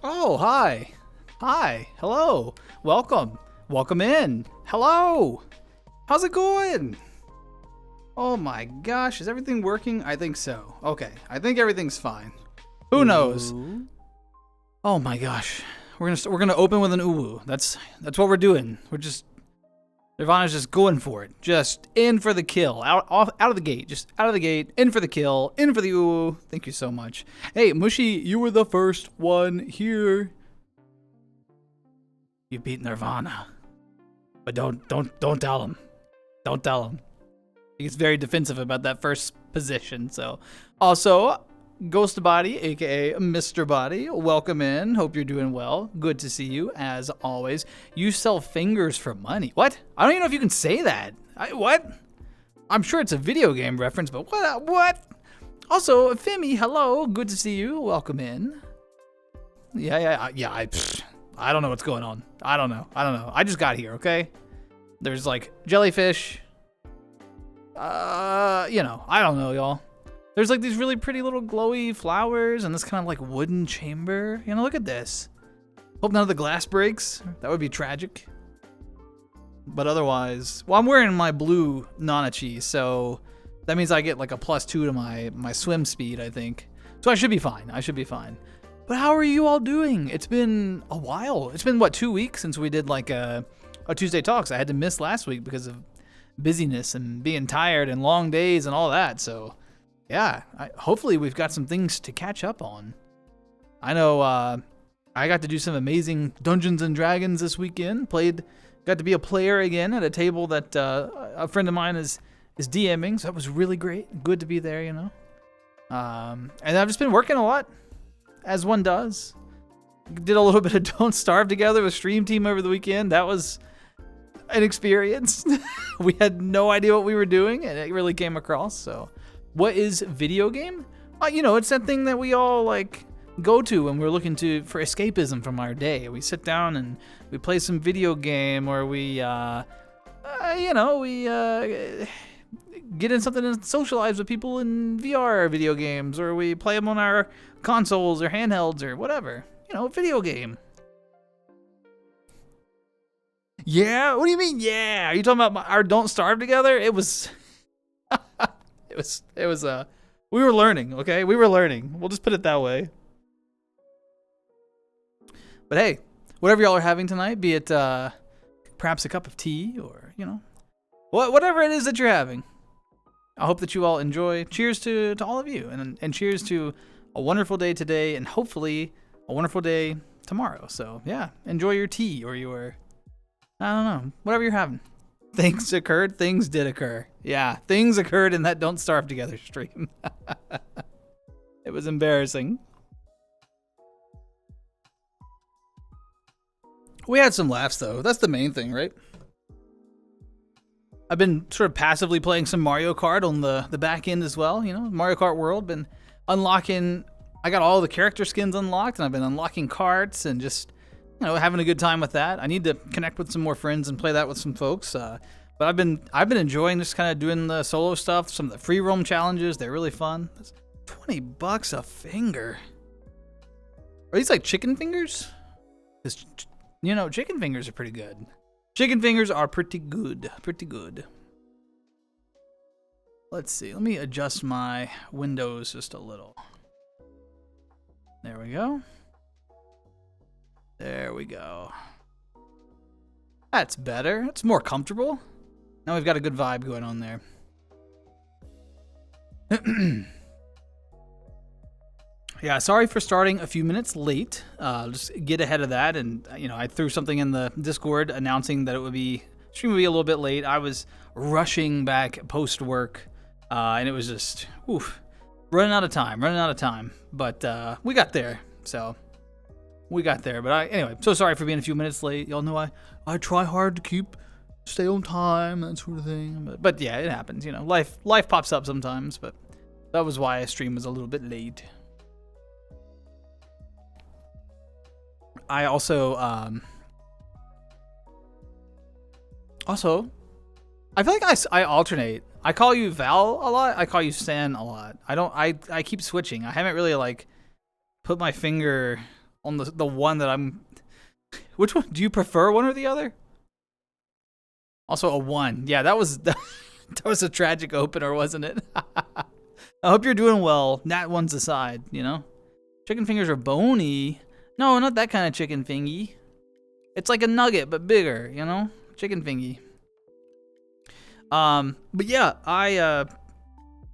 Oh, hi. Hi. Hello. Welcome. Welcome in. Hello. How's it going? Oh my gosh, is everything working? I think so. Okay, I think everything's fine. Who knows? Ooh. Oh my gosh. We're gonna open with an uwu. That's what we're doing. Nirvana's just going for it. Just in for the kill. Out of the gate. Just out of the gate. In for the kill. In for the uwu. Thank you so much. Hey, Mushy, you were the first one here. You beat Nirvana. But don't tell him. Don't tell him. He's very defensive about that first position. So, also, Ghost Body, aka Mr. Body, welcome in. Hope you're doing well. Good to see you, as always. You sell fingers for money. What? I don't even know if you can say that. What? I'm sure it's a video game reference, but what? Also, Femi, hello. Good to see you. Welcome in. Yeah. I don't know what's going on. I don't know. I just got here, okay? There's like jellyfish. I don't know, y'all. There's like these really pretty little glowy flowers and this kind of like wooden chamber. Look at this. Hope none of the glass breaks. That would be tragic. But otherwise, well, I'm wearing my blue Nanachi, so that means I get like a +2 to my swim speed, I think. So I should be fine. But how are you all doing? It's been a while. It's been, 2 weeks since we did like a Tuesday Talks. I had to miss last week because of busyness and being tired and long days and all that. So, yeah, hopefully we've got some things to catch up on. I know I got to do some amazing Dungeons and Dragons this weekend. Got to be a player again at a table that a friend of mine is DMing. So that was really great. Good to be there, And I've just been working a lot, as one does. Did a little bit of Don't Starve together with Stream Team over the weekend. That was an experience. We had no idea what we were doing, and it really came across. So, what is video game? It's that thing that we all like go to when we're looking for escapism from our day. We sit down and we play some video game, or we get in something and socialize with people in VR video games, or we play them on our consoles or handhelds or whatever. Video game. Yeah? What do you mean, yeah? Are you talking about our Don't Starve together? It was... we were learning, okay? We were learning. We'll just put it that way. But hey, whatever y'all are having tonight, be it perhaps a cup of tea or, whatever it is that you're having, I hope that you all enjoy. Cheers to all of you, and cheers to a wonderful day today, and hopefully a wonderful day tomorrow. So, yeah, enjoy your tea or your... I don't know. Whatever you're having. Things occurred. Things did occur. Yeah, things occurred in that Don't Starve Together stream. It was embarrassing. We had some laughs, though. That's the main thing, right? I've been sort of passively playing some Mario Kart on the back end as well. Mario Kart World. Been unlocking... I got all the character skins unlocked, and I've been unlocking carts and just... having a good time with that. I need to connect with some more friends and play that with some folks. But I've been enjoying just kind of doing the solo stuff. Some of the free roam challenges, they're really fun. That's $20 a finger. Are these like chicken fingers? Because chicken fingers are pretty good. Chicken fingers are pretty good. Pretty good. Let's see. Let me adjust my windows just a little. There we go. There we go. That's better. It's more comfortable. Now we've got a good vibe going on there. Yeah, sorry for starting a few minutes late. Just get ahead of that, and I threw something in the Discord announcing that stream would be a little bit late. I was rushing back post work, and it was just running out of time. But we got there, so. We got there, but anyway, so sorry for being a few minutes late. Y'all know I try hard to stay on time, that sort of thing. But yeah, it happens, Life pops up sometimes, but that was why I stream was a little bit late. I also I feel like I alternate. I call you Val a lot. I call you Stan a lot. I keep switching. I haven't really put my finger on the one that I'm. Which one do you prefer, one or the other? Also a 1. Yeah, that was a tragic opener, wasn't it? I hope you're doing well. Nat 1's aside, you know. Chicken fingers are bony. No, not that kind of chicken fingy. It's like a nugget but bigger, you know. Chicken fingy. But yeah,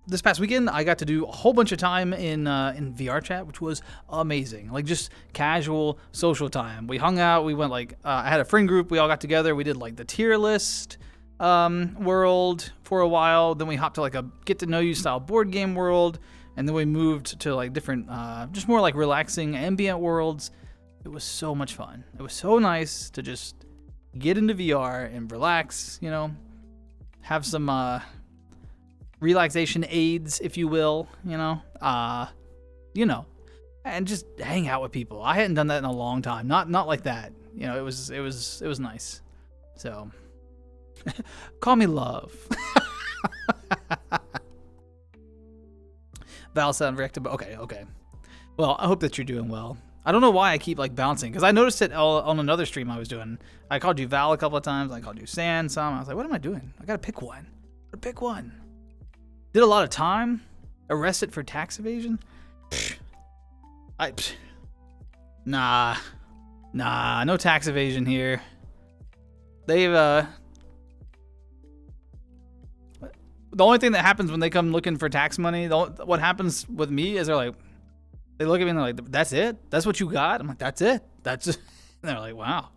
this past weekend I got to do a whole bunch of time in VR chat, which was amazing. Like just casual social time. We hung out. We went like I had a friend group. We all got together. We did like the tier list world for a while. Then we hopped to like a get to know you style board game world, and then we moved to like different, just more like relaxing ambient worlds. It was so much fun. It was so nice to just get into VR and relax. You know, have some relaxation aids, if you will, you know, and just hang out with people. I hadn't done that in a long time. Not like that. You know, it was nice. So, call me love. Val sound reactive. Okay. Well, I hope that you're doing well. I don't know why I keep like bouncing, because I noticed it on another stream I was doing. I called you Val a couple of times. I called you San some. I was like, what am I doing? I gotta pick one. Did a lot of time. Arrested for tax evasion. Nah, no tax evasion here. They've the only thing that happens when they come looking for tax money, what happens with me is they look at me and they're like, that's it? That's what you got? I'm like, that's it. That's it. And they're like, wow.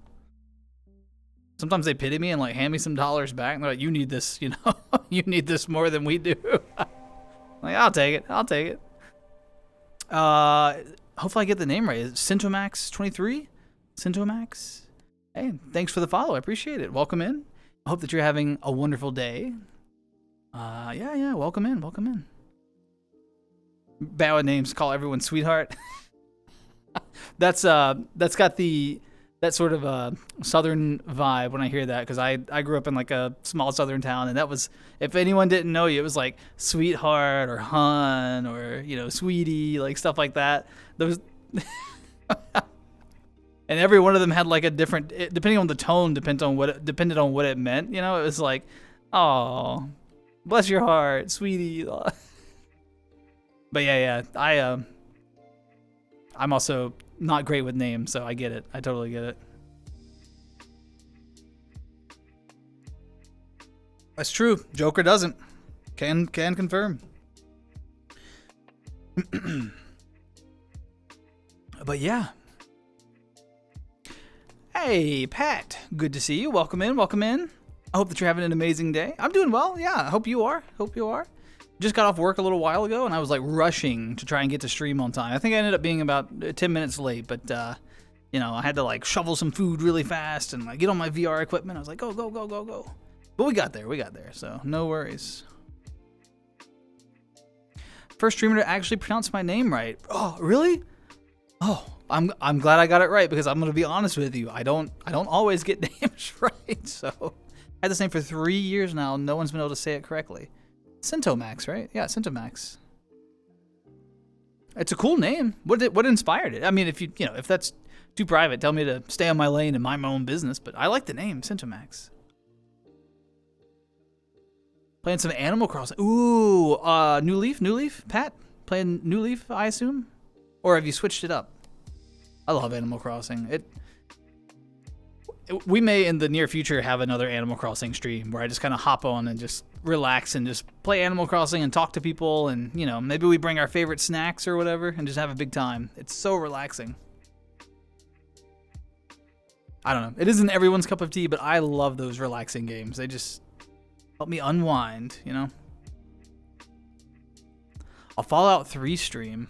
Sometimes they pity me and like hand me some dollars back, and they're like, you need this, you know, you need this more than we do. Like, I'll take it. Hopefully I get the name right. Is it Syntomax23? Syntomax? Hey, thanks for the follow. I appreciate it. Welcome in. I hope that you're having a wonderful day. Yeah, welcome in. Bad with names, call everyone sweetheart. That's got that sort of southern vibe when I hear that, because I grew up in like a small southern town, and that was, if anyone didn't know you, it was like sweetheart or hun or, you know, sweetie, like stuff like that. Those and every one of them had like a different, depending on the tone, depended on what it meant, you know. It was like, oh, bless your heart, sweetie. But yeah, I'm also not great with names, so I get it. I totally get it. That's true. Joker doesn't. Can confirm. But yeah. Hey, Pat. Good to see you. Welcome in. I hope that you're having an amazing day. I'm doing well. Yeah, I hope you are. Just got off work a little while ago, and I was like rushing to try and get to stream on time. I think I ended up being about 10 minutes late, but you know, I had to like shovel some food really fast and like get on my VR equipment. I was like, go. But we got there, so no worries. First streamer to actually pronounce my name right. Oh, really? Oh, I'm glad I got it right, because I'm gonna be honest with you. I don't always get names right. So I had this name for 3 years now. No one's been able to say it correctly. Syntomax, right? Yeah, Syntomax. It's a cool name. What inspired it? I mean, if that's too private, tell me to stay on my lane and mind my own business. But I like the name Syntomax. Playing some Animal Crossing. Ooh, New Leaf, Pat? Playing New Leaf, I assume? Or have you switched it up? I love Animal Crossing. We may in the near future have another Animal Crossing stream where I just kind of hop on and just relax and just play Animal Crossing and talk to people, and you know, maybe we bring our favorite snacks or whatever and just have a big time. It's so relaxing. I don't know. It isn't everyone's cup of tea, but I love those relaxing games. They just help me unwind, you know? A Fallout 3 stream.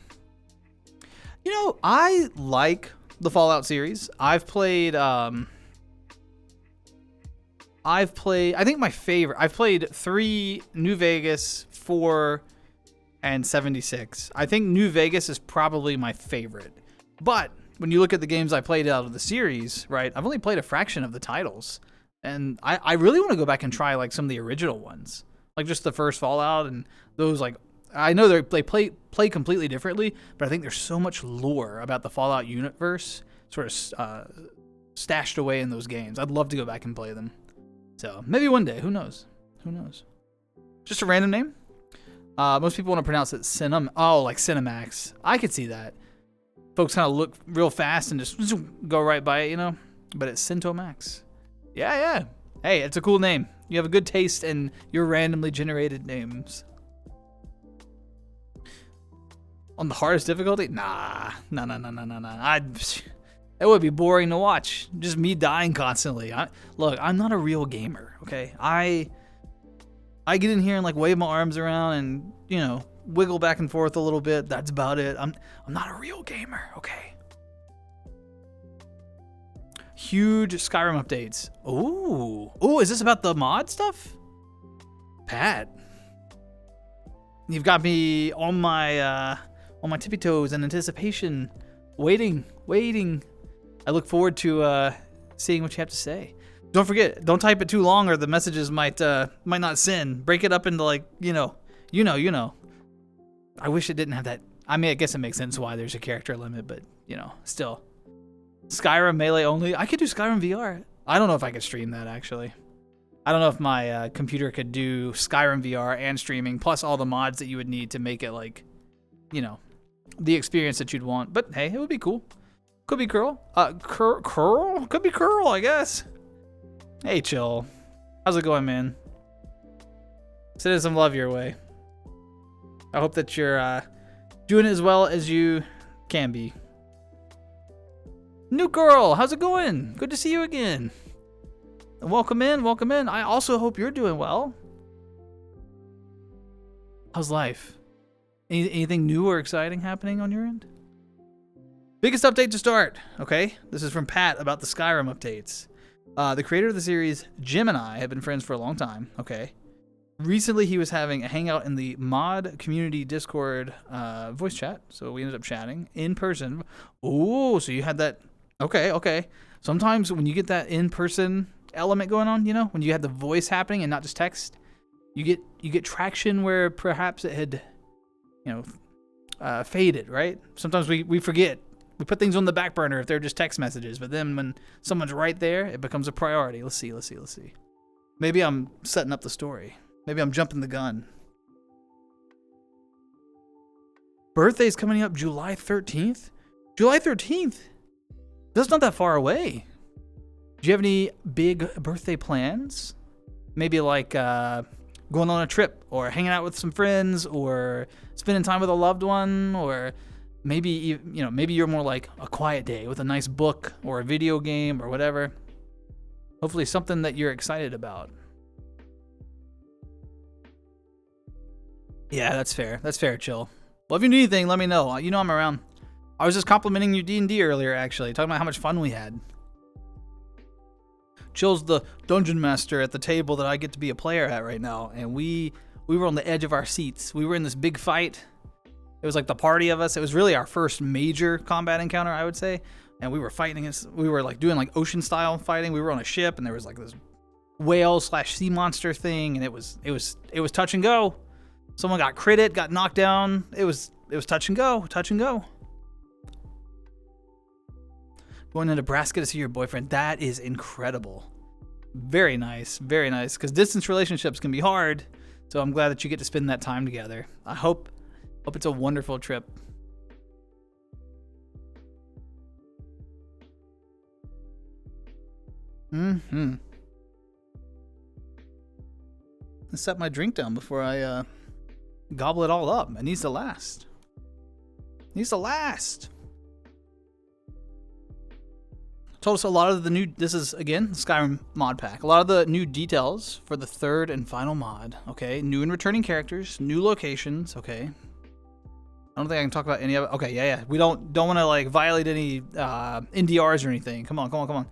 You know, I like the Fallout series. I've played, I think my favorite, I've played 3, New Vegas, 4, and 76. I think New Vegas is probably my favorite. But when you look at the games I played out of the series, right, I've only played a fraction of the titles. And I really want to go back and try like some of the original ones. Like just the first Fallout and those like I know they play completely differently, but I think there's so much lore about the Fallout universe sort of stashed away in those games. I'd love to go back and play them. So maybe one day. Who knows? Who knows? Just a random name. Most people want to pronounce it like Cinemax. I could see that. Folks kind of look real fast and just go right by it, you know? But it's Cintomax. Yeah. Hey, it's a cool name. You have a good taste in your randomly generated names. On the hardest difficulty? Nah. It would be boring to watch. Just me dying constantly. Look, I'm not a real gamer, okay? I get in here and like wave my arms around and, you know, wiggle back and forth a little bit. That's about it. I'm not a real gamer, okay? Huge Skyrim updates. Ooh, is this about the mod stuff? Pat, you've got me on my tippy toes in anticipation, waiting. I look forward to seeing what you have to say. Don't forget, don't type it too long or the messages might not send. Break it up into like, you know. I wish it didn't have that. I mean, I guess it makes sense why there's a character limit, but you know, still. Skyrim Melee only. I could do Skyrim VR. I don't know if I could stream that actually. I don't know if my computer could do Skyrim VR and streaming, plus all the mods that you would need to make it like, you know, the experience that you'd want. But hey, it would be cool. Could be Curl. Curl? Could be Curl, I guess. Hey, Chill. How's it going, man? Sending some love your way. I hope that you're doing as well as you can be. New girl, how's it going? Good to see you again. Welcome in. I also hope you're doing well. How's life? Anything new or exciting happening on your end? Biggest update to start, okay? This is from Pat about the Skyrim updates. The creator of the series, Jim, and I have been friends for a long time, okay? Recently, he was having a hangout in the mod community Discord voice chat, so we ended up chatting in person. Oh, so you had that. Okay. Sometimes when you get that in-person element going on, you know, when you have the voice happening and not just text, you get traction where perhaps it had, you know, faded, right? Sometimes we forget. We put things on the back burner if they're just text messages, but then when someone's right there, it becomes a priority. Let's see. Maybe I'm setting up the story. Maybe I'm jumping the gun. Birthday's coming up July 13th? July 13th? That's not that far away. Do you have any big birthday plans? Maybe like going on a trip or hanging out with some friends or spending time with a loved one, or maybe you're more like a quiet day with a nice book or a video game or whatever. Hopefully something that you're excited about. Yeah, that's fair. Chill. Well, if you need anything, let me know. You know I'm around. I was just complimenting you D&D earlier, actually, talking about how much fun we had. Chill's the dungeon master at the table that I get to be a player at right now, and we were on the edge of our seats. We were in this big fight. It was like the party of us. It was really our first major combat encounter, I would say. And we were fighting against, we were like doing like ocean style fighting. We were on a ship and there was like this whale/sea monster thing, and it was touch and go. Someone got critted, got knocked down. It was touch and go. Going to Nebraska to see your boyfriend. That is incredible. Very nice. Because distance relationships can be hard. So I'm glad that you get to spend that time together. I hope it's a wonderful trip. Let's set my drink down before I gobble it all up. It needs to last. Told us a lot of the new, this is again Skyrim mod pack, a lot of the new details for the third and final mod. Okay, new and returning characters, new locations. Okay, I don't think I can talk about any of it. Okay, yeah, we don't want to like violate any NDRs or anything. Come on.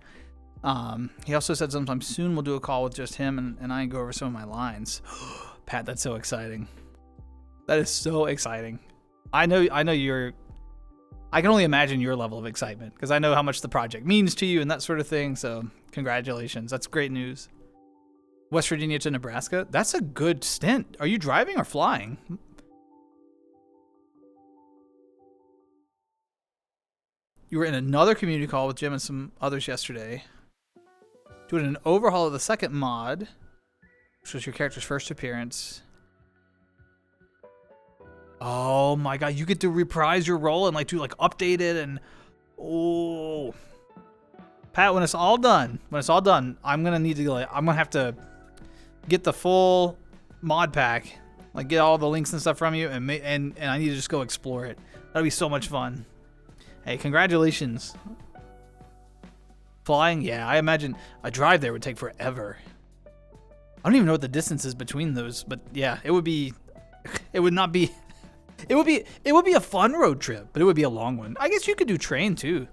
He also said sometime soon we'll do a call with just him and I can go over some of my lines. Pat, that's so exciting. That is so exciting. I know you're. I can only imagine your level of excitement because I know how much the project means to you and that sort of thing. So congratulations. That's great news. West Virginia to Nebraska. That's a good stint. Are you driving or flying? You were in another community call with Jim and some others yesterday. Doing an overhaul of the second mod, which was your character's first appearance. Oh my god, you get to reprise your role and like do like update it and oh. Pat, when it's all done, I'm gonna need to I'm gonna have to get the full mod pack, like get all the links and stuff from you, and I need to just go explore it. That'll be so much fun. Hey, congratulations. Flying, yeah, I imagine a drive there would take forever. I don't even know what the distance is between those, but yeah, it would be. It would not be. It would be a fun road trip, but it would be a long one. I guess you could do train too,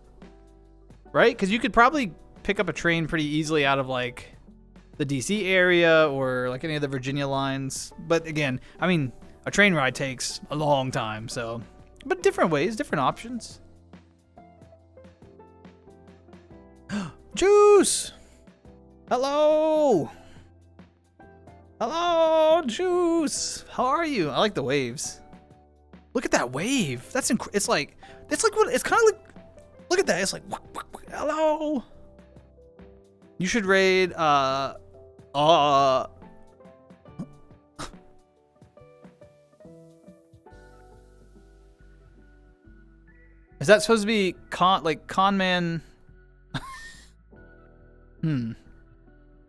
right? Because you could probably pick up a train pretty easily out of like the DC area or like any of the Virginia lines. But again, I mean, a train ride takes a long time, so. But different ways, different options. Juice! Hello! Hello, Juice! How are you? I like the waves. Look at that wave. That's it's like what it's kind of like. Look at that. It's like hello. You should raid Is that supposed to be con man?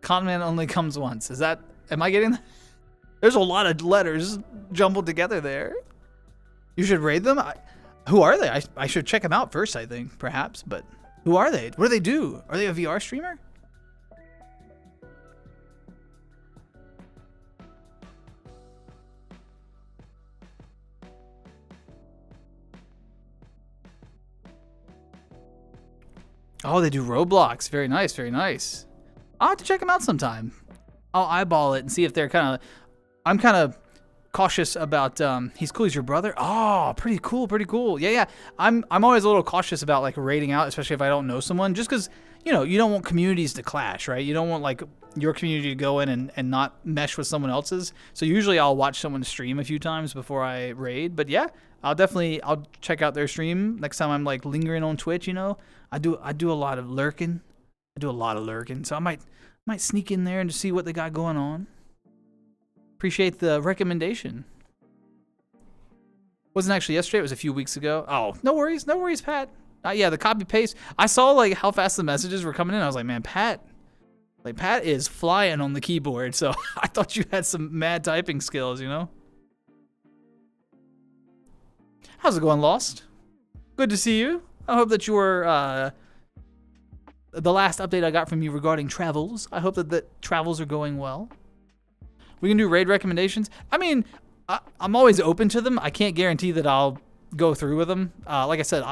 Con man only comes once. Is that? Am I getting that? There's a lot of letters jumbled together there. You should raid them? Who are they? I should check them out first, I think, perhaps. But who are they? What do they do? Are they a VR streamer? Oh, they do Roblox. Very nice, very nice. I'll have to check them out sometime. I'll eyeball it and see if they're kind of... I'm kind of cautious about... he's cool, he's your brother? Oh, pretty cool, pretty cool. Yeah, yeah. I'm always a little cautious about like raiding out, especially if I don't know someone, just because, you know, you don't want communities to clash, right? You don't want like your community to go in and not mesh with someone else's. So usually I'll watch someone stream a few times before I raid. But yeah, I'll check out their stream next time I'm like lingering on Twitch, you know. I do a lot of lurking. So I might sneak in there and just see what they got going on. Appreciate the recommendation. Wasn't actually yesterday, it was a few weeks ago. Oh, no worries, Pat. Yeah, the copy paste. I saw like how fast the messages were coming in. I was like, man, Pat is flying on the keyboard. So I thought you had some mad typing skills, you know? How's it going, Lost? Good to see you. I hope that you were, the last update I got from you regarding travels. I hope that the travels are going well. We can do raid recommendations. I mean, I'm always open to them. I can't guarantee that I'll go through with them. Like I said,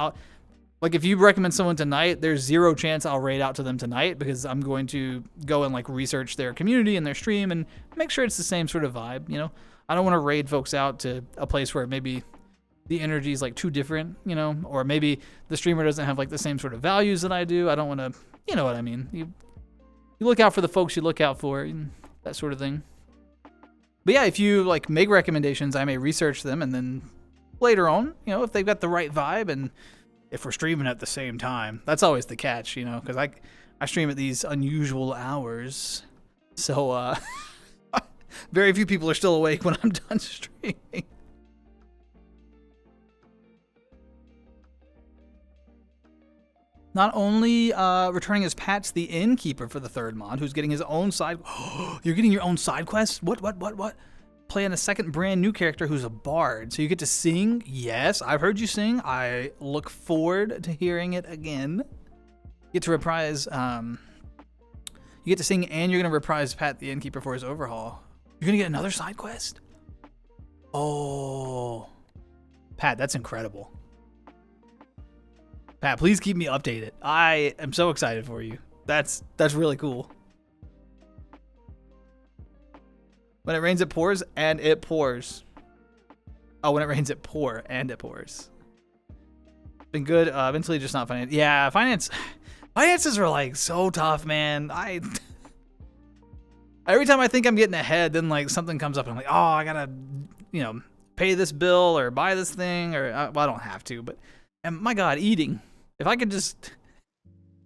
like if you recommend someone tonight, there's zero chance I'll raid out to them tonight because I'm going to go and like research their community and their stream and make sure it's the same sort of vibe. You know, I don't want to raid folks out to a place where maybe the energy is like too different, you know, or maybe the streamer doesn't have like the same sort of values that I do. I don't want to, you know what I mean. You look out for the folks you look out for, and that sort of thing. But yeah, if you like make recommendations, I may research them, and then later on, you know, if they've got the right vibe and if we're streaming at the same time, that's always the catch, you know, because I stream at these unusual hours, so very few people are still awake when I'm done streaming. Not only returning as Pat's the innkeeper for the third mod, who's getting his own side... You're getting your own side quest? What? Playing a second brand new character who's a bard. So you get to sing. Yes, I've heard you sing. I look forward to hearing it again. You get to reprise... you get to sing, and you're going to reprise Pat the innkeeper for his overhaul. You're going to get another side quest? Oh. Pat, that's incredible. Pat, please keep me updated. I am so excited for you. That's really cool. When it rains, it pours, and it pours. Oh, when it rains, it pour, and it pours. Been good. Eventually, just not finance. Yeah, finances are like so tough, man. Every time I think I'm getting ahead, then like something comes up, and I'm like, oh, I gotta, you know, pay this bill or buy this thing, or well, I don't have to, but. And my God, eating. If I could just,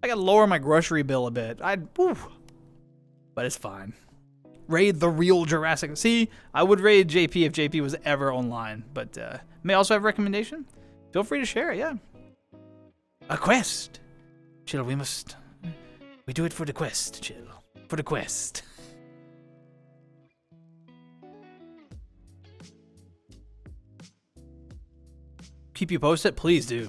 I gotta lower my grocery bill a bit. Whew. But it's fine. Raid the real Jurassic. See, I would raid JP if JP was ever online, but may also have a recommendation. Feel free to share it, yeah. A quest. Chill, we do it for the quest, chill. For the quest. Keep you posted? Please do.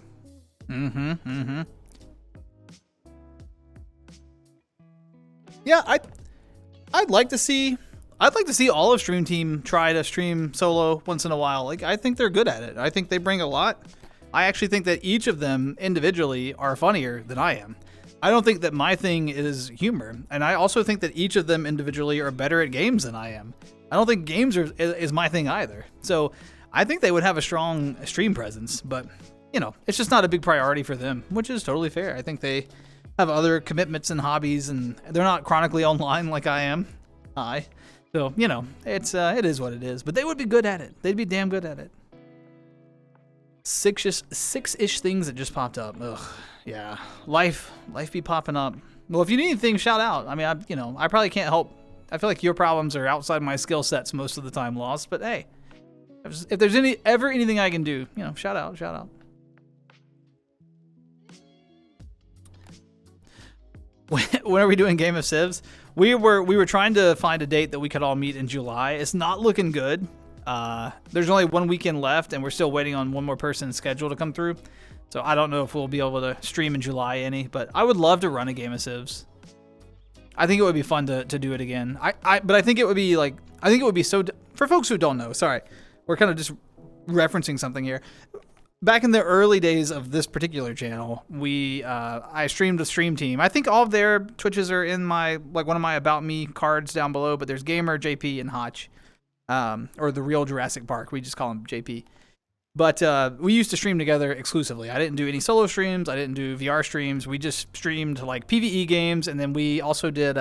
Yeah, I'd like to see all of Stream Team try to stream solo once in a while. Like, I think they're good at it. I think they bring a lot. I actually think that each of them individually are funnier than I am. I don't think that my thing is humor, and I also think that each of them individually are better at games than I am. I don't think games is my thing either. So I think they would have a strong stream presence, but you know, it's just not a big priority for them, which is totally fair. I think they have other commitments and hobbies, and they're not chronically online like I am. So you know, it is what it is. But they would be good at it. They'd be damn good at it. Six-ish things that just popped up. Ugh, yeah. Life be popping up. Well, if you need anything, shout out. I mean, I probably can't help. I feel like your problems are outside my skill sets most of the time, Lost. But hey, if there's ever anything I can do, you know, shout out. When are we doing Game of Civs? We were trying to find a date that we could all meet in July. It's not looking good. There's only one weekend left, and we're still waiting on one more person's schedule to come through. So I don't know if we'll be able to stream in July any, but I would love to run a Game of Civs. I think it would be fun to do it again. But I think it would be like, I think it would be so, for folks who don't know, sorry, we're kind of just referencing something here. Back in the early days of this particular channel, I streamed with Stream Team. I think all of their Twitches are in one of my About Me cards down below, but there's Gamer, JP, and Hotch. Or the real Jurassic Park. We just call him JP. But we used to stream together exclusively. I didn't do any solo streams. I didn't do VR streams. We just streamed like PvE games, and then we also did,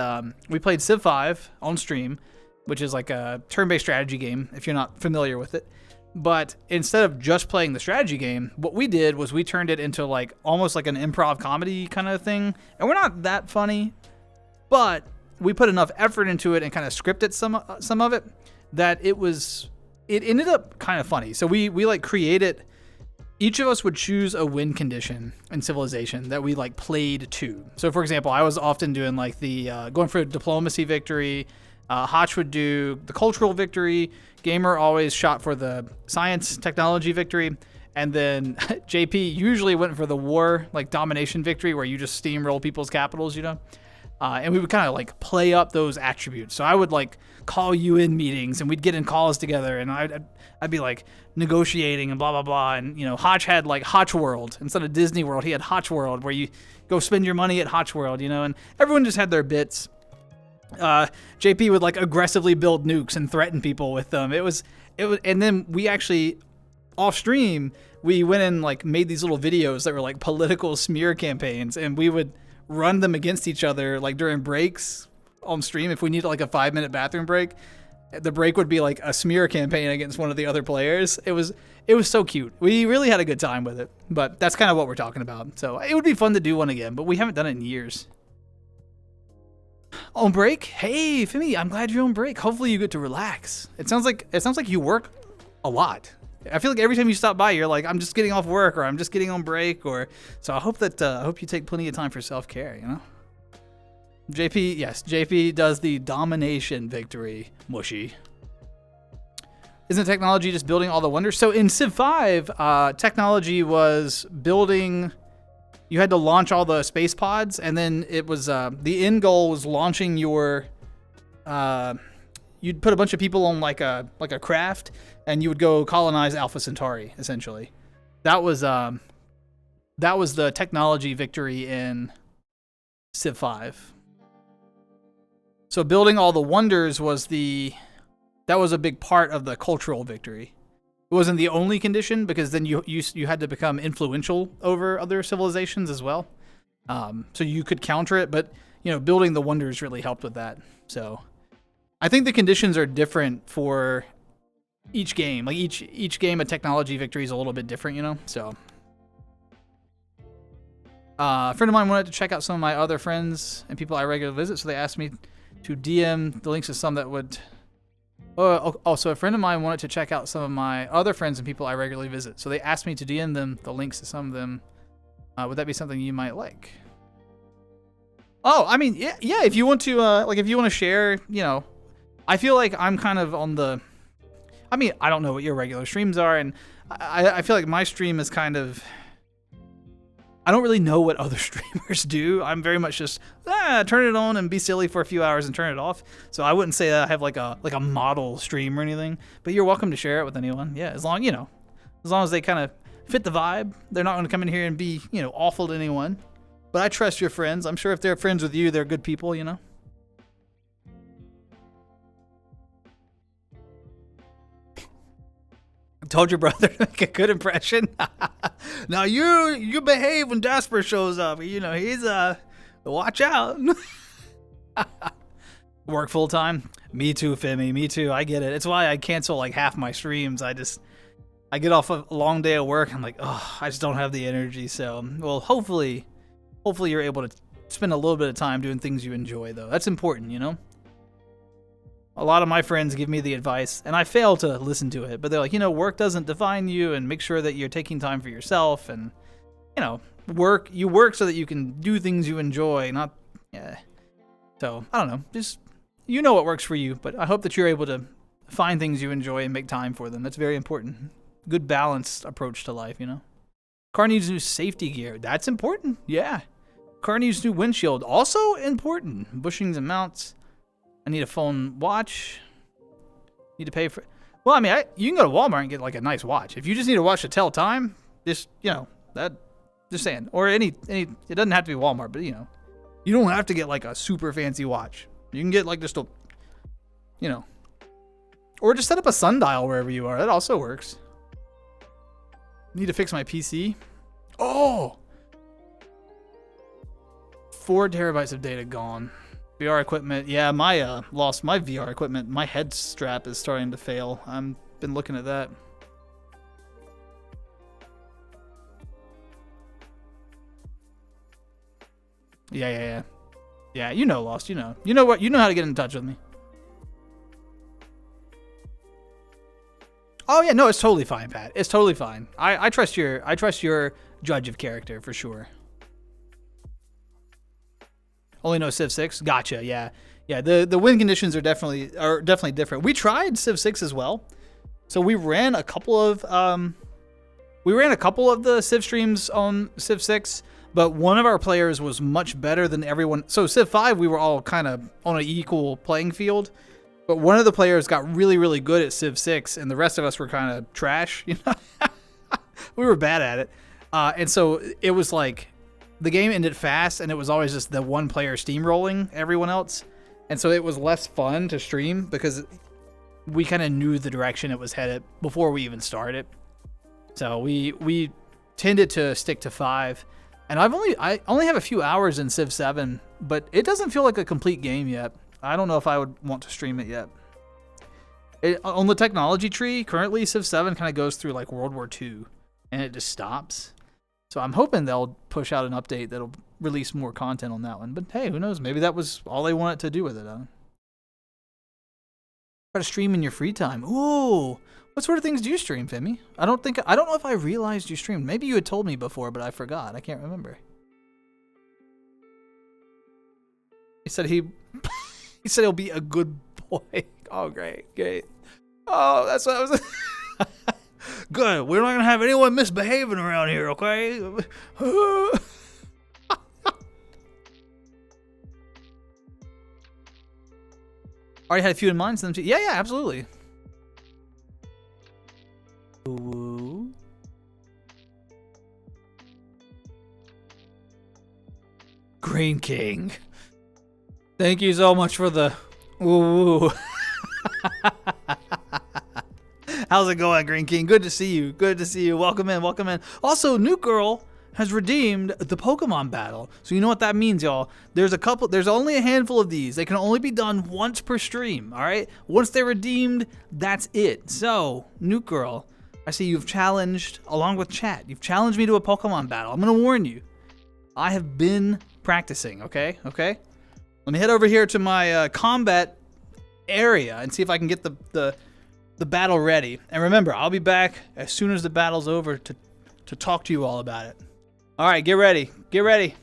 we played Civ 5 on stream, which is like a turn-based strategy game, if you're not familiar with it. But instead of just playing the strategy game, what we did was we turned it into like almost like an improv comedy kind of thing. And we're not that funny, but we put enough effort into it and kind of scripted some of it that it ended up kind of funny. So we like created, each of us would choose a win condition in Civilization that we like played to. So for example, I was often doing like the going for a diplomacy victory. Hotch would do the cultural victory. Gamer always shot for the science technology victory. And then JP usually went for the war, like domination victory, where you just steamroll people's capitals, you know? And we would kind of like play up those attributes. So I would like call UN meetings, and we'd get in calls together, and I'd be like negotiating and blah, blah, blah. And, you know, Hotch had like Hotch World. Instead of Disney World, he had Hotch World, where you go spend your money at Hotch World, you know? And everyone just had their bits. JP would like aggressively build nukes and threaten people with them. It was, and then we actually off stream, we went and like made these little videos that were like political smear campaigns, and we would run them against each other like during breaks on stream. If we needed like a 5-minute bathroom break, the break would be like a smear campaign against one of the other players. It was so cute. We really had a good time with it, but that's kind of what we're talking about. So it would be fun to do one again, but we haven't done it in years. On break? Hey, Fimi, I'm glad you're on break. Hopefully you get to relax. It sounds like you work a lot. I feel like every time you stop by, you're like, I'm just getting off work, or I'm just getting on break, or so I hope you take plenty of time for self-care, you know? JP does the domination victory. Mushy. Isn't technology just building all the wonders? So in Civ 5, technology was building. You had to launch all the space pods, and then it was the end goal was launching your. You'd put a bunch of people on like a craft, and you would go colonize Alpha Centauri. Essentially, that was the technology victory in Civ 5. So building all the wonders was that was a big part of the cultural victory. It wasn't the only condition, because then you had to become influential over other civilizations as well. So you could counter it, but you know, building the wonders really helped with that. So I think the conditions are different for each game. Like each game, a technology victory is a little bit different, you know. So A friend of mine wanted to check out some of my other friends and people I regularly visit, so they asked me to DM the links to some that would... Also, a friend of mine wanted to check out some of my other friends and people I regularly visit, so they asked me to DM them the links to some of them. Would that be something you might like? Oh, I mean, yeah. If you want to, like, if you want to share, you know, I feel like I'm kind of on the. I mean, I don't know what your regular streams are, and I feel like my stream is kind of. I don't really know what other streamers do. I'm very much just turn it on and be silly for a few hours and turn it off. So I wouldn't say that I have like a model stream or anything. But you're welcome to share it with anyone. Yeah, as long as they kind of fit the vibe, they're not going to come in here and be awful to anyone. But I trust your friends. I'm sure if they're friends with you, they're good people, you know? Told your brother to make a good impression. Now you behave when daspra shows up. You know, he's watch out. Work full time? Me too, Femi. Me too. I get it. It's why I cancel like half my streams. I get off a long day of work. I'm like, oh, I just don't have the energy. So, well, hopefully you're able to spend a little bit of time doing things you enjoy, though. That's important, you know? A lot of my friends give me the advice, and I fail to listen to it, but they're like, work doesn't define you, and make sure that you're taking time for yourself, and, you work so that you can do things you enjoy, not, yeah. So, I don't know, just, what works for you, but I hope that you're able to find things you enjoy and make time for them. That's very important. Good balanced approach to life, Car needs new safety gear. That's important, yeah. Car needs new windshield. Also important. Bushings and mounts. I need a phone watch. Need to pay for... Well, I mean, you can go to Walmart and get like a nice watch. If you just need a watch to tell time, just, that... Just saying. Or any... It doesn't have to be Walmart, but, you don't have to get like a super fancy watch. You can get like just a... Or just set up a sundial wherever you are. That also works. Need to fix my PC. Oh! 4 terabytes of data gone. VR equipment. Yeah, my lost my VR equipment. My head strap is starting to fail. I've been looking at that. Yeah. Yeah, Lost. You know what? You know how to get in touch with me. Oh yeah, no, it's totally fine, Pat. It's totally fine. I trust your judge of character for sure. Only know Civ 6. Gotcha. Yeah. The win conditions are definitely different. We tried Civ 6 as well, so we ran a couple of the Civ streams on Civ 6, but one of our players was much better than everyone. So Civ 5, we were all kind of on an equal playing field. But one of the players got really, really good at Civ 6, and the rest of us were kind of trash. We were bad at it. And so it was like the game ended fast, and it was always just the one player steamrolling everyone else. And so it was less fun to stream because we kind of knew the direction it was headed before we even started. So we tended to stick to 5. And I only have a few hours in Civ 7, but it doesn't feel like a complete game yet. I don't know if I would want to stream it yet. On the technology tree, currently Civ 7 kind of goes through like World War II, and it just stops. So I'm hoping they'll push out an update that'll release more content on that one. But hey, who knows? Maybe that was all they wanted to do with it. Try to stream in your free time. Ooh, what sort of things do you stream, Femi? I don't know if I realized you streamed. Maybe you had told me before, but I forgot. I can't remember. He said He said he'll be a good boy. Oh, great. Oh, that's what I was... Good. We're not going to have anyone misbehaving around here, okay? Already had a few in mind. So yeah, absolutely. Ooh. Green King. Thank you so much for the woo. How's it going, Green King? Good to see you. Welcome in. Also, New Girl has redeemed the Pokemon battle. So you know what that means, y'all. There's only a handful of these. They can only be done once per stream, all right? Once they're redeemed, that's it. So, New Girl, I see you've challenged, along with chat, you've challenged me to a Pokemon battle. I'm going to warn you. I have been practicing, okay? Okay? Let me head over here to my combat area and see if I can get the battle ready. And remember, I'll be back as soon as the battle's over to talk to you all about it. All right, get ready. Get ready.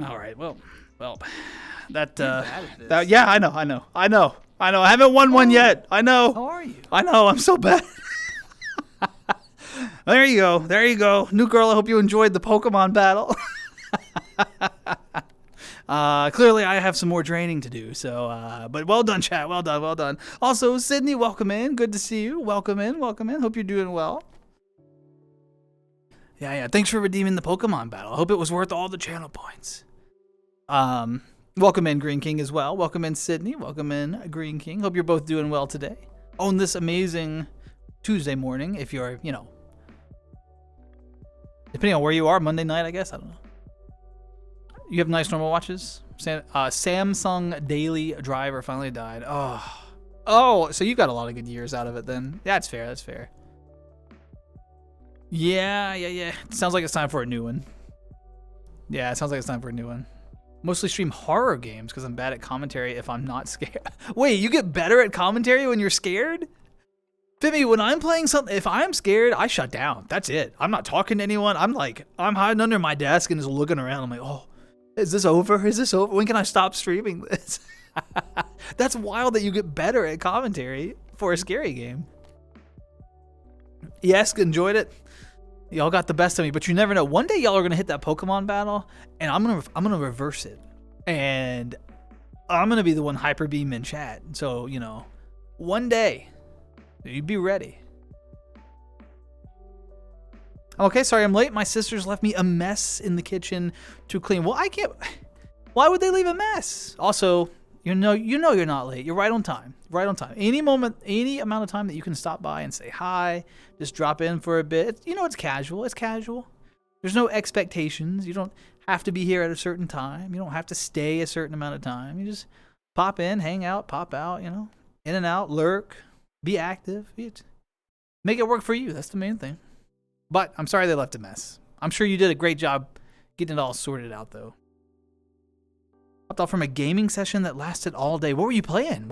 All right, well, yeah, I know. I haven't won one yet. I know. How are you? I know. I'm so bad. There you go. New girl, I hope you enjoyed the Pokemon battle. Clearly, I have some more training to do. So, but well done, chat. Well done. Also, Sydney, welcome in. Good to see you. Welcome in. Hope you're doing well. Yeah. Thanks for redeeming the Pokemon battle. I hope it was worth all the channel points. Welcome in, Green King, as well. Welcome in, Sydney. Welcome in, Green King. Hope you're both doing well today. On this amazing Tuesday morning, if you're, depending on where you are, Monday night, I guess. I don't know. You have nice normal watches? Samsung Daily Driver finally died. Oh, so you got a lot of good years out of it then. Yeah, that's fair. Yeah. It sounds like it's time for a new one. Yeah, it sounds like it's time for a new one. Mostly stream horror games because I'm bad at commentary if I'm not scared. Wait, you get better at commentary when you're scared? Fimmy, when I'm playing something, if I'm scared, I shut down. That's it. I'm not talking to anyone. I'm hiding under my desk and just looking around. I'm like, oh, is this over? When can I stop streaming this? That's wild that you get better at commentary for a scary game. Yes, enjoyed it. Y'all got the best of me, but you never know. One day y'all are gonna hit that Pokemon battle, and I'm gonna reverse it, and I'm gonna be the one hyper beam in chat. So one day, you be ready. Okay, sorry I'm late. My sisters left me a mess in the kitchen to clean. Well, I can't. Why would they leave a mess? Also, you're not late. You're right on time. Any amount of time that you can stop by and say hi, just drop in for a bit. It's casual. There's no expectations. You don't have to be here at a certain time. You don't have to stay a certain amount of time. You just pop in, hang out, pop out, in and out, lurk, be active. Make it work for you. That's the main thing. But I'm sorry they left a mess. I'm sure you did a great job getting it all sorted out, though. Hopped off from a gaming session that lasted all day. What were you playing?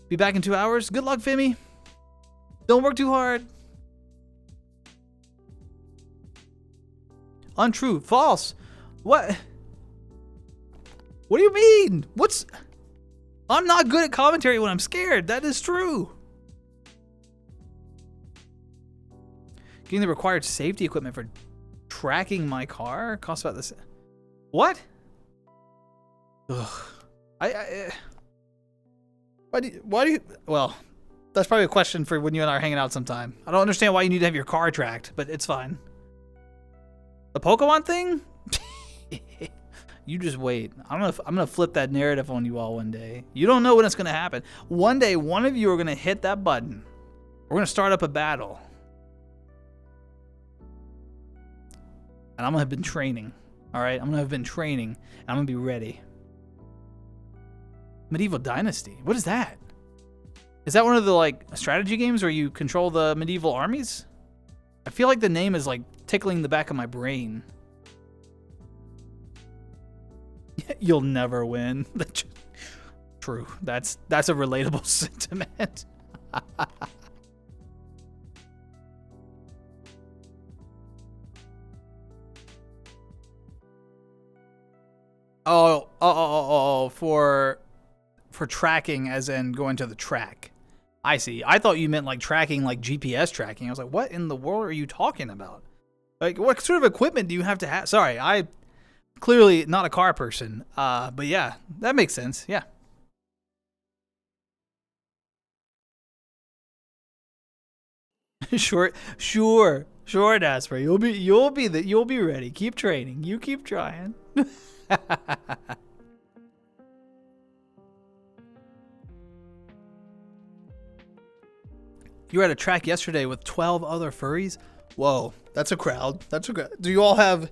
Be back in 2 hours. Good luck, Fimmy. Don't work too hard. Untrue. False. What? What do you mean? I'm not good at commentary when I'm scared. That is true. Getting the required safety equipment for tracking my car costs about this. What? Ugh. Why do you, well, that's probably a question for when you and I are hanging out sometime. I don't understand why you need to have your car tracked, but it's fine. The Pokemon thing? You just wait. I'm gonna flip that narrative on you all one day. You don't know when it's gonna happen. One day, one of you are gonna hit that button. We're gonna start up a battle. And I'm gonna have been training. Alright? I'm gonna have been training, and I'm gonna be ready. Medieval Dynasty. What is that? Is that one of the strategy games where you control the medieval armies? I feel like the name is tickling the back of my brain. You'll never win. True. That's a relatable sentiment. Oh, for tracking as in going to the track. I see. I thought you meant like tracking, like GPS tracking. I was like, what in the world are you talking about? Like, what sort of equipment do you have to have? Sorry, I clearly not a car person. But yeah, that makes sense. Yeah. Sure, Daspra. You'll be ready. Keep training. You keep trying. You were at a track yesterday with 12 other furries? Whoa, that's a crowd. That's a crowd. Do you all have...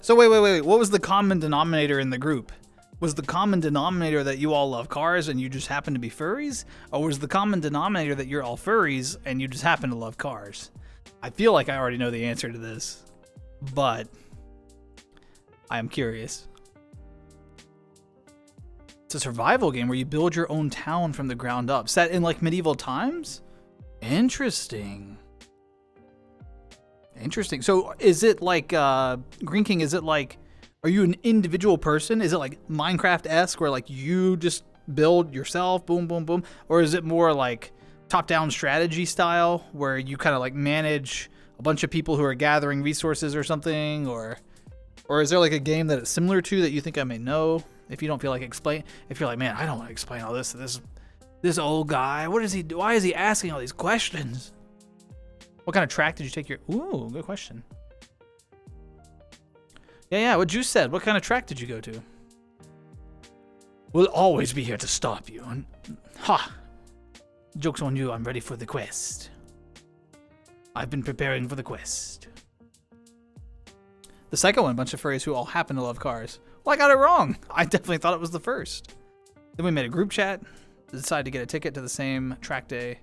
So wait. What was the common denominator in the group? Was the common denominator that you all love cars and you just happen to be furries? Or was the common denominator that you're all furries and you just happen to love cars? I feel like I already know the answer to this, but I am curious. It's a survival game where you build your own town from the ground up, set in like medieval times? Interesting. So is it like, Green King, is it like, are you an individual person? Is it like Minecraft-esque where like you just build yourself, boom, boom, boom? Or is it more like top-down strategy style where you kind of like manage a bunch of people who are gathering resources or something? Or is there like a game that it's similar to that you think I may know? If you don't feel like if you're like, man, I don't want to explain all this to this old guy. What is he do? Why is he asking all these questions? What kind of track did you take your... Ooh, good question. Yeah, what Juice said. What kind of track did you go to? We'll always be here to stop you. Ha! Joke's on you, I'm ready for the quest. I've been preparing for the quest. The second one, a bunch of furries who all happen to love cars. Well, I got it wrong. I definitely thought it was the first. Then we made a group chat. Decided to get a ticket to the same track day.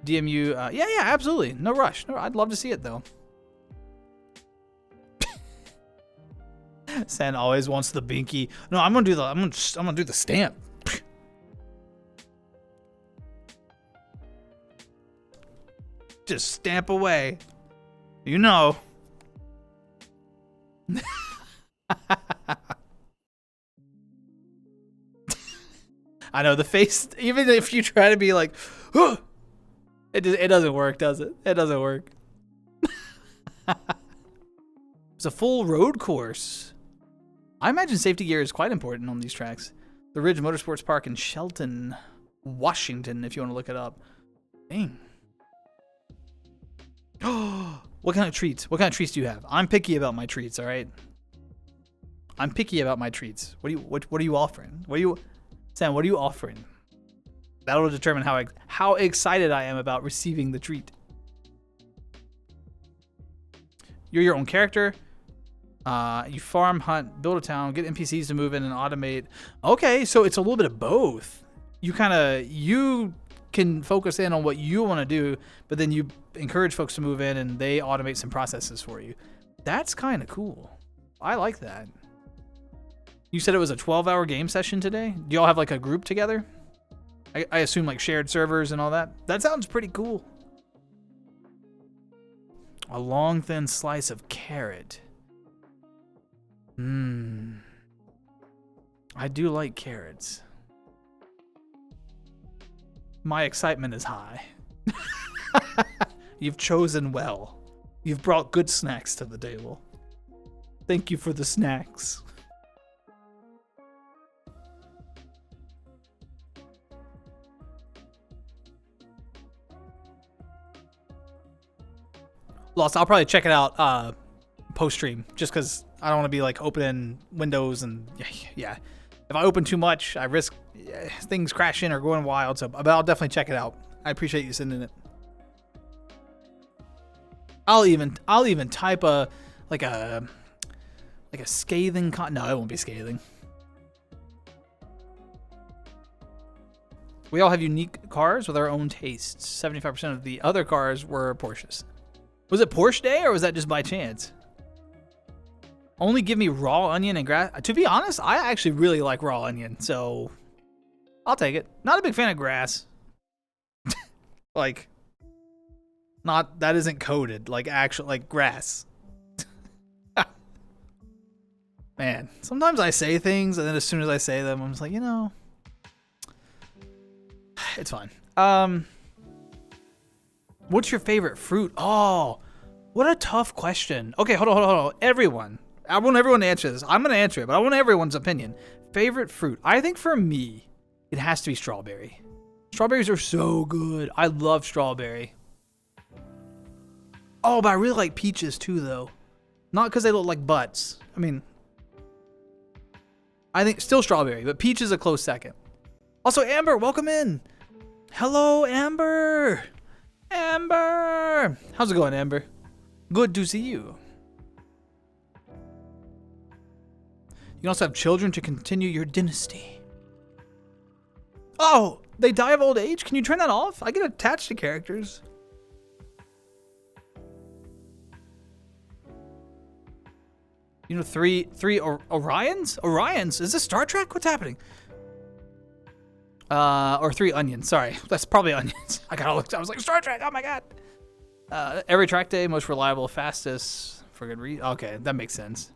DMU, yeah, absolutely. No rush. No, I'd love to see it, though. San always wants the binky. No, I'm gonna do the stamp. Just stamp away. You know. I know the face. Even if you try to be like, huh, it doesn't work, does it? It doesn't work. It's a full road course. I imagine safety gear is quite important on these tracks. The Ridge Motorsports Park in Shelton, Washington, if you want to look it up. Dang. What kind of treats? What kind of treats do you have? I'm picky about my treats, all right? I'm picky about my treats. What are you offering? Sam, what are you offering? That'll determine how excited I am about receiving the treat. You're your own character. You farm, hunt, build a town, get NPCs to move in and automate. Okay, so it's a little bit of both. You can focus in on what you want to do, but then you encourage folks to move in and they automate some processes for you. That's kind of cool. I like that. You said it was a 12-hour game session today? Do y'all have like a group together? I assume like shared servers and all that. That sounds pretty cool. A long, thin slice of carrot. I do like carrots. My excitement is high. You've chosen well. You've brought good snacks to the table. Thank you for the snacks. Lost, I'll probably check it out post-stream, just because I don't want to be like opening windows and yeah. If I open too much, I risk things crashing or going wild. So, but I'll definitely check it out. I appreciate you sending it. I'll even type a scathing no, it won't be scathing. We all have unique cars with our own tastes. 75% of the other cars were Porsches. Was it Porsche day or was that just by chance? Only give me raw onion and grass. To be honest, I actually really like raw onion, so I'll take it. Not a big fan of grass. Like, that isn't coded, like actual, like grass. Man, sometimes I say things and then as soon as I say them, I'm just like, it's fine. What's your favorite fruit? Oh, what a tough question. Okay, hold on. Everyone. I want everyone to answer this. I'm going to answer it, but I want everyone's opinion. Favorite fruit? I think for me, it has to be strawberry. Strawberries are so good. I love strawberry. Oh, but I really like peaches too, though. Not because they look like butts. I mean, I think still strawberry, but peach is a close second. Also, Amber, welcome in. Hello, Amber. Amber. How's it going, Amber? Good to see you. You can also have children to continue your dynasty. Oh, they die of old age? Can you turn that off? I get attached to characters. You know, three Orions? Orions? Is this Star Trek? What's happening? Or 3 onions. Sorry, that's probably onions. I was like, Star Trek. Oh my god. Every track day, most reliable, fastest. For good reason. Okay, that makes sense.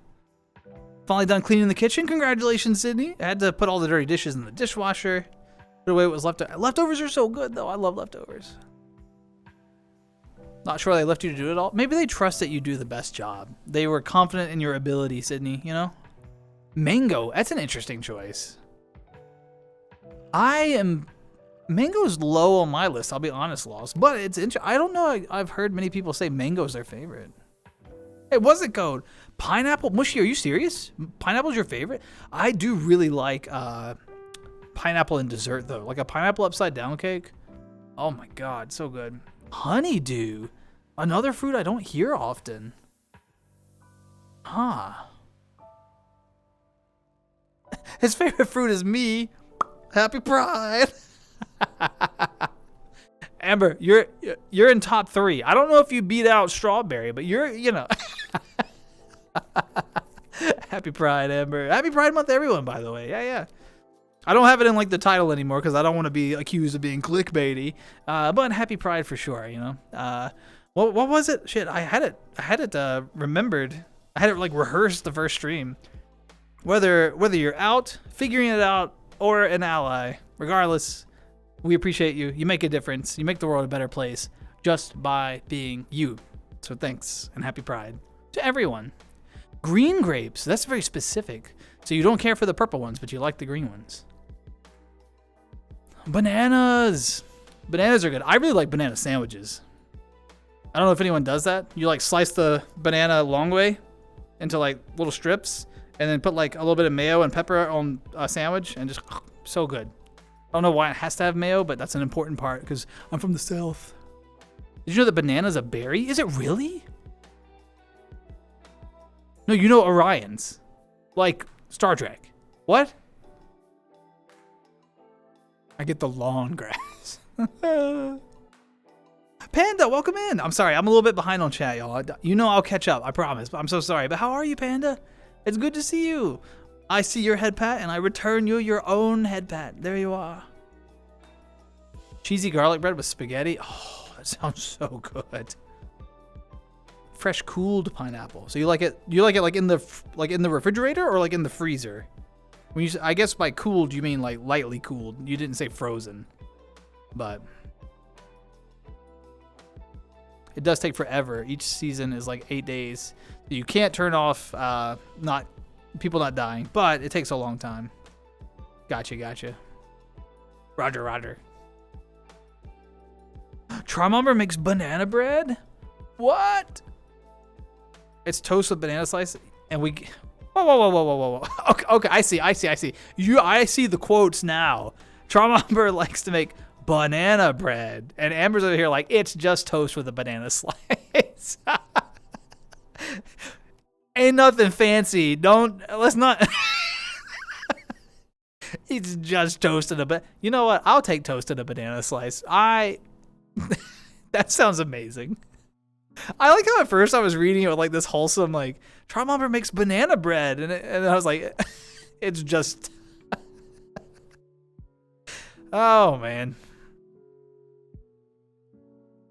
Finally done cleaning the kitchen. Congratulations, Sydney. I had to put all the dirty dishes in the dishwasher. Put away what was left. Leftovers are so good, though. I love leftovers. Not sure they left you to do it all. Maybe they trust that you do the best job. They were confident in your ability, Sydney, you know? Mango. That's an interesting choice. Mango's low on my list, I'll be honest, Lost. But it's interesting. I don't know. I've heard many people say mango's their favorite. It wasn't code. Pineapple. Mushy, are you serious? Pineapple's your favorite? I do really like pineapple in dessert, though. Like a pineapple upside down cake. Oh my god, so good. Honeydew. Another fruit I don't hear often. Huh. His favorite fruit is me. Happy Pride. Amber, you're in top 3. I don't know if you beat out strawberry, but you know. Happy Pride, Amber. Happy Pride Month, everyone, by the way. Yeah. I don't have it in like the title anymore because I don't want to be accused of being clickbaity. But Happy Pride for sure, you know. What was it? Shit, I had it remembered. I had it like rehearsed the first stream. Whether you're out figuring it out or an ally, regardless, we appreciate you. You make a difference. You make the world a better place just by being you. So thanks and Happy Pride to everyone. Green grapes. That's very specific. So you don't care for the purple ones, but you like the green ones. Bananas. Bananas are good. I really like banana sandwiches. I don't know if anyone does that. You like slice the banana long way into like little strips and then put like a little bit of mayo and pepper on a sandwich and just so good. I don't know why it has to have mayo, but that's an important part because I'm from the South. Did you know that banana's a berry? Is it really? No, you know Orions. Like Star Trek. What? I get the long grass. Panda, welcome in. I'm sorry, I'm a little bit behind on chat, y'all. You know I'll catch up, I promise. I'm so sorry, but how are you, Panda? It's good to see you. I see your head pat, and I return you your own head pat. There you are. Cheesy garlic bread with spaghetti. Oh, that sounds so good. Fresh cooled pineapple. So you like it? You like it like in the refrigerator or like in the freezer? When you, I guess by cooled you mean like lightly cooled. You didn't say frozen, but it does take forever. Each season is like 8 days. You can't turn off people not dying, but it takes a long time. Gotcha. Roger. Trimumber makes banana bread? What? It's toast with banana slice, and we. Whoa. Okay, I see. I see the quotes now. Trimumber likes to make banana bread, and Amber's over here like it's just toast with a banana slice. Ain't nothing fancy. Let's not. It's just toasted but you know what? I'll take toasted a banana slice. That sounds amazing. I like how at first I was reading it with like this wholesome like Trimumber makes banana bread and I was like it's just oh man.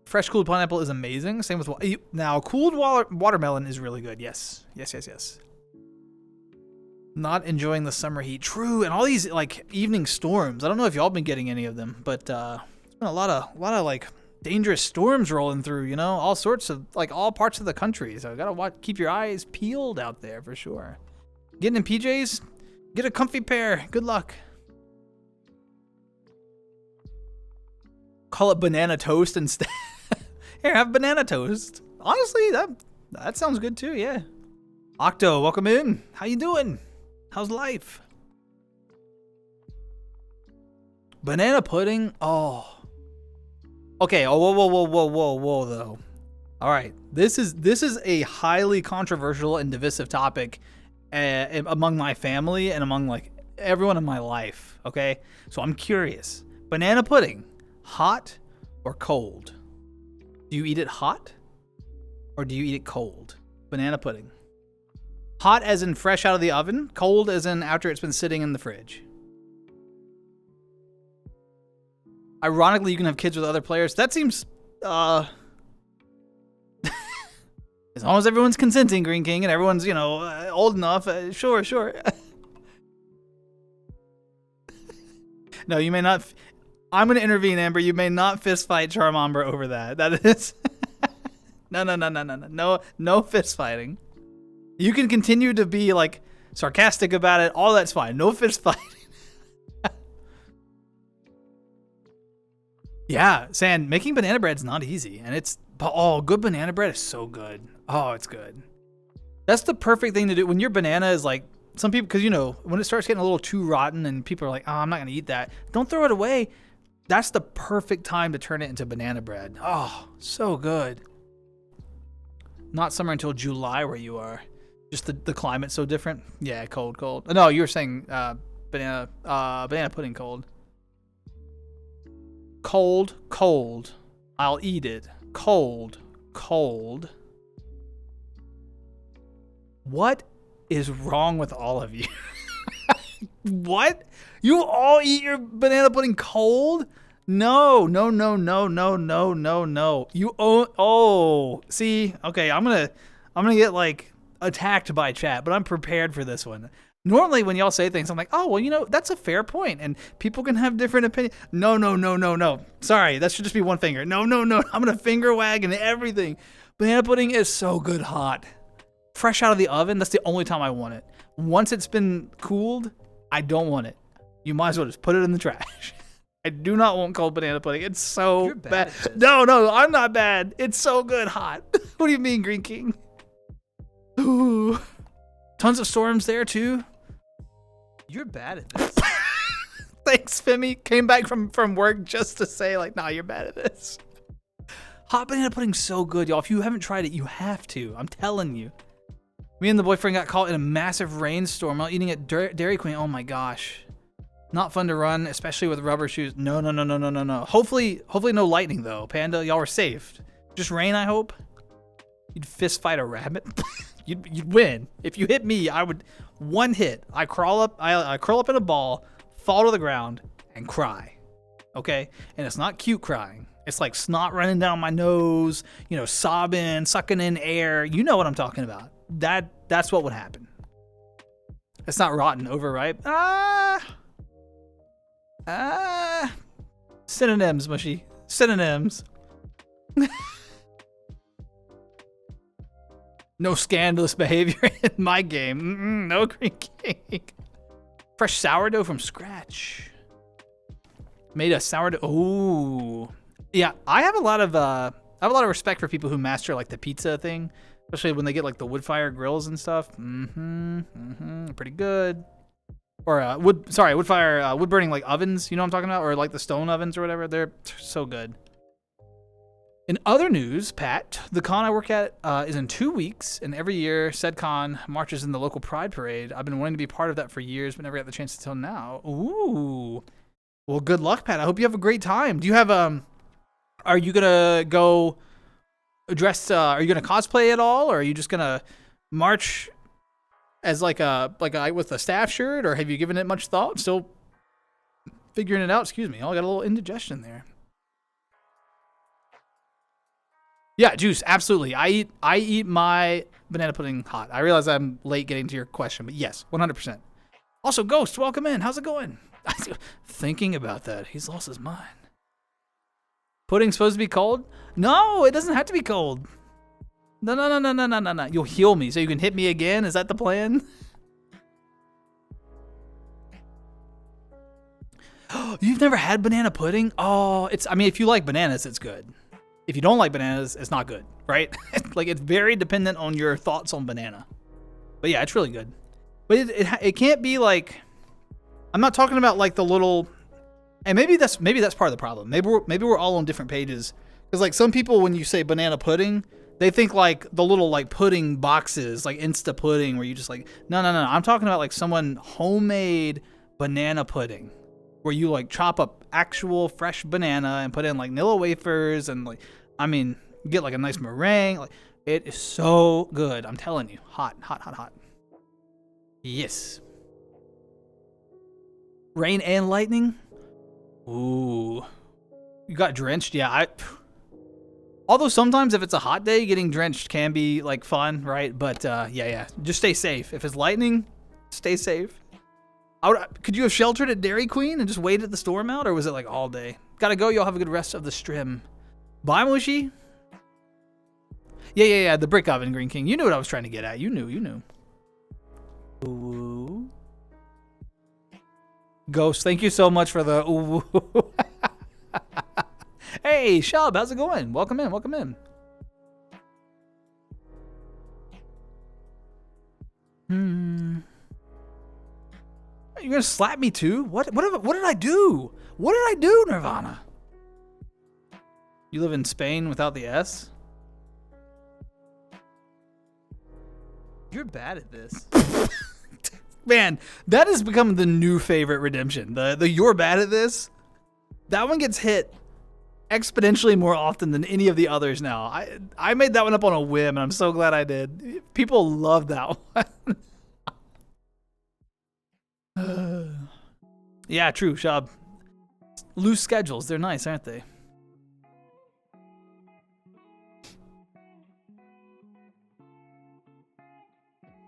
Fresh cooled pineapple is amazing. Same with now cooled watermelon is really good. Yes. Not enjoying the summer heat. True, and all these like evening storms. I don't know if y'all been getting any of them, but it's been a lot of like dangerous storms rolling through, you know, all sorts of, like, all parts of the country. So gotta keep your eyes peeled out there for sure. Getting in PJs, get a comfy pair. Good luck. Call it banana toast instead. Here, have banana toast. Honestly, that sounds good too, yeah. Octo, welcome in. How you doing? How's life? Banana pudding? Oh. Okay, oh, whoa, though. All right, this is a highly controversial and divisive topic among my family and among, like, everyone in my life, okay? So I'm curious. Banana pudding, hot or cold? Do you eat it hot or do you eat it cold? Banana pudding. Hot as in fresh out of the oven, cold as in after it's been sitting in the fridge. Ironically, you can have kids with other players. That seems, as long as everyone's consenting, Green King, and everyone's, you know, old enough, sure. No, you may not. I'm going to intervene, Amber. You may not fist fight Charmamber over that. That is. No fist fighting. You can continue to be, like, sarcastic about it. All that's fine. No fist fighting. Yeah, Sand, making banana bread's not easy. And it's, oh, good banana bread is so good. Oh, it's good. That's the perfect thing to do. When your banana is like, some people, because, you know, when it starts getting a little too rotten and people are like, oh, I'm not going to eat that. Don't throw it away. That's the perfect time to turn it into banana bread. Oh, so good. Not summer until July where you are. Just the climate's so different. Yeah, cold. No, you were saying banana pudding cold. Cold. I'll eat it. Cold. What is wrong with all of you? What? You all eat your banana pudding cold? No. You see, okay, I'm gonna get, like, attacked by chat, but I'm prepared for this one. Normally when y'all say things, I'm like, oh, well, you know, that's a fair point, and people can have different opinions. No. Sorry, that should just be one finger. No. I'm gonna finger wag and everything. Banana pudding is so good hot. Fresh out of the oven, that's the only time I want it. Once it's been cooled, I don't want it. You might as well just put it in the trash. I do not want cold banana pudding. It's so bad. No, I'm not bad. It's so good hot. What do you mean, Green King? Ooh. Tons of storms there, too. You're bad at this. Thanks, Femi. Came back from work just to say, like, nah, you're bad at this. Hot banana pudding's so good, y'all. If you haven't tried it, you have to. I'm telling you. Me and the boyfriend got caught in a massive rainstorm while eating at Dairy Queen. Oh, my gosh. Not fun to run, especially with rubber shoes. No. Hopefully no lightning, though. Panda, y'all were safe. Just rain, I hope. You'd fist fight a rabbit. You'd win. If you hit me, I would one hit. I curl up in a ball, fall to the ground, and cry. Okay? And it's not cute crying. It's like snot running down my nose, you know, sobbing, sucking in air. You know what I'm talking about. That's what would happen. It's not rotten, overripe. Synonyms, Mushy. Synonyms. No scandalous behavior in my game. No Green King. Fresh sourdough from scratch. Made a sourdough. Ooh. Yeah, I have a lot of respect for people who master, like, the pizza thing, especially when they get, like, the wood fire grills and stuff. Pretty good. Or wood burning, like, ovens, you know what I'm talking about? Or, like, the stone ovens or whatever. They're so good. In other news, Pat, the con I work at is in 2 weeks, and every year said con marches in the local Pride Parade. I've been wanting to be part of that for years, but never got the chance until now. Ooh. Well, good luck, Pat. I hope you have a great time. Do you have are you gonna go dressed? Are you gonna cosplay at all, or are you just gonna march as like a with a staff shirt, or have you given it much thought? Still figuring it out. Excuse me. I got a little indigestion there. Yeah, juice, absolutely. I eat my banana pudding hot. I realize I'm late getting to your question, but yes, 100%. Also, Ghost, welcome in. How's it going? Thinking about that. He's lost his mind. Pudding's supposed to be cold? No, it doesn't have to be cold. No, no, no, no, no, no, no, no. You'll heal me so you can hit me again? Is that the plan? You've never had banana pudding? Oh, I mean, if you like bananas, it's good. If you don't like bananas, it's not good, right? Like, it's very dependent on your thoughts on banana. But yeah, it's really good. But it can't be like, I'm not talking about like the little, and maybe that's part of the problem. Maybe we're all on different pages. Because like some people, when you say banana pudding, they think like the little like pudding boxes, like Insta pudding, where you just like, no. I'm talking about like someone homemade banana pudding, where you like chop up actual fresh banana and put in like Nilla wafers and like, I mean, you get like a nice meringue. Like, it is so good. I'm telling you, hot, hot, hot, hot. Yes. Rain and lightning. Ooh, you got drenched? Yeah, although sometimes if it's a hot day, getting drenched can be like fun, right? But yeah, just stay safe. If it's lightning, stay safe. Could you have sheltered at Dairy Queen and just waited the storm out, or was it like all day? Gotta go. Y'all have a good rest of the stream. Bye, Mushy. Yeah. The brick oven, Green King. You knew what I was trying to get at. You knew. Ooh. Ghost, thank you so much for the ooh. Hey, Shub, how's it going? Welcome in. You're gonna slap me too? What did I do? What did I do, Nirvana? You live in Spain without the S? You're bad at this. Man, that has become the new favorite redemption. The you're bad at this. That one gets hit exponentially more often than any of the others now. I made that one up on a whim, and I'm so glad I did. People love that one. Yeah, true, Shab. Loose schedules, they're nice, aren't they?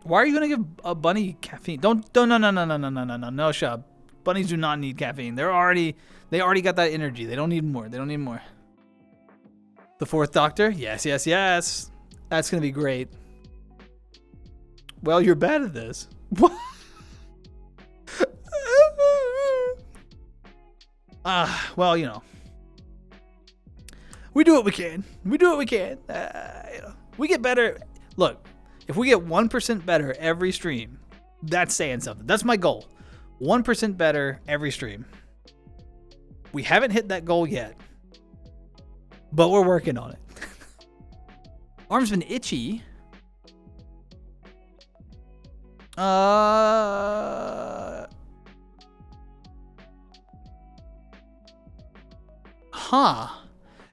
Why are you gonna give a bunny caffeine? No, Shab. Bunnies do not need caffeine. They already got that energy. They don't need more. The fourth Doctor? Yes. That's gonna be great. Well, you're bad at this. What? Well, you know. We do what we can. We get better. Look, if we get 1% better every stream, that's saying something. That's my goal. 1% better every stream. We haven't hit that goal yet, but we're working on it. Arm's been itchy.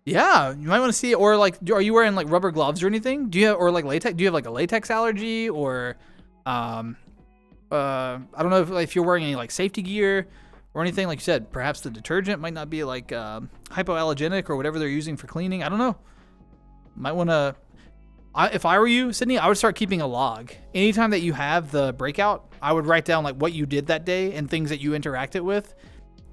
Yeah, you might want to see it. Or like, are you wearing like rubber gloves or anything? Do you have, or like latex? Do you have like a latex allergy, or I don't know if you're wearing any like safety gear or anything. Like you said, perhaps the detergent might not be like hypoallergenic or whatever they're using for cleaning. I don't know. Might want to. If I were you, Sydney, I would start keeping a log. Anytime that you have the breakout, I would write down like what you did that day and things that you interacted with.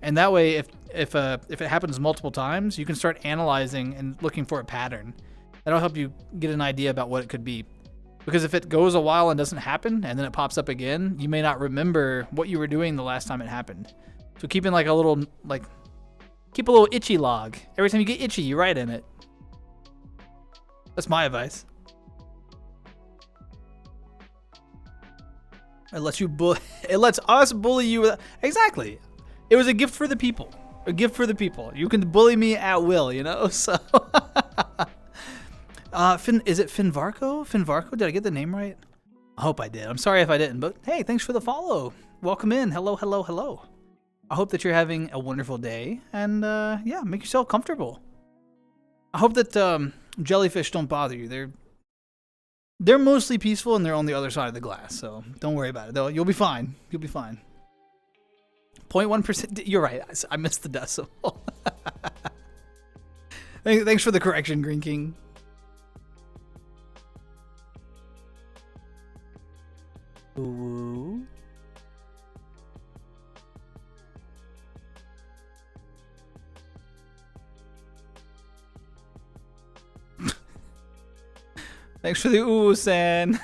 And that way, if it happens multiple times, you can start analyzing and looking for a pattern. That'll help you get an idea about what it could be. Because if it goes a while and doesn't happen, and then it pops up again, you may not remember what you were doing the last time it happened. So keeping like a little, keep a little itchy log. Every time you get itchy, you write in it. That's my advice. It lets us bully you. Exactly. It was a gift for the people. A gift for the people. You can bully me at will, you know? So is it Finvarco? Finvarco? Did I get the name right? I hope I did. I'm sorry if I didn't, but hey, thanks for the follow. Welcome in. Hello. I hope that you're having a wonderful day, and yeah, make yourself comfortable. I hope that jellyfish don't bother you. They're mostly peaceful, and they're on the other side of the glass, so don't worry about it. You'll be fine. 0.1%. You're right. I missed the decimal. Thanks for the correction, Green King. Ooh. Thanks for the ooh-san.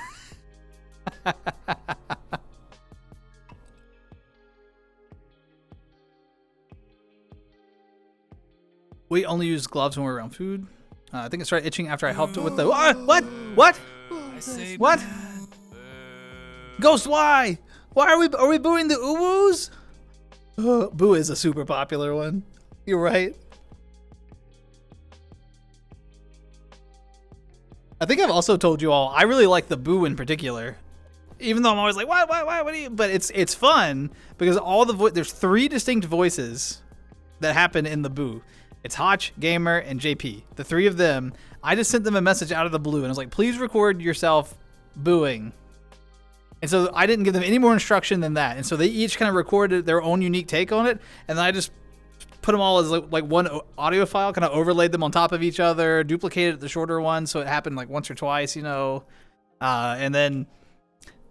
We only use gloves when we're around food. I think it started itching after I helped it with the... What? What? Ghost, why? Why are we booing the uwoos? Boo is a super popular one. You're right. I think I've also told you all, I really like the boo in particular. Even though I'm always like, what do you... But it's fun because all the there's 3 distinct voices that happen in the boo. It's Hotch, Gamer, and JP. The 3 of them, I just sent them a message out of the blue and I was like, please record yourself booing. And so I didn't give them any more instruction than that. And so they each kind of recorded their own unique take on it. And then I just put them all as like one audio file, kind of overlaid them on top of each other, duplicated the shorter one. So it happened like once or twice, you know. And then,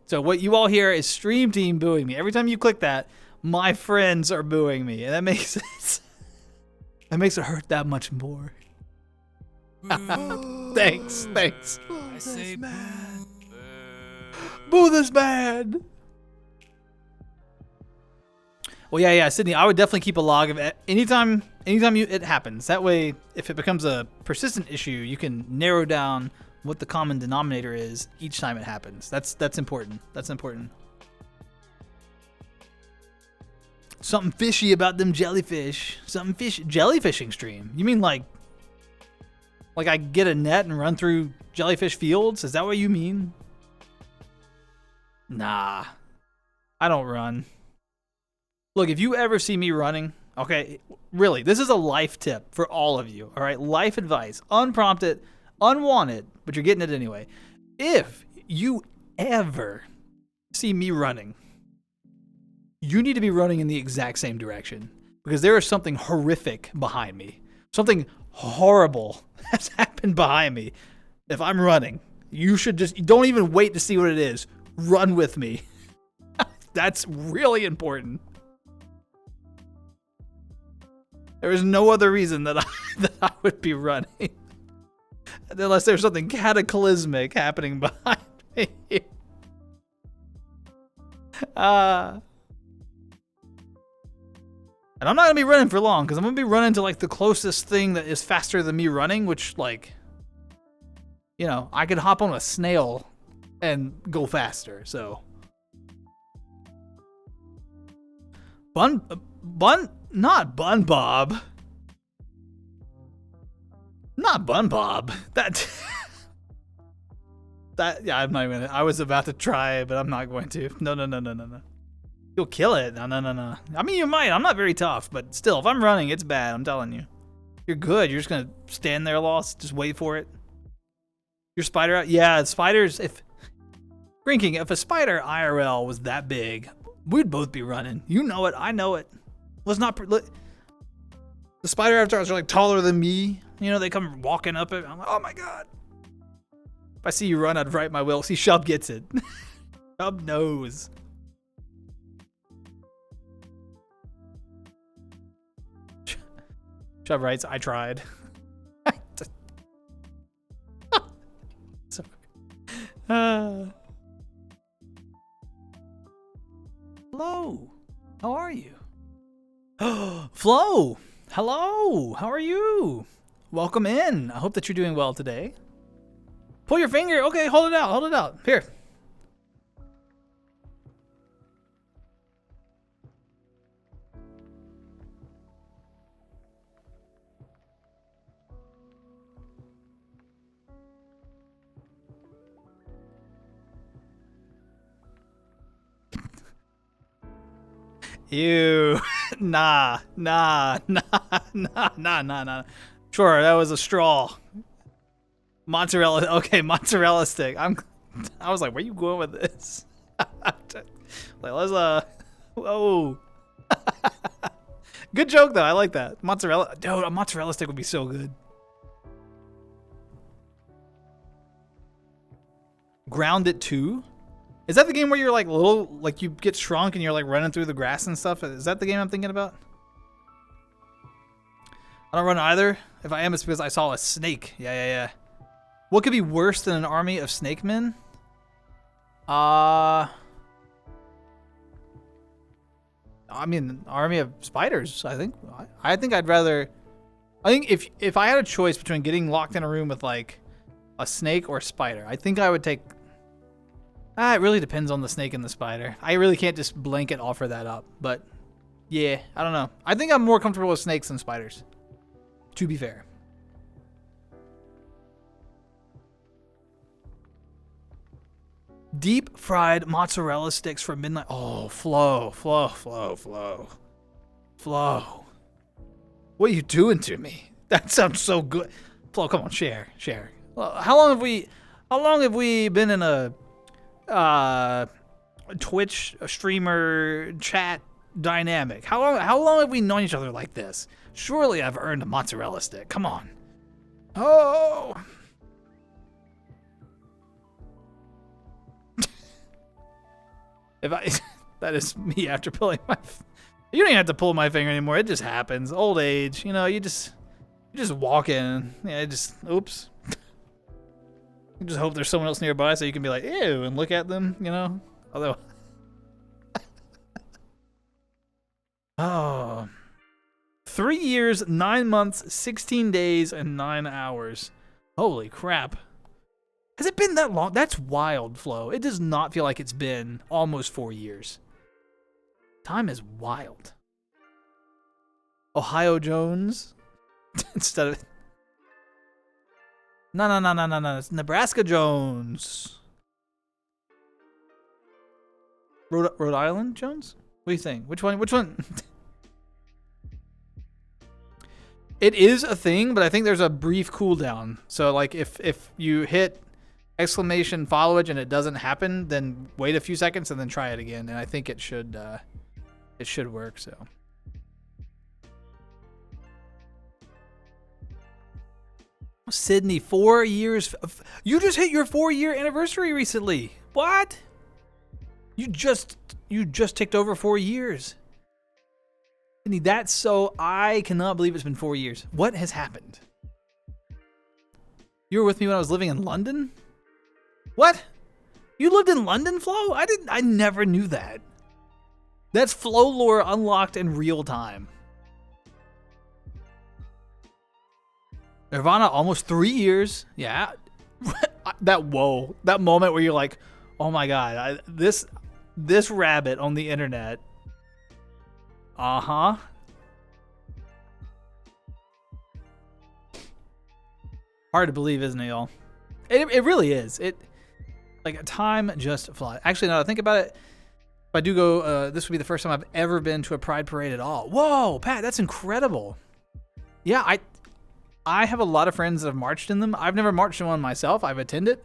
so what you all hear is Stream Team booing me. Every time you click that, my friends are booing me. And that makes sense. That makes it hurt that much more. Thanks. I say bad. Boo this bad. Well, yeah, Sydney, I would definitely keep a log of it. Anytime it happens. That way, if it becomes a persistent issue, you can narrow down what the common denominator is each time it happens. That's important. That's important. Something fishy about them jellyfish. Something jellyfishing stream. You mean like I get a net and run through jellyfish fields? Is that what you mean? Nah. I don't run. Look, if you ever see me running, okay, really, this is a life tip for all of you, all right? Life advice. Unprompted, unwanted, but you're getting it anyway. If you ever see me running, you need to be running in the exact same direction because there is something horrific behind me. Something horrible has happened behind me. If I'm running, you should just, don't even wait to see what it is. Run with me. That's really important. There is no other reason that I would be running. Unless there's something cataclysmic happening behind me. And I'm not going to be running for long because I'm going to be running to like the closest thing that is faster than me running, which like, you know, I could hop on a snail and go faster. So not Bun Bob. Not Bun Bob. That yeah, I'm not even, I was about to try, but I'm not going to. No. You'll kill it. No. I mean, you might. I'm not very tough, but still, if I'm running, it's bad. I'm telling you. You're good. You're just going to stand there, Lost. Just wait for it. Your spider out? Yeah, spiders, if a spider IRL was that big, we'd both be running. You know it. I know it. Let's not, the spider avatars are like taller than me. You know, they come walking up it. I'm like, oh my God. If I see you run, I'd write my will. See, Shub gets it. Shub knows. Shub writes, I tried. Hello. How are you? Flo. Hello. How are you? Welcome in. I hope that you're doing well today. Pull your finger. Okay, hold it out. Hold it out. Here. Ew. Nah. Sure, that was a straw. Mozzarella. Okay, mozzarella stick. I was like, where you going with this? Like, let's whoa. Good joke though. I like that. Mozzarella. Dude, a mozzarella stick would be so good. Grounded 2? Is that the game where you're like little, like you get shrunk and you're like running through the grass and stuff? Is that the game I'm thinking about? I don't run either. If I am, it's because I saw a snake. Yeah. What could be worse than an army of snake men? I mean, army of spiders, I think. I think I'd rather... I think if I had a choice between getting locked in a room with, like, a snake or a spider, I think I would take... it really depends on the snake and the spider. I really can't just blanket offer that up. But, yeah, I don't know. I think I'm more comfortable with snakes than spiders, to be fair. Deep fried mozzarella sticks for midnight. Oh, Flo. What are you doing to me? That sounds so good. Flo, come on, share. Well, how long have we been in a Twitch streamer chat dynamic? How long have we known each other like this? Surely I've earned a mozzarella stick. Come on. Oh. That is me after pulling my... You don't even have to pull my finger anymore. It just happens. Old age, you know, you just walk in. Yeah, oops. You just hope there's someone else nearby so you can be like, ew, and look at them, you know? Although... Oh. 3 years, 9 months, 16 days, and 9 hours. Holy crap. Has it been that long? That's wild, Flo. It does not feel like it's been almost 4 years. Time is wild. Ohio Jones instead of... No. It's Nebraska Jones. Rhode Island Jones? What do you think? Which one? It is a thing, but I think there's a brief cooldown. So, like, if you hit exclamation followage and it doesn't happen, then wait a few seconds and then try it again. And I think it should work. So. Sydney, 4 years. You just hit your 4-year anniversary recently. What? You just ticked over 4 years. Sydney, that's so... I cannot believe it's been 4 years. What has happened? You were with me when I was living in London? What? You lived in London, Flo? I never knew that. That's Flo lore unlocked in real time. Nirvana, almost 3 years. Yeah. That moment where you're like, oh my God, this rabbit on the internet. Uh-huh. Hard to believe, isn't it, y'all? It really is. Like, time just flies. Actually, now that I think about it, if I do go, this would be the first time I've ever been to a Pride Parade at all. Whoa, Pat, that's incredible. Yeah, I have a lot of friends that have marched in them. I've never marched in one myself. I've attended.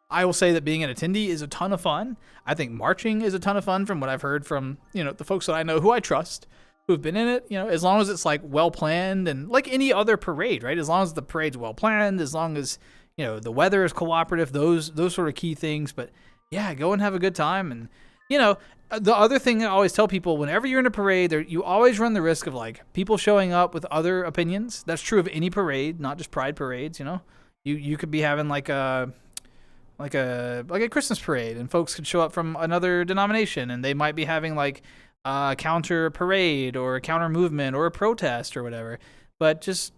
I will say that being an attendee is a ton of fun. I think marching is a ton of fun from what I've heard from, the folks that I know who I trust, who've been in it, as long as it's like well planned and like any other parade, right? As long as the parade's well planned, as long as, the weather is cooperative, those sort of key things. But yeah, go and have a good time. And, the other thing I always tell people, whenever you're in a parade, you always run the risk of like people showing up with other opinions. That's true of any parade, not just Pride parades. You could be having like a Christmas parade, and folks could show up from another denomination, and they might be having like a counter parade or a counter movement or a protest or whatever. But just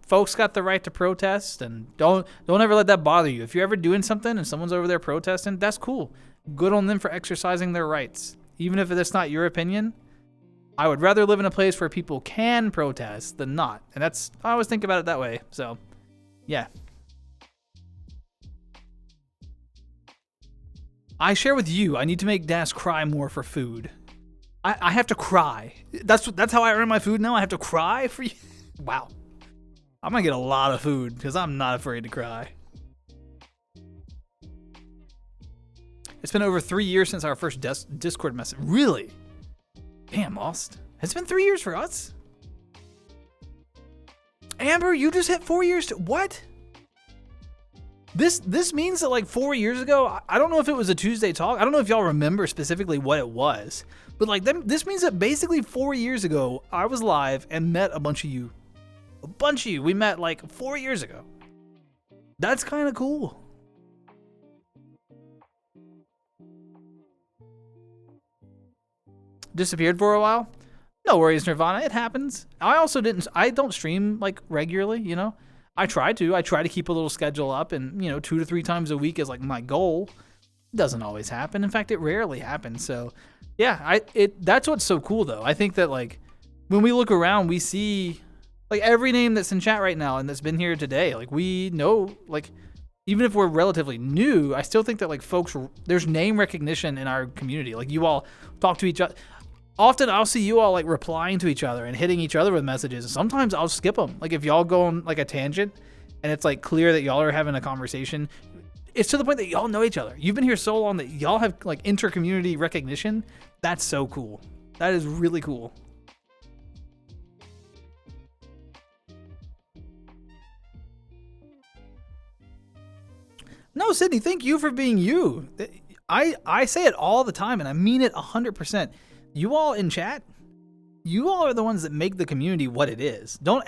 folks got the right to protest, and don't ever let that bother you. If you're ever doing something and someone's over there protesting, that's cool. Good on them for exercising their rights. Even if that's not your opinion, I would rather live in a place where people can protest than not. And I always think about it that way. So, yeah. I share with you, I need to make Das cry more for food. I have to cry. That's how I earn my food now. I have to cry for you. Wow. I'm going to get a lot of food because I'm not afraid to cry. It's been over 3 years since our first Discord message. Really? Damn, Lost. Has it been 3 years for us? Amber, you just hit 4 years. What? This means that like 4 years ago, I don't know if it was a Tuesday talk. I don't know if y'all remember specifically what it was. But like this means that basically 4 years ago, I was live and met a bunch of you. A bunch of you we met like 4 years ago. That's kind of cool. Disappeared for a while? No worries, Nirvana. It happens. I don't stream like regularly, you know? I try to keep a little schedule up, and 2 to 3 times a week is like my goal. It doesn't always happen. In fact, it rarely happens. So yeah, that's what's so cool though. I think that like when we look around, we see like every name that's in chat right now and that's been here today. Like we know, like even if we're relatively new, I still think that like folks, there's name recognition in our community. Like you all talk to each other. Often I'll see you all like replying to each other and hitting each other with messages. Sometimes I'll skip them. Like if y'all go on like a tangent and it's like clear that y'all are having a conversation, it's to the point that y'all know each other. You've been here so long that y'all have like inter-community recognition. That's so cool. That is really cool. No, Sydney, thank you for being you. I say it all the time and I mean it 100%. You all in chat, you all are the ones that make the community what it is. Don't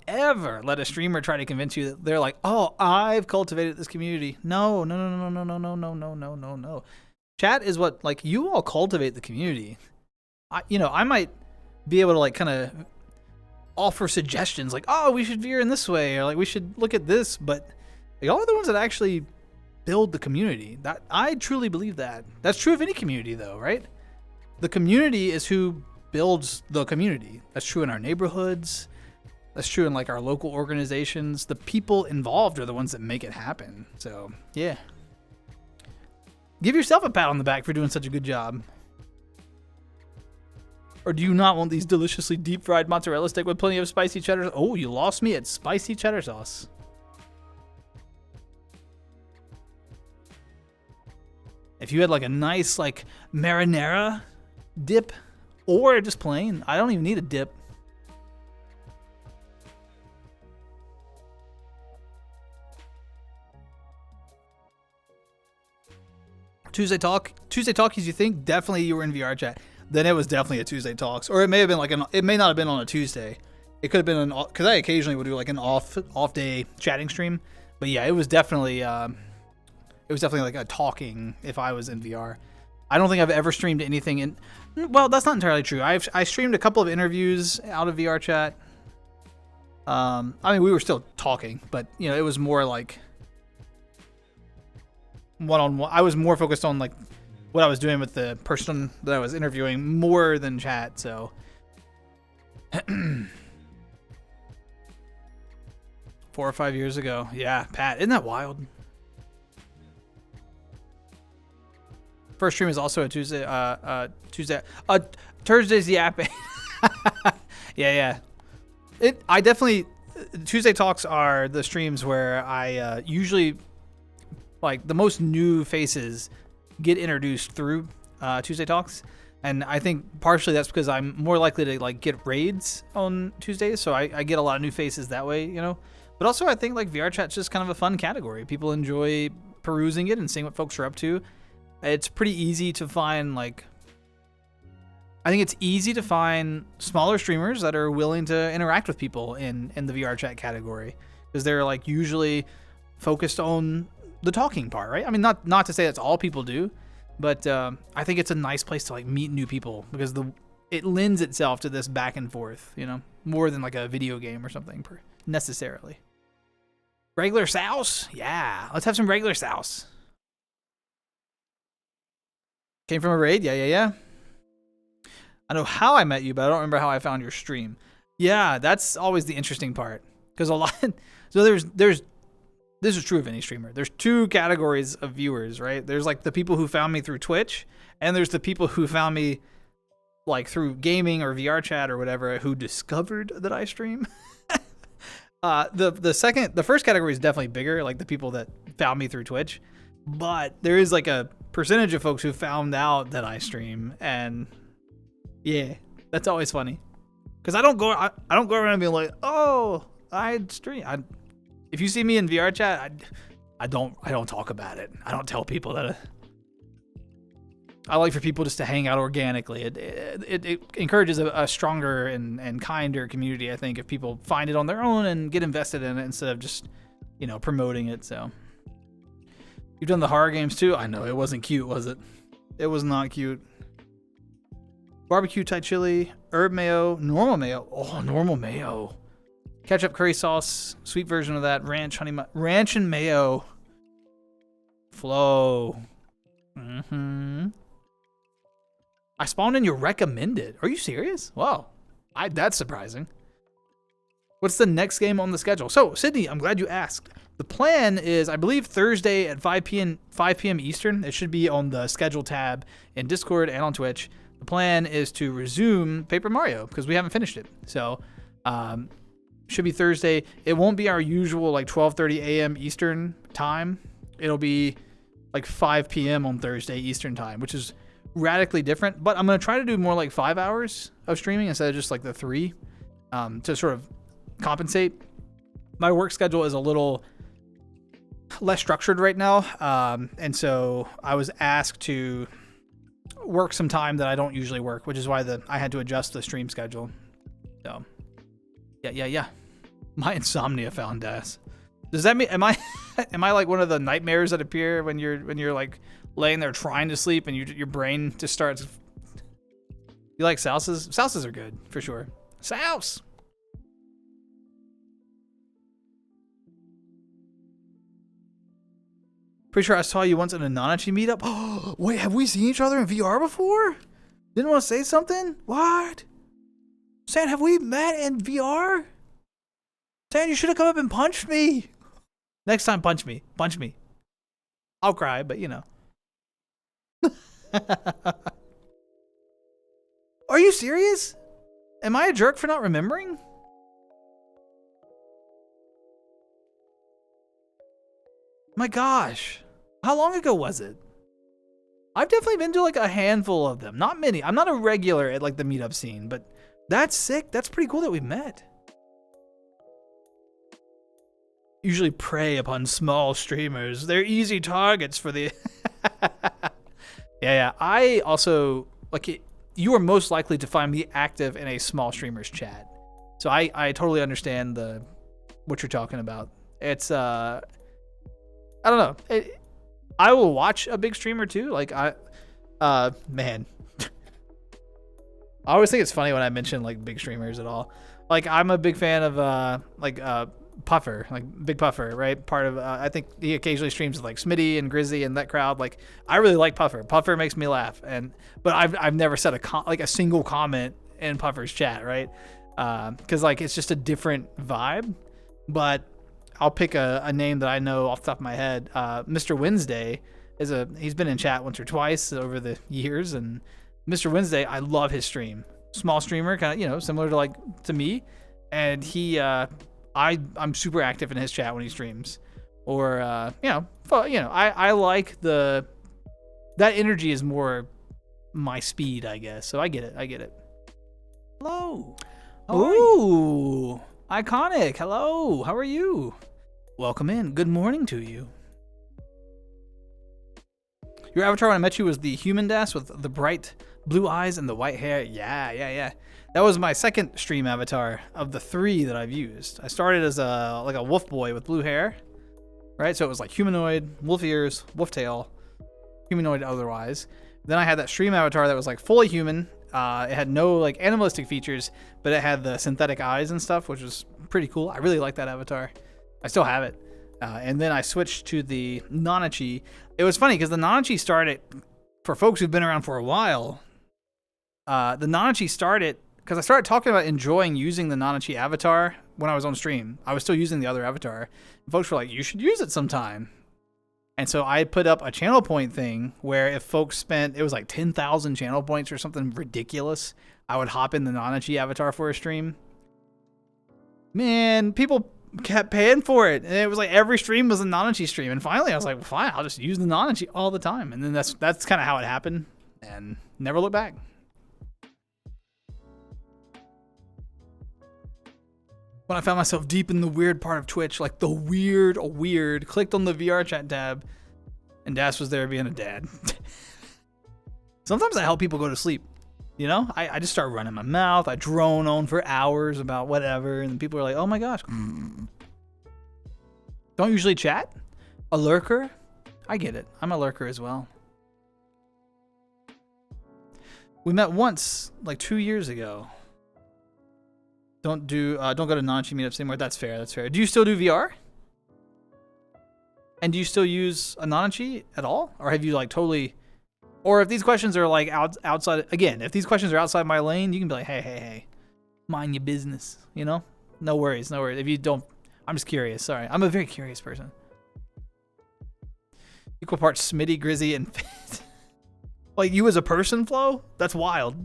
ever let a streamer try to convince you that they're like, oh, I've cultivated this community. No. Chat is what, like, you all cultivate the community. I might be able to like kind of offer suggestions like, oh, we should veer in this way, or like we should look at this, but y'all are the ones that actually build the community. That I truly believe that. That's true of any community though, right? The community is who builds the community. That's true in our neighborhoods. That's true in like our local organizations. The people involved are the ones that make it happen. So yeah. Give yourself a pat on the back for doing such a good job. Or do you not want these deliciously deep fried mozzarella stick with plenty of spicy cheddar? Oh, you lost me at spicy cheddar sauce. If you had like a nice like marinara dip, or just plain, I don't even need a dip. Tuesday Talkies, you think? Definitely you were in VR chat. Then it was definitely a Tuesday Talks. Or it may have been like it may not have been on a Tuesday. It could have been because I occasionally would do like an off day chatting stream. But yeah, it was definitely like a talking if I was in VR. I don't think I've ever streamed anything in. Well, that's not entirely true. I streamed a couple of interviews out of VR chat. I mean, we were still talking, but it was more like one-on-one. I was more focused on like what I was doing with the person that I was interviewing more than chat. So 4 or 5 years ago, yeah, Pat, isn't that wild? First stream is also a Tuesday. Thursday's yapping. yeah. I definitely Tuesday Talks are the streams where I usually like the most new faces get introduced through Tuesday Talks, and I think partially that's because I'm more likely to like get raids on Tuesdays, so I get a lot of new faces that way, But also I think like VR chat's just kind of a fun category. People enjoy perusing it and seeing what folks are up to. It's pretty easy to find I think it's easy to find smaller streamers that are willing to interact with people in the VR chat category, because they're like usually focused on the talking part, right? I mean, not to say that's all people do, but I think it's a nice place to like meet new people because it lends itself to this back and forth, more than like a video game or something necessarily. Regular sauce? Yeah, let's have some regular sauce. Came from a raid? Yeah. I know how I met you, but I don't remember how I found your stream. Yeah, that's always the interesting part. Because a lot... So there's... This is true of any streamer. There's 2 categories of viewers, right? There's like the people who found me through Twitch, and there's the people who found me like through gaming or VR chat or whatever, who discovered that I stream. The first category is definitely bigger, like the people that found me through Twitch. But there is like a percentage of folks who found out that I stream, and yeah, that's always funny. Because I don't go around being like, oh, I stream. If you see me in VR chat, I don't talk about it. I don't tell people that. I like for people just to hang out organically. It encourages a stronger and kinder community, I think, if people find it on their own and get invested in it instead of just, you know, promoting it. So you've done the horror games too? I know, it wasn't cute, was it? It was not cute. Barbecue Thai chili, herb mayo, normal mayo. Oh, normal mayo. Ketchup curry sauce, sweet version of that, ranch and mayo. Flow. I spawned in your recommended. Are you serious? Wow. That's surprising. What's the next game on the schedule? So, Sydney, I'm glad you asked. The plan is, I believe, Thursday at 5 p.m. Eastern. It should be on the schedule tab in Discord and on Twitch. The plan is to resume Paper Mario because we haven't finished it. So, should be Thursday. It won't be our usual like 12:30 a.m. Eastern time. It'll be like 5 p.m. on Thursday Eastern time, which is radically different. But I'm going to try to do more like 5 hours of streaming instead of just like the 3 to sort of compensate. My work schedule is a little less structured right now. And so I was asked to work some time that I don't usually work, which is why I had to adjust the stream schedule. So yeah. My insomnia found Das. Does that mean am I like one of the nightmares that appear when you're like laying there trying to sleep and your brain just starts? You like salsas? Salsas are good for sure. Souse. Pretty sure I saw you once in a Nanachi meetup. Oh, wait, have we seen each other in VR before? Didn't want to say something? What? San, have we met in VR? San, you should have come up and punched me. Next time, punch me. Punch me. I'll cry, but you know. Are you serious? Am I a jerk for not remembering? My gosh. How long ago was it? I've definitely been to like a handful of them. Not many. I'm not a regular at like the meetup scene, but that's sick. That's pretty cool that we met. Usually prey upon small streamers. They're easy targets for the... Yeah. I also, like, you are most likely to find me active in a small streamer's chat. So I totally understand what you're talking about. It's, I don't know. I will watch a big streamer too. Like, man. I always think it's funny when I mention, like, big streamers at all. Like, I'm a big fan of, Puffer, like Big Puffer, right? Part of, I think he occasionally streams with like Smitty and Grizzy and that crowd. Like, I really like Puffer. Puffer makes me laugh, but I've never said a single comment in Puffer's chat, right? Because like it's just a different vibe. But I'll pick a name that I know off the top of my head. Mr. Wednesday he's been in chat once or twice over the years, and Mr. Wednesday, I love his stream. Small streamer, kind of, similar to me, and he. I'm super active in his chat when he streams, or I like that energy is more my speed, I guess. So I get it. Hello. Ooh, iconic. Hello. How are you? Welcome in. Good morning to you. Your avatar when I met you was the human Das with the bright blue eyes and the white hair. Yeah. That was my second stream avatar of the 3 that I've used. I started as a wolf boy with blue hair, right? So it was like humanoid, wolf ears, wolf tail, humanoid otherwise. Then I had that stream avatar that was like fully human. It had no like animalistic features, but it had the synthetic eyes and stuff, which was pretty cool. I really like that avatar. I still have it. And then I switched to the Nanachi. It was funny because the Nanachi started, for folks who've been around for a while, the Nanachi started because I started talking about enjoying using the Nanachi avatar when I was on stream. I was still using the other avatar. And folks were like, you should use it sometime. And so I put up a channel point thing where if folks spent, it was like 10,000 channel points or something ridiculous, I would hop in the Nanachi avatar for a stream. Man, people kept paying for it. And it was like every stream was a Nanachi stream. And finally I was like, well, fine, I'll just use the Nanachi all the time. And then that's kind of how it happened. And never looked back. When I found myself deep in the weird part of Twitch, like the weird, clicked on the VR chat tab, and Das was there being a dad. Sometimes I help people go to sleep. You know, I just start running my mouth. I drone on for hours about whatever. And people are like, oh my gosh. Don't usually chat? A lurker? I get it. I'm a lurker as well. We met once, like 2 years ago. Don't go to non-chi meetups anymore. That's fair. That's fair. Do you still do VR? And do you still use a non-chi at all? Or have you like totally... Or if these questions are like outside... Again, if these questions are outside my lane, you can be like, hey. Mind your business, you know? No worries, no worries. If you don't... I'm just curious. Sorry. I'm a very curious person. Equal parts Smitty, Grizzy, and Fit. Like you as a person, Flo? That's wild.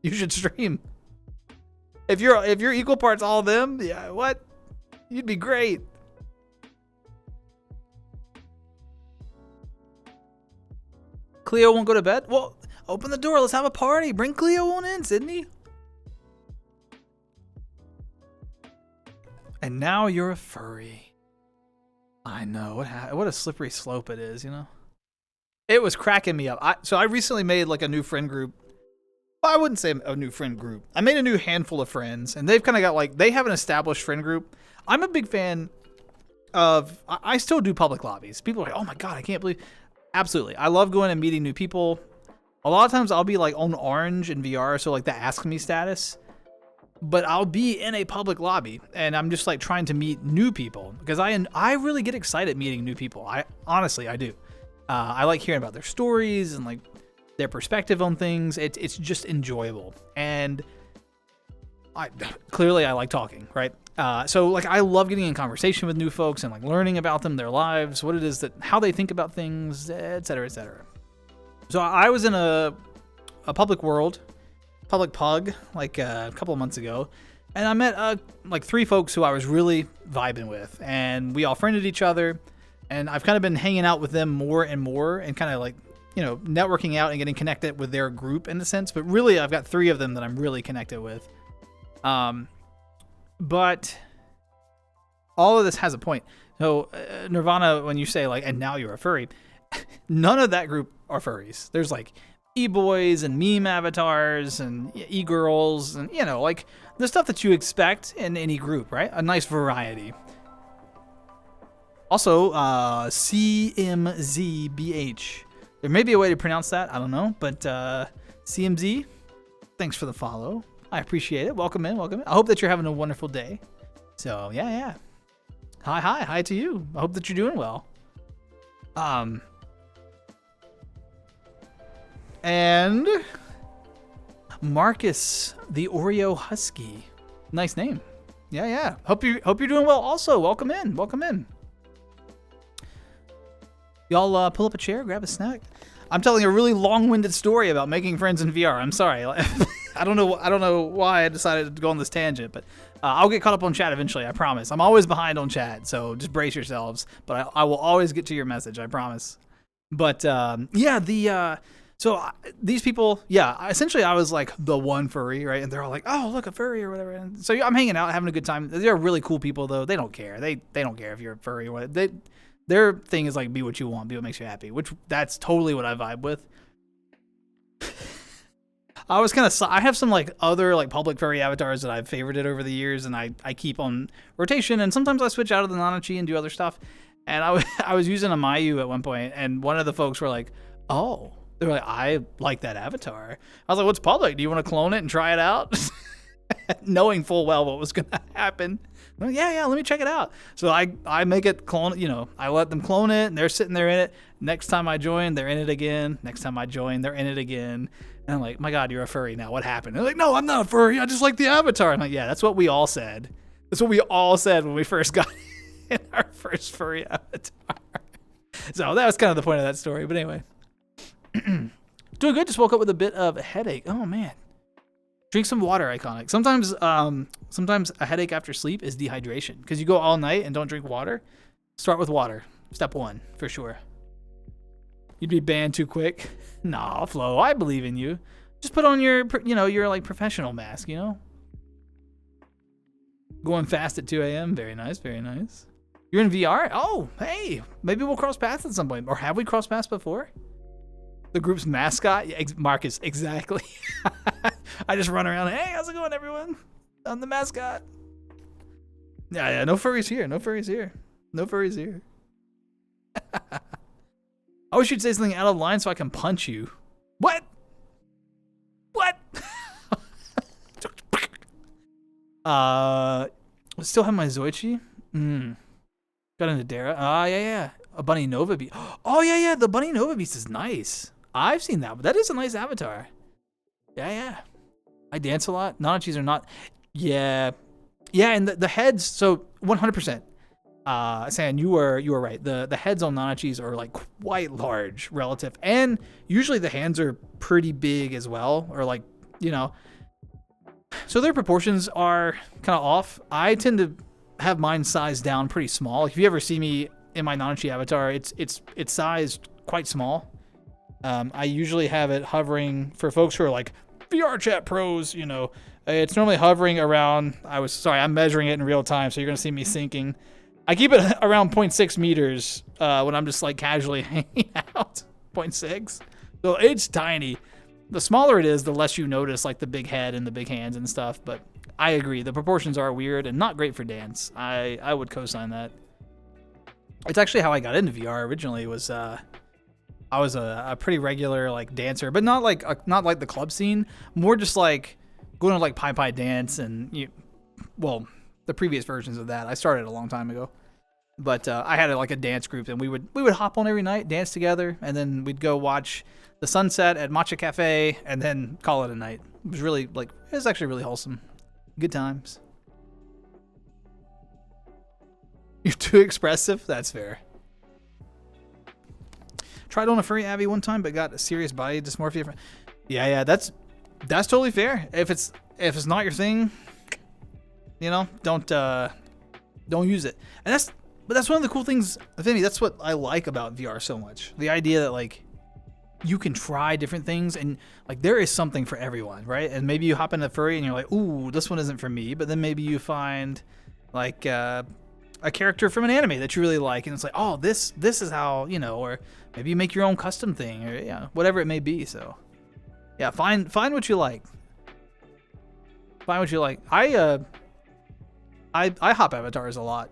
You should stream. If you're equal parts all of them, yeah, what? You'd be great. Cleo won't go to bed? Well, open the door. Let's have a party. Bring Cleo on in, Sydney. And now you're a furry. I know. What a slippery slope it is, you know? It was cracking me up. So I recently made like a new friend group. Well, I wouldn't say a new friend group. I made a new handful of friends, and they've kind of got like, they have an established friend group. I'm a big fan of, I still do public lobbies. People are like, oh my God, I can't believe. Absolutely. I love going and meeting new people. A lot of times I'll be like on orange in VR, so like the ask me status. But I'll be in a public lobby, and I'm just like trying to meet new people because I really get excited meeting new people. Honestly, I do. I like hearing about their stories and like their perspective on things. It's just enjoyable, and clearly I like talking, right? So like I love getting in conversation with new folks and like learning about them, their lives, what it is that how they think about things, etc., etc. So I was in a public pug like a couple of months ago, and I met like 3 folks who I was really vibing with, and we all friended each other, and I've kind of been hanging out with them more and more and kind of like, you know, networking out and getting connected with their group in a sense. But really I've got 3 of them that I'm really connected with. But all of this has a point. So Nirvana, when you say like, and now you're a furry, none of that group are furries. There's like e-boys and meme avatars and e-girls and, you know, like the stuff that you expect in any group, right? A nice variety. Also, CMZBH. There may be a way to pronounce that. I don't know. But CMZ, thanks for the follow. I appreciate it. Welcome in. Welcome in. I hope that you're having a wonderful day. So, yeah. Hi to you. I hope that you're doing well. And Marcus, the Oreo Husky. Nice name. Yeah. Hope you're doing well also. Welcome in. Y'all pull up a chair, grab a snack. I'm telling a really long-winded story about making friends in VR. I'm sorry. I don't know why I decided to go on this tangent, but I'll get caught up on chat eventually, I promise. I'm always behind on chat, so just brace yourselves. But I will always get to your message, I promise. But so these people, essentially I was like the one furry, right? And they're all like, oh, look, a furry or whatever. And so I'm hanging out, having a good time. They're really cool people, though. They don't care. They don't care if you're a furry or what. Their thing is like, be what you want, be what makes you happy, which that's totally what I vibe with. I have some like other like public furry avatars that I've favorited over the years, and I keep on rotation, and sometimes I switch out of the Nanachi and do other stuff. And I was using a Mayu at one point, and one of the folks were like, oh, they were like, I like that avatar. I was like, what's public? Do you want to clone it and try it out? Knowing full well what was going to happen. Well, yeah, let me check it out. So I make it clone, you know, I let them clone it, and they're sitting there in it. Next time I join, they're in it again. Next time I join, they're in it again. And I'm like, my God, you're a furry now. What happened? They're like, no, I'm not a furry. I just like the avatar. I'm like, yeah, that's what we all said. That's what we all said when we first got in our first furry avatar. So that was kind of the point of that story. But anyway, doing good. Just woke up with a bit of a headache. Oh, man. Drink some water, Iconic. Sometimes a headache after sleep is dehydration because you go all night and don't drink water. Start with water. Step 1, for sure. You'd be banned too quick. Nah, Flo, I believe in you. Just put on your like professional mask, you know? Going fast at 2 a.m. Very nice, very nice. You're in VR? Oh, hey, maybe we'll cross paths at some point. Or have we crossed paths before? The group's mascot? Yeah, Marcus, exactly. I just run around, hey, how's it going, everyone? I'm the mascot. Yeah, no furries here. No furries here. No furries here. I wish you'd say something out of line so I can punch you. What? What? Still have my Zoichi? Got into Dara. Yeah. A Bunny Nova Beast. Oh, yeah. The Bunny Nova Beast is nice. I've seen that, but that is a nice avatar. Yeah. I dance a lot. Nanachis are not. Yeah, and the heads. So 100%. San, you were right. The heads on Nanachis are like quite large relative, and usually the hands are pretty big as well, or like, you know. So their proportions are kind of off. I tend to have mine sized down pretty small. If you ever see me in my Nanachi avatar, it's sized quite small. I usually have it hovering for folks who are like VR chat pros, you know. It's normally hovering around. I'm measuring it in real time, so you're gonna see me syncing. I keep it around 0.6 meters when I'm just like casually hanging out. 0.6. So it's tiny. The smaller it is, the less you notice like the big head and the big hands and stuff. But I agree, the proportions are weird and not great for dance. I would co-sign that. It's actually how I got into VR originally. Was I was a pretty regular like dancer, but not like the club scene. More just like going to like Pai dance and the previous versions of that. I started a long time ago, but I had like a dance group, and we would hop on every night, dance together, and then we'd go watch the sunset at Matcha Cafe, and then call it a night. It was really it was actually really wholesome. Good times. You're too expressive. That's fair. Tried on a furry Abby one time, but got a serious body dysmorphia. Yeah, that's totally fair. If it's not your thing, you know, don't use it. And that's one of the cool things, Vinny. That's what I like about VR so much. The idea that like you can try different things, and like there is something for everyone, right? And maybe you hop into furry and you're like, ooh, this one isn't for me. But then maybe you find like a character from an anime that you really like, and it's like, oh, this is how, you know, or maybe you make your own custom thing, or whatever it may be. So yeah, find what you like. Find what you like. I hop avatars a lot.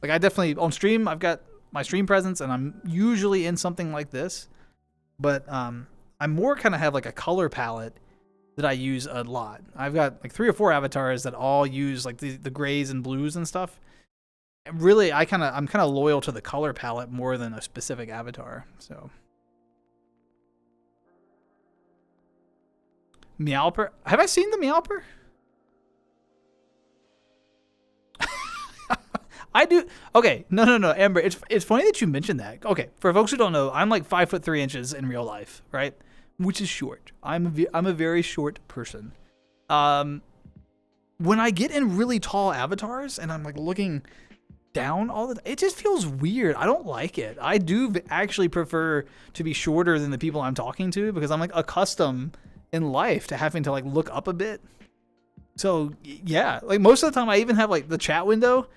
Like I definitely on stream, I've got my stream presence, and I'm usually in something like this. But I more kind of have like a color palette that I use a lot. I've got like 3 or 4 avatars that all use like the grays and blues and stuff. And really, I'm kind of loyal to the color palette more than a specific avatar. So Meowper, have I seen the Meowper? I do. Okay, no, Amber. It's funny that you mentioned that. Okay, for folks who don't know, I'm like 5'3" in real life, right? Which is short. I'm a very short person. When I get in really tall avatars and I'm like looking down all the time, it just feels weird. I don't like it. I do actually prefer to be shorter than the people I'm talking to, because I'm like accustomed in life to having to like look up a bit. So yeah, like most of the time I even have like the chat window.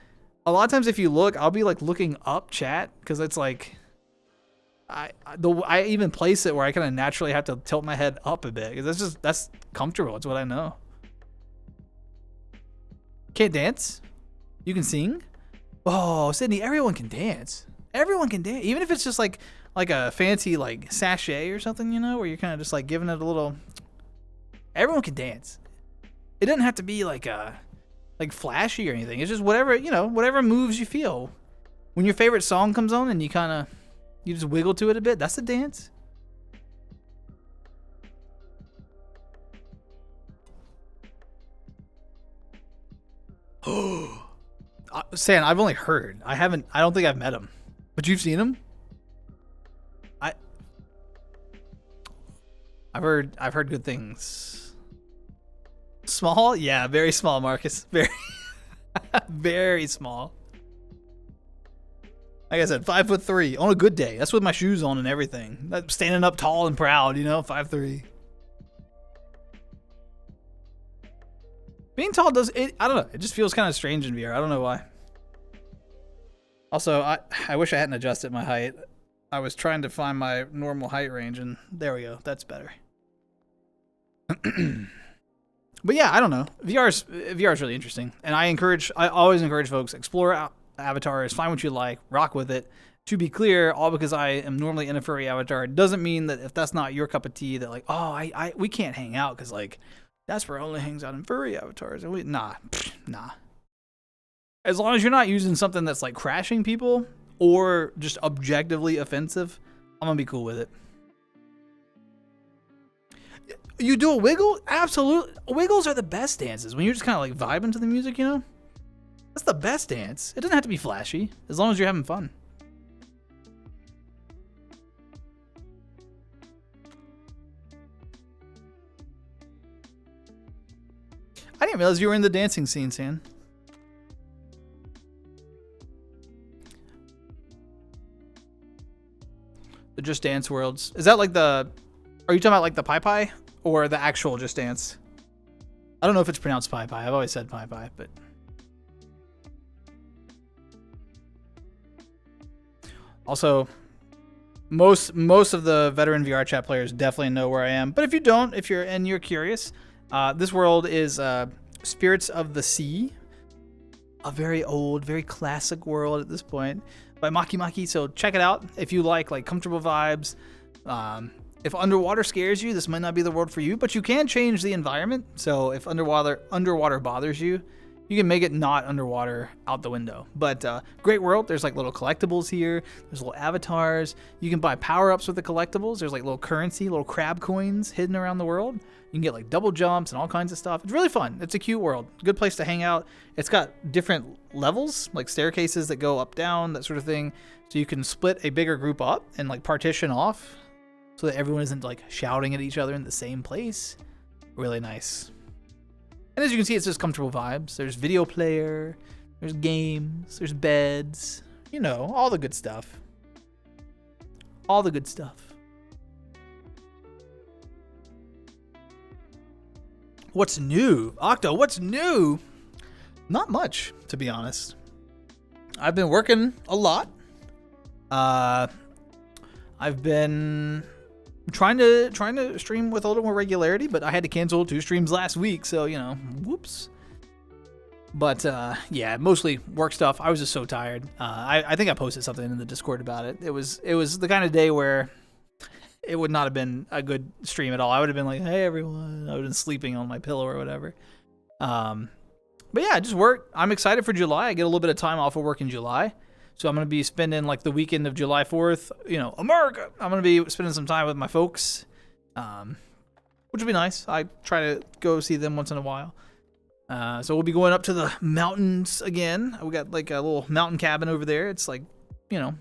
A lot of times if you look, I'll be like looking up chat, because it's like I even place it where I kind of naturally have to tilt my head up a bit, because that's comfortable. It's what I know. Can't dance? You can sing? Oh, Sydney, everyone can dance. Everyone can dance, even if it's just like a fancy like sachet or something, you know, where you're kind of just like giving it a little. Everyone can dance. It doesn't have to be like flashy or anything. It's just whatever moves you feel. When your favorite song comes on and you just wiggle to it a bit, that's a dance. Oh, San, I've only heard. I don't think I've met him. But you've seen him? I've heard good things. Small? Yeah, very small, Marcus. Very, very small. Like I said, 5'3" on a good day. That's with my shoes on and everything. That's standing up tall and proud, 5'3". Being tall does it. I don't know. It just feels kind of strange in VR. I don't know why. Also, I wish I hadn't adjusted my height. I was trying to find my normal height range, and there we go. That's better. But yeah, I don't know. VR is really interesting, and I always encourage folks, explore avatars, find what you like, rock with it. To be clear, all because I am normally in a furry avatar doesn't mean that if that's not your cup of tea, that like, oh, we can't hang out because like daspra only hangs out in furry avatars, and nah. As long as you're not using something that's like crashing people or just objectively offensive, I'm gonna be cool with it. You do a wiggle? Absolutely. Wiggles are the best dances when you're just kind of like vibing to the music, you know? That's the best dance. It doesn't have to be flashy as long as you're having fun. I didn't realize you were in the dancing scene, San. The Just Dance worlds. Is that like the... Are you talking about like the Pai Pai? Or the actual Just Dance? I don't know if it's pronounced Pai Pai. I've always said Pai Pai, but... Also, most of the veteran VR chat players definitely know where I am. But if you don't, if you're curious, this world is Spirits of the Sea. A very old, very classic world at this point by Maki Maki. So check it out if you like comfortable vibes. If underwater scares you, this might not be the world for you, but you can change the environment. So if underwater bothers you, you can make it not underwater out the window. But great world. There's like little collectibles here. There's little avatars. You can buy power-ups with the collectibles. There's like little currency, little crab coins hidden around the world. You can get like double jumps and all kinds of stuff. It's really fun. It's a cute world. Good place to hang out. It's got different levels, like staircases that go up, down, that sort of thing. So you can split a bigger group up and like partition off so that everyone isn't like shouting at each other in the same place. Really nice. And as you can see, it's just comfortable vibes. There's video player, there's games, there's beds, you know, all the good stuff. All the good stuff. What's new? Octo, what's new? Not much, to be honest. I've been working a lot. I've been trying to stream with a little more regularity, but I had to cancel 2 streams last week, so you know, whoops. But yeah, mostly work stuff. I was just so tired. I think I posted something in the Discord about it. It was the kind of day where it would not have been a good stream at all. I would have been like, hey everyone, I would have been sleeping on my pillow or whatever. But yeah, just work. I'm excited for July. I get a little bit of time off of work in July. So I'm going to be spending like the weekend of July 4th, you know, America. I'm going to be spending some time with my folks, which will be nice. I try to go see them once in a while. So we'll be going up to the mountains again. We got like a little mountain cabin over there. It's like, you know,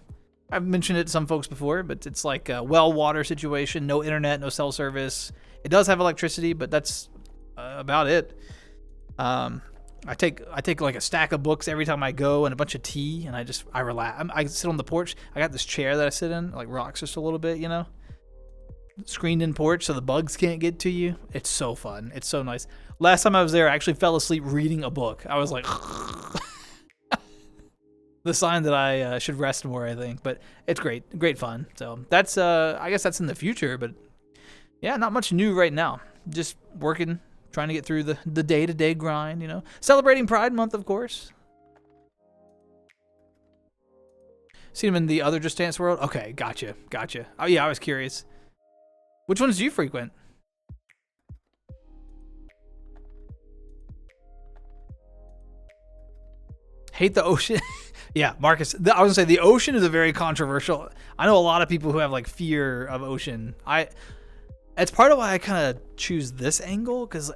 I've mentioned it to some folks before, but it's like a well water situation, no internet, no cell service. It does have electricity, but that's about it. I take like a stack of books every time I go and a bunch of tea, and I relax. I sit on the porch. I got this chair that I sit in, like rocks just a little bit, you know. Screened in porch so the bugs can't get to you. It's so fun. It's so nice. Last time I was there, I actually fell asleep reading a book. I was like, the sign that I should rest more, I think. But it's great fun. So that's I guess that's in the future. But yeah, not much new right now. Just working. Trying to get through the day-to-day grind, you know. Celebrating Pride Month, of course. Seen him in the other Just Dance world? Okay, gotcha. Oh, yeah, I was curious. Which ones do you frequent? Hate the ocean? Yeah, Marcus. I was going to say, the ocean is a very controversial... I know a lot of people who have, like, fear of ocean. It's part of why I kind of choose this angle, because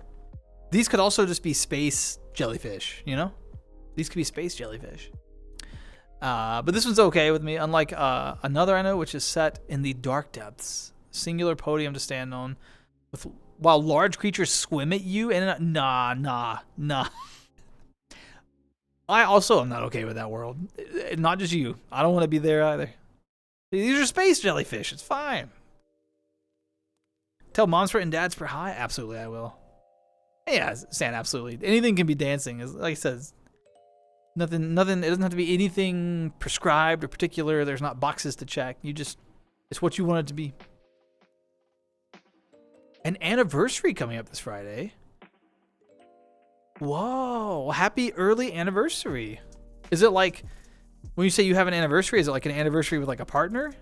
these could also just be space jellyfish, you know? These could be space jellyfish. But this one's okay with me, unlike another I know, which is set in the dark depths. Singular podium to stand on, while large creatures swim at you, and nah. I also am not okay with that world. Not just you. I don't want to be there either. These are space jellyfish. It's fine. Tell Monster and daspra hi? Absolutely, I will. Yeah, Stan, absolutely. Anything can be dancing. Like I said, Nothing. It doesn't have to be anything prescribed or particular. There's not boxes to check. It's what you want it to be. An anniversary coming up this Friday. Whoa! Happy early anniversary. Is it like when you say you have an anniversary? Is it like an anniversary with like a partner?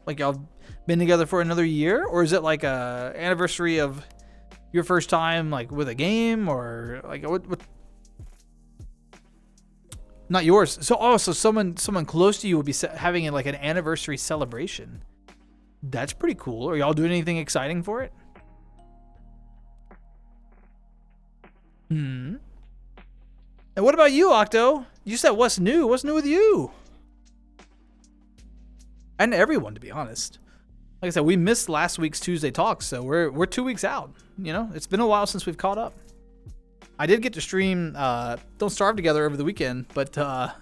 Like y'all been together for another year, or is it like a anniversary of your first time like with a game, or like what? Not yours. So someone close to you will be having like an anniversary celebration. That's pretty cool. Are y'all doing anything exciting for it? And what about you, Octo? You said what's new? What's new with you? And everyone, to be honest. Like I said, we missed last week's Tuesday talks, so we're 2 weeks out. You know, it's been a while since we've caught up. I did get to stream Don't Starve together over the weekend, but I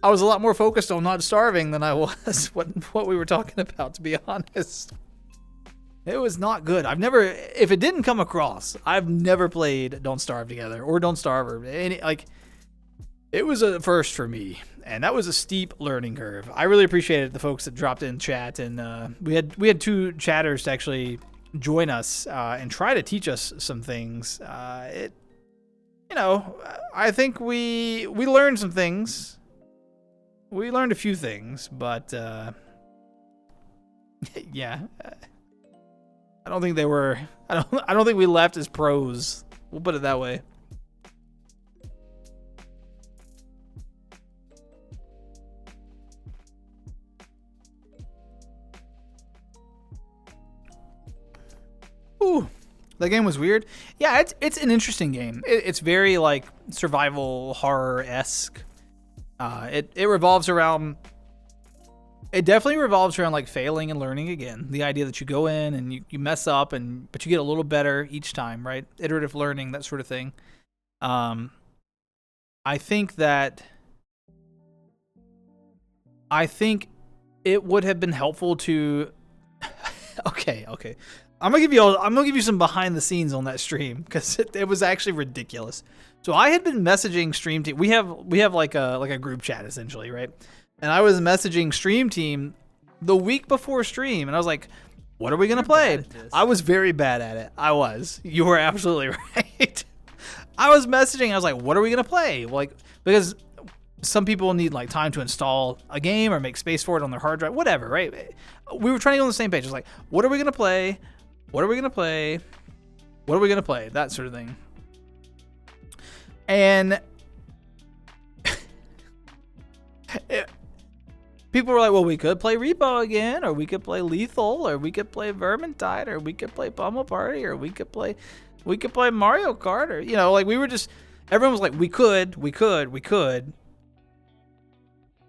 was a lot more focused on not starving than I was what we were talking about, to be honest. It was not good. If it didn't come across, I've never played Don't Starve together or Don't Starve or any, like, it was a first for me, and that was a steep learning curve. I really appreciated the folks that dropped in chat, and we had 2 chatters to actually join us and try to teach us some things. I think we learned some things. We learned a few things, but yeah. I don't think we left as pros. We'll put it that way. Ooh, that game was weird. Yeah, it's an interesting game. It's very like survival horror-esque. It revolves around. It definitely revolves around like failing and learning again. The idea that you go in and you mess up but you get a little better each time, right? Iterative learning, that sort of thing. I think it would have been helpful to. Okay. I'm gonna give you some behind the scenes on that stream because it was actually ridiculous. So I had been messaging stream team. We have like a group chat essentially, right? And I was messaging stream team the week before stream, and I was like, "What are we gonna play?" I was very bad at it. I was. You were absolutely right. I was messaging. I was like, "What are we gonna play?" Like, because some people need like time to install a game or make space for it on their hard drive, whatever, right? We were trying to get on the same page. It was like, "What are we gonna play? What are we gonna play? What are we gonna play?" That sort of thing. And people were like, well, we could play Repo again, or we could play Lethal, or we could play Vermintide, or we could play Pummel Party, or we could play Mario Kart, or, you know, like everyone was like, we could.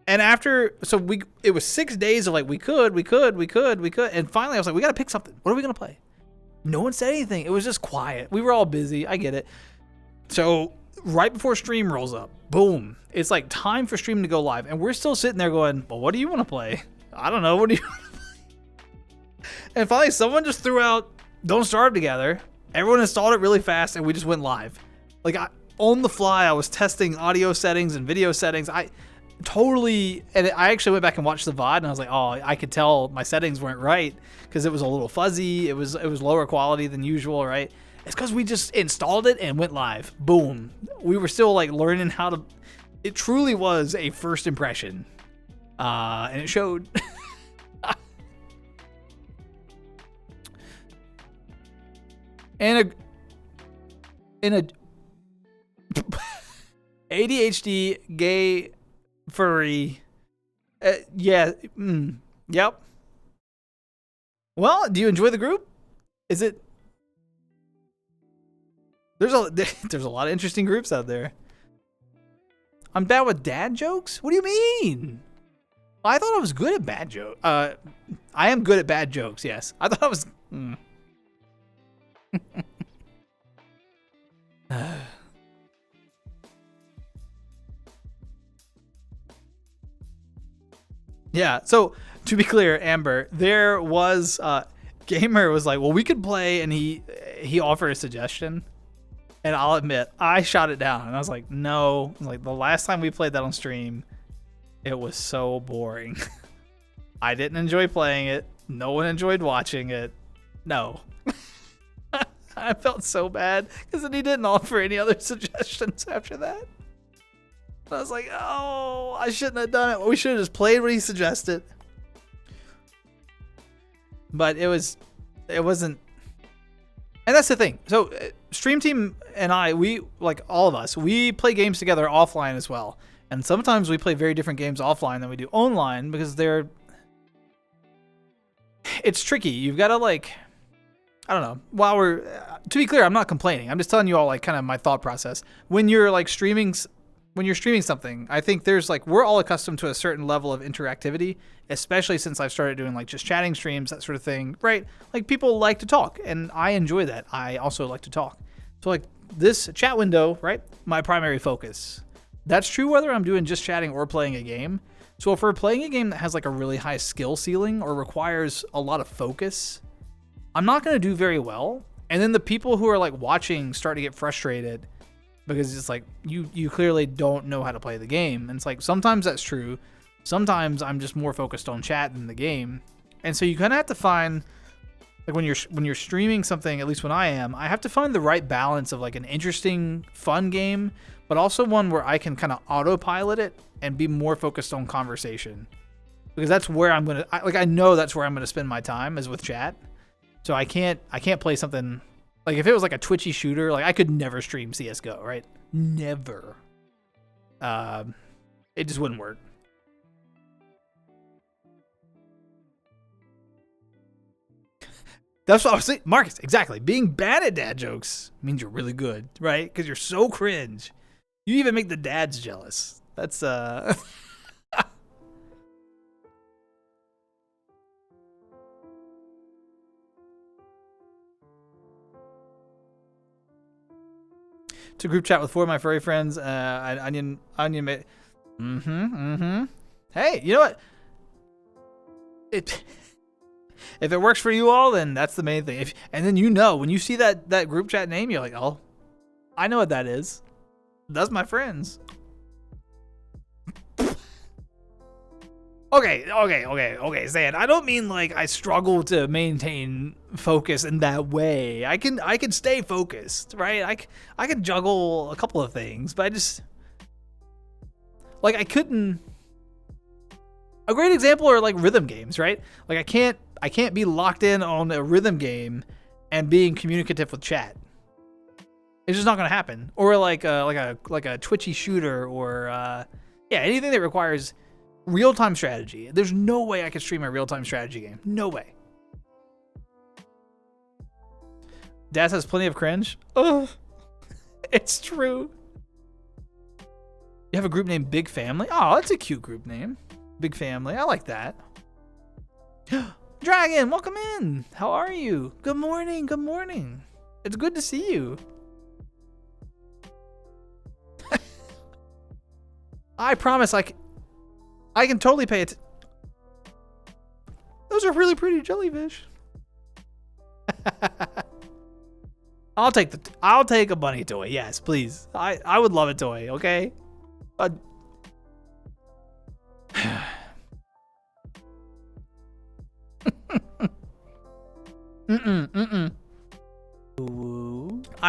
And it was 6 days of like, we could. And finally I was like, we got to pick something. What are we going to play? No one said anything. It was just quiet. We were all busy. I get it. So right before stream rolls up, boom, it's like time for stream to go live, and we're still sitting there going, well, what do you want to play? I don't know. What do you want to play? And finally someone just threw out Don't Starve Together. Everyone installed it really fast, and we just went live. Like, on the fly, I was testing audio settings and video settings. And I actually went back and watched the VOD, and I was like, oh, I could tell my settings weren't right because it was a little fuzzy. It was lower quality than usual, right? It's because we just installed it and went live. Boom. We were still like learning how to. It truly was a first impression, and it showed. and a ADHD gay furry. Yeah. Yep. Well, do you enjoy the group? Is it? There's a lot of interesting groups out there. I'm bad with dad jokes? What do you mean? I thought I was good at bad jokes. I am good at bad jokes, yes. I thought I was... Yeah, so to be clear, Amber, there was... Gamer was like, well, we could play, and he offered a suggestion. And I'll admit, I shot it down. And I was like, no. Like, the last time we played that on stream, it was so boring. I didn't enjoy playing it. No one enjoyed watching it. No. I felt so bad because then he didn't offer any other suggestions after that. I was like, oh, I shouldn't have done it. We should have just played what he suggested. But it wasn't. And that's the thing. So Stream Team and I, we, like all of us, we play games together offline as well. And sometimes we play very different games offline than we do online because it's tricky. You've got to like, I don't know. While to be clear, I'm not complaining. I'm just telling you all like kind of my thought process. When you're like streaming something, I think there's like, we're all accustomed to a certain level of interactivity, especially since I've started doing like just chatting streams, that sort of thing, right? Like people like to talk and I enjoy that. I also like to talk. So like this chat window, right? My primary focus. That's true whether I'm doing just chatting or playing a game. So if we're playing a game that has like a really high skill ceiling or requires a lot of focus, I'm not going to do very well. And then the people who are like watching start to get frustrated because it's like, you clearly don't know how to play the game. And it's like, sometimes that's true. Sometimes I'm just more focused on chat than the game. And so you kind of have to find, like when you're streaming something, at least when I am, I have to find the right balance of like an interesting, fun game, but also one where I can kind of autopilot it and be more focused on conversation. Because that's where I know that's where I'm going to spend my time is with chat. So I can't play something like if it was like a twitchy shooter, like I could never stream CS:GO, right? Never. It just wouldn't work. That's what I was saying, Marcus. Exactly. Being bad at dad jokes means you're really good, right? Because you're so cringe. You even make the dads jealous. That's to group chat with 4 of my furry friends. Onion. Hey, you know what? If it works for you all, then that's the main thing. And then when you see that group chat name, you're like, oh, I know what that is. That's my friends. Okay, Zan. I don't mean like I struggle to maintain focus in that way. I can stay focused, right? I can juggle a couple of things, but I just like I couldn't. A great example are like rhythm games, right? Like I can't be locked in on a rhythm game and being communicative with chat. It's just not gonna happen. Or like a twitchy shooter or anything that requires real-time strategy. There's no way I could stream a real-time strategy game. No way. Dad has plenty of cringe. Oh, it's true. You have a group named Big Family? Oh, that's a cute group name. Big Family. I like that. Dragon, welcome in. How are you? Good morning. Good morning. It's good to see you. I promise I can totally pay it. Those are really pretty jellyfish. I'll take a bunny toy. Yes, please. I would love a toy, okay? I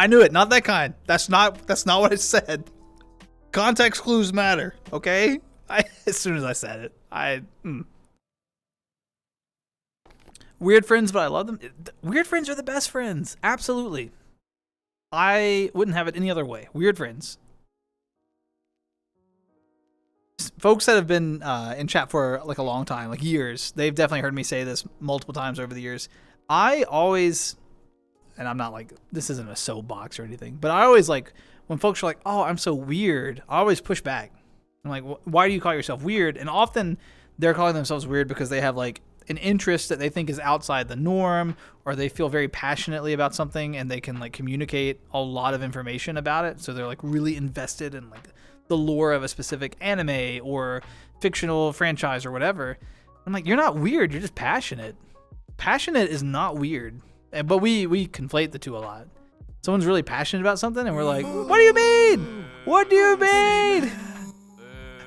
knew it. Not that kind. That's not what I said. Context clues matter, okay? As soon as I said it, Weird friends, but I love them. Weird friends are the best friends. Absolutely. I wouldn't have it any other way. Weird friends. Folks that have been in chat for like a long time, like years, they've definitely heard me say this multiple times over the years. I always, and I'm not like, this isn't a soapbox or anything, but I always like, when folks are like, oh, I'm so weird, I always push back. I'm like, why do you call yourself weird? And often they're calling themselves weird because they have like an interest that they think is outside the norm, or they feel very passionately about something and they can like communicate a lot of information about it. So they're like really invested in like the lore of a specific anime or fictional franchise or whatever. I'm like, you're not weird. You're just passionate. Passionate is not weird. But we conflate the two a lot. Someone's really passionate about something, and we're like, "What do you mean? What do you mean?"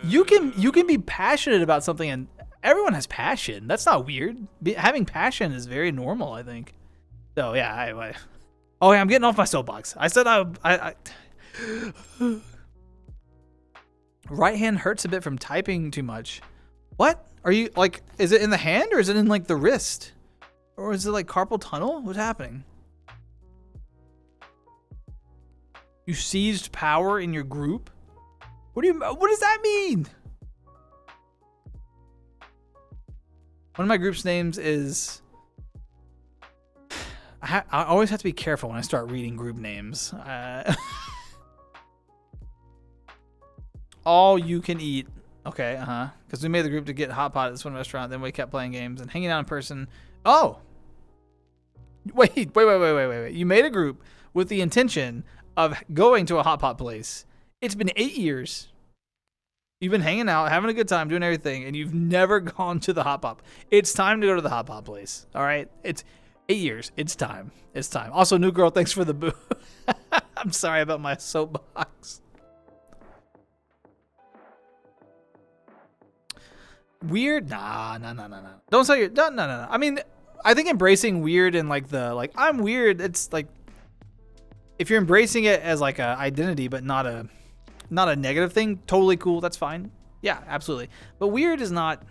You can be passionate about something, and everyone has passion. That's not weird. Having passion is very normal, I think. So yeah, oh yeah, I'm getting off my soapbox. I said I right hand hurts a bit from typing too much. What? Are you like, is it in the hand or is it in like the wrist? Or is it like carpal tunnel? What's happening? You seized power in your group? What does that mean? One of my group's names is, I always have to be careful when I start reading group names. All you can eat. Okay, because we made the group to get hot pot at this one restaurant, then we kept playing games and hanging out in person. Oh! Wait. You made a group with the intention of going to a hot pot place. It's been 8 years. You've been hanging out, having a good time, doing everything, and you've never gone to the hot pot. It's time to go to the hot pot place. All right? It's 8 years. It's time. It's time. Also, new girl, thanks for the boo. I'm sorry about my soapbox. Weird? Nah. Don't say you're done. No. I mean, I think embracing weird and like I'm weird. It's like if you're embracing it as like a identity, but not a negative thing. Totally cool. That's fine. Yeah, absolutely. But weird is not.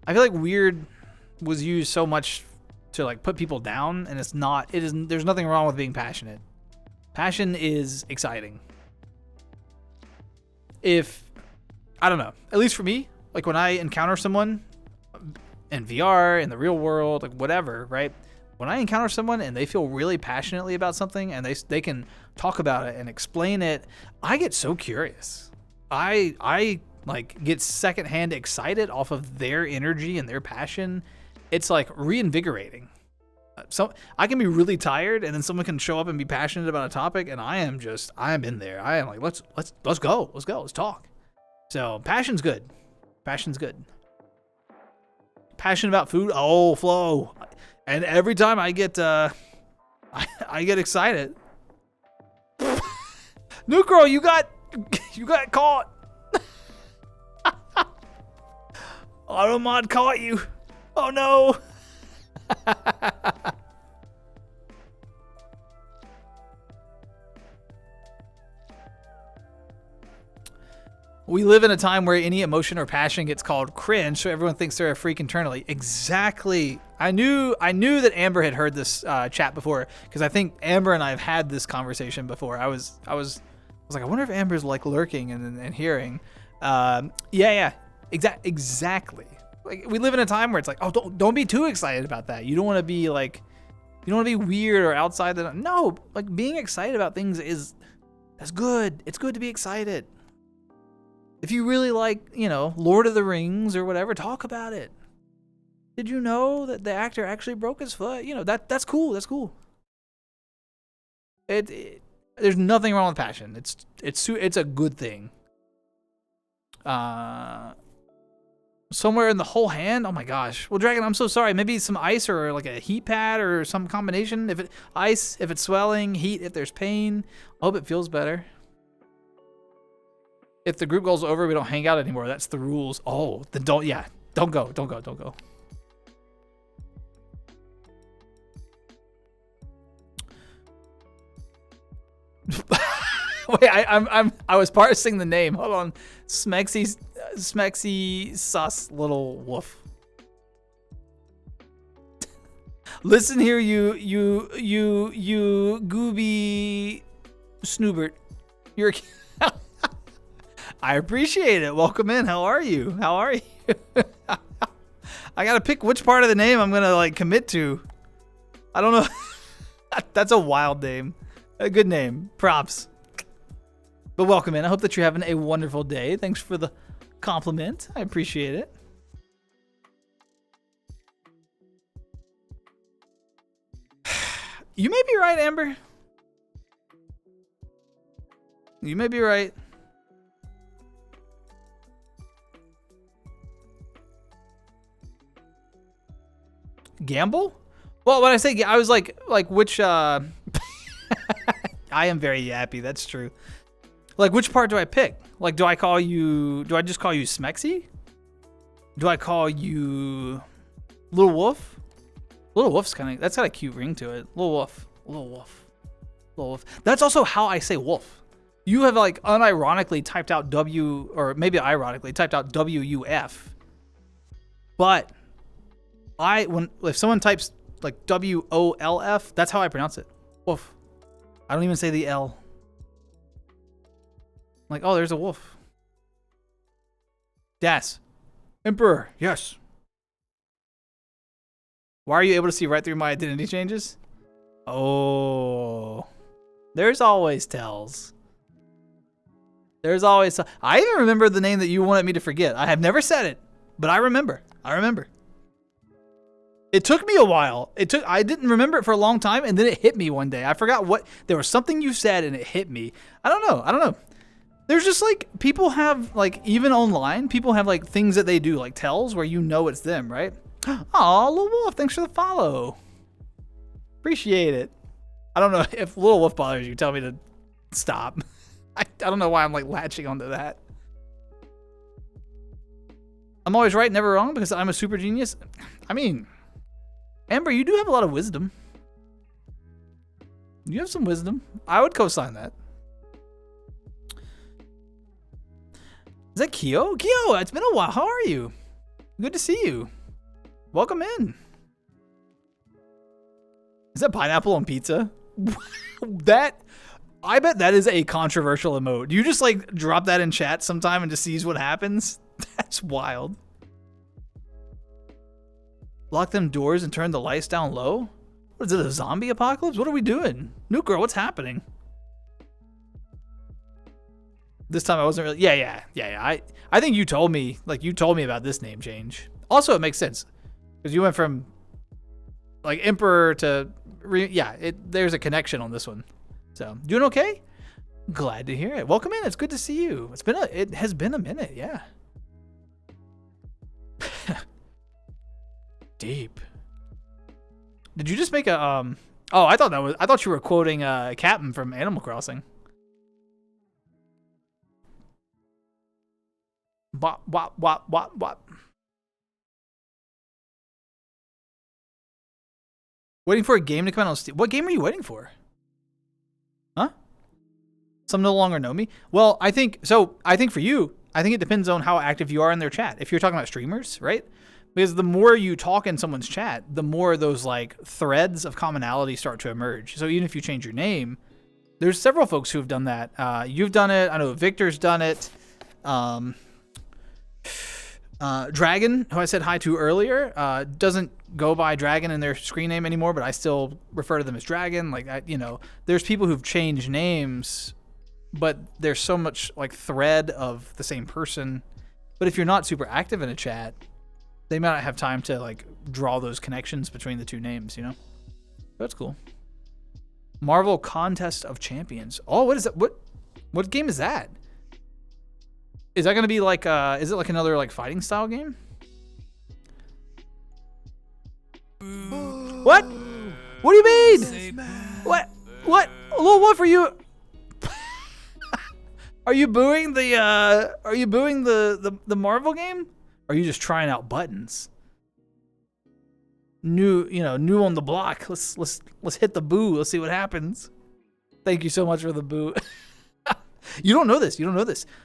I feel like weird was used so much to like put people down, and it's not. It isn't. There's nothing wrong with being passionate. Passion is exciting. I don't know. At least for me. Like when I encounter someone in VR, in the real world, like whatever, right? When I encounter someone and they feel really passionately about something and they can talk about it and explain it, I get so curious. I like get secondhand excited off of their energy and their passion. It's like reinvigorating. So I can be really tired and then someone can show up and be passionate about a topic and I am in there. I am like, let's go. Let's talk. So passion's good. Passion's good. Passion about food. Oh, flow. And every time I get I get excited. New girl, you got caught. Automod caught you. Oh no. We live in a time where any emotion or passion gets called cringe, so everyone thinks they're a freak internally. Exactly. I knew that Amber had heard this chat before because I think Amber and I have had this conversation before. I was like, I wonder if Amber's like lurking and hearing. Yeah. Exactly. Like we live in a time where it's like, oh, don't be too excited about that. You don't want to be like, you don't want to be weird or outside the. No, like being excited about things that's good. It's good to be excited. If you really like, Lord of the Rings or whatever, talk about it. Did you know that the actor actually broke his foot? That's cool. That's cool. There's nothing wrong with passion. It's a good thing. Somewhere in the whole hand. Oh my gosh. Well, Dragon, I'm so sorry. Maybe some ice or like a heat pad or some combination. If it's swelling, heat, if there's pain. I hope it feels better. If the group goal's over, we don't hang out anymore. That's the rules. Oh, then don't go. Wait, I was parsing the name. Hold on. Smexy sus little wolf. Listen here, you gooby snoobert. You're I appreciate it. Welcome in. How are you? I gotta pick which part of the name I'm gonna like commit to. I don't know. That's a wild name. A good name. Props. But welcome in. I hope that you're having a wonderful day. Thanks for the compliment. I appreciate it. You may be right, Amber. You may be right. Gamble? Well, when I say I was like which I am very yappy. That's true. Like, which part do I pick? Like, do I just call you Smexy? Do I call you Little Wolf? Little Wolf's that's got a cute ring to it. Little Wolf. Little Wolf. Little Wolf. That's also how I say wolf. You have like unironically typed out W, or maybe ironically typed out WUF. But if someone types like WOLF, that's how I pronounce it. Wolf. I don't even say the L. I'm like, oh, there's a wolf. Das. Emperor. Yes. Why are you able to see right through my identity changes? Oh. There's always tells. There's always... I even remember the name that you wanted me to forget. I have never said it, but I remember. I remember. It took me a while. I didn't remember it for a long time, and then it hit me one day. I forgot what... There was something you said, and it hit me. I don't know. There's just like... People have, like, even online, people have, like, things that they do, like tells, where you know it's them, right? Aw, Little Wolf, thanks for the follow. Appreciate it. I don't know if Little Wolf bothers you. Tell me to stop. I don't know why I'm, like, latching onto that. I'm always right, never wrong, because I'm a super genius. I mean... Amber, you do have a lot of wisdom. You have some wisdom. I would co-sign that. Is that Kyo? Kyo, it's been a while. How are you? Good to see you. Welcome in. Is that pineapple on pizza? I bet that is a controversial emote. Do you just like drop that in chat sometime and just sees what happens? That's wild. Lock them doors and turn the lights down low? What is it, a zombie apocalypse? What are we doing? Nuke Girl, what's happening? This time I wasn't really... Yeah. I think you told me about this name change. Also, it makes sense. Because you went from, like, Emperor to... there's a connection on this one. So, doing okay? Glad to hear it. Welcome in. It's good to see you. It has been a minute, yeah. Deep. Did you just make a oh, I thought you were quoting Captain from Animal Crossing. Bop. Waiting for a game to come out on Steam. What game are you waiting for? Huh? Some no longer know me? Well, I think for you, I think it depends on how active you are in their chat. If you're talking about streamers, right? Because the more you talk in someone's chat, the more those like threads of commonality start to emerge. So even if you change your name, there's several folks who have done that. You've done it. I know Victor's done it. Dragon, who I said hi to earlier, doesn't go by Dragon in their screen name anymore, but I still refer to them as Dragon. Like, there's people who've changed names, but there's so much like thread of the same person. But if you're not super active in a chat, they might not have time to like draw those connections between the two names, That's cool. Marvel Contest of Champions. Oh, what is that? What game is that? Is that going to be like, is it like another like fighting style game? What? What do you mean? What? Little Wolf, are you? Are you booing the Marvel game? Or are you just trying out buttons? New on the block. Let's hit the boo. Let's see what happens. Thank you so much for the boo. You don't know this.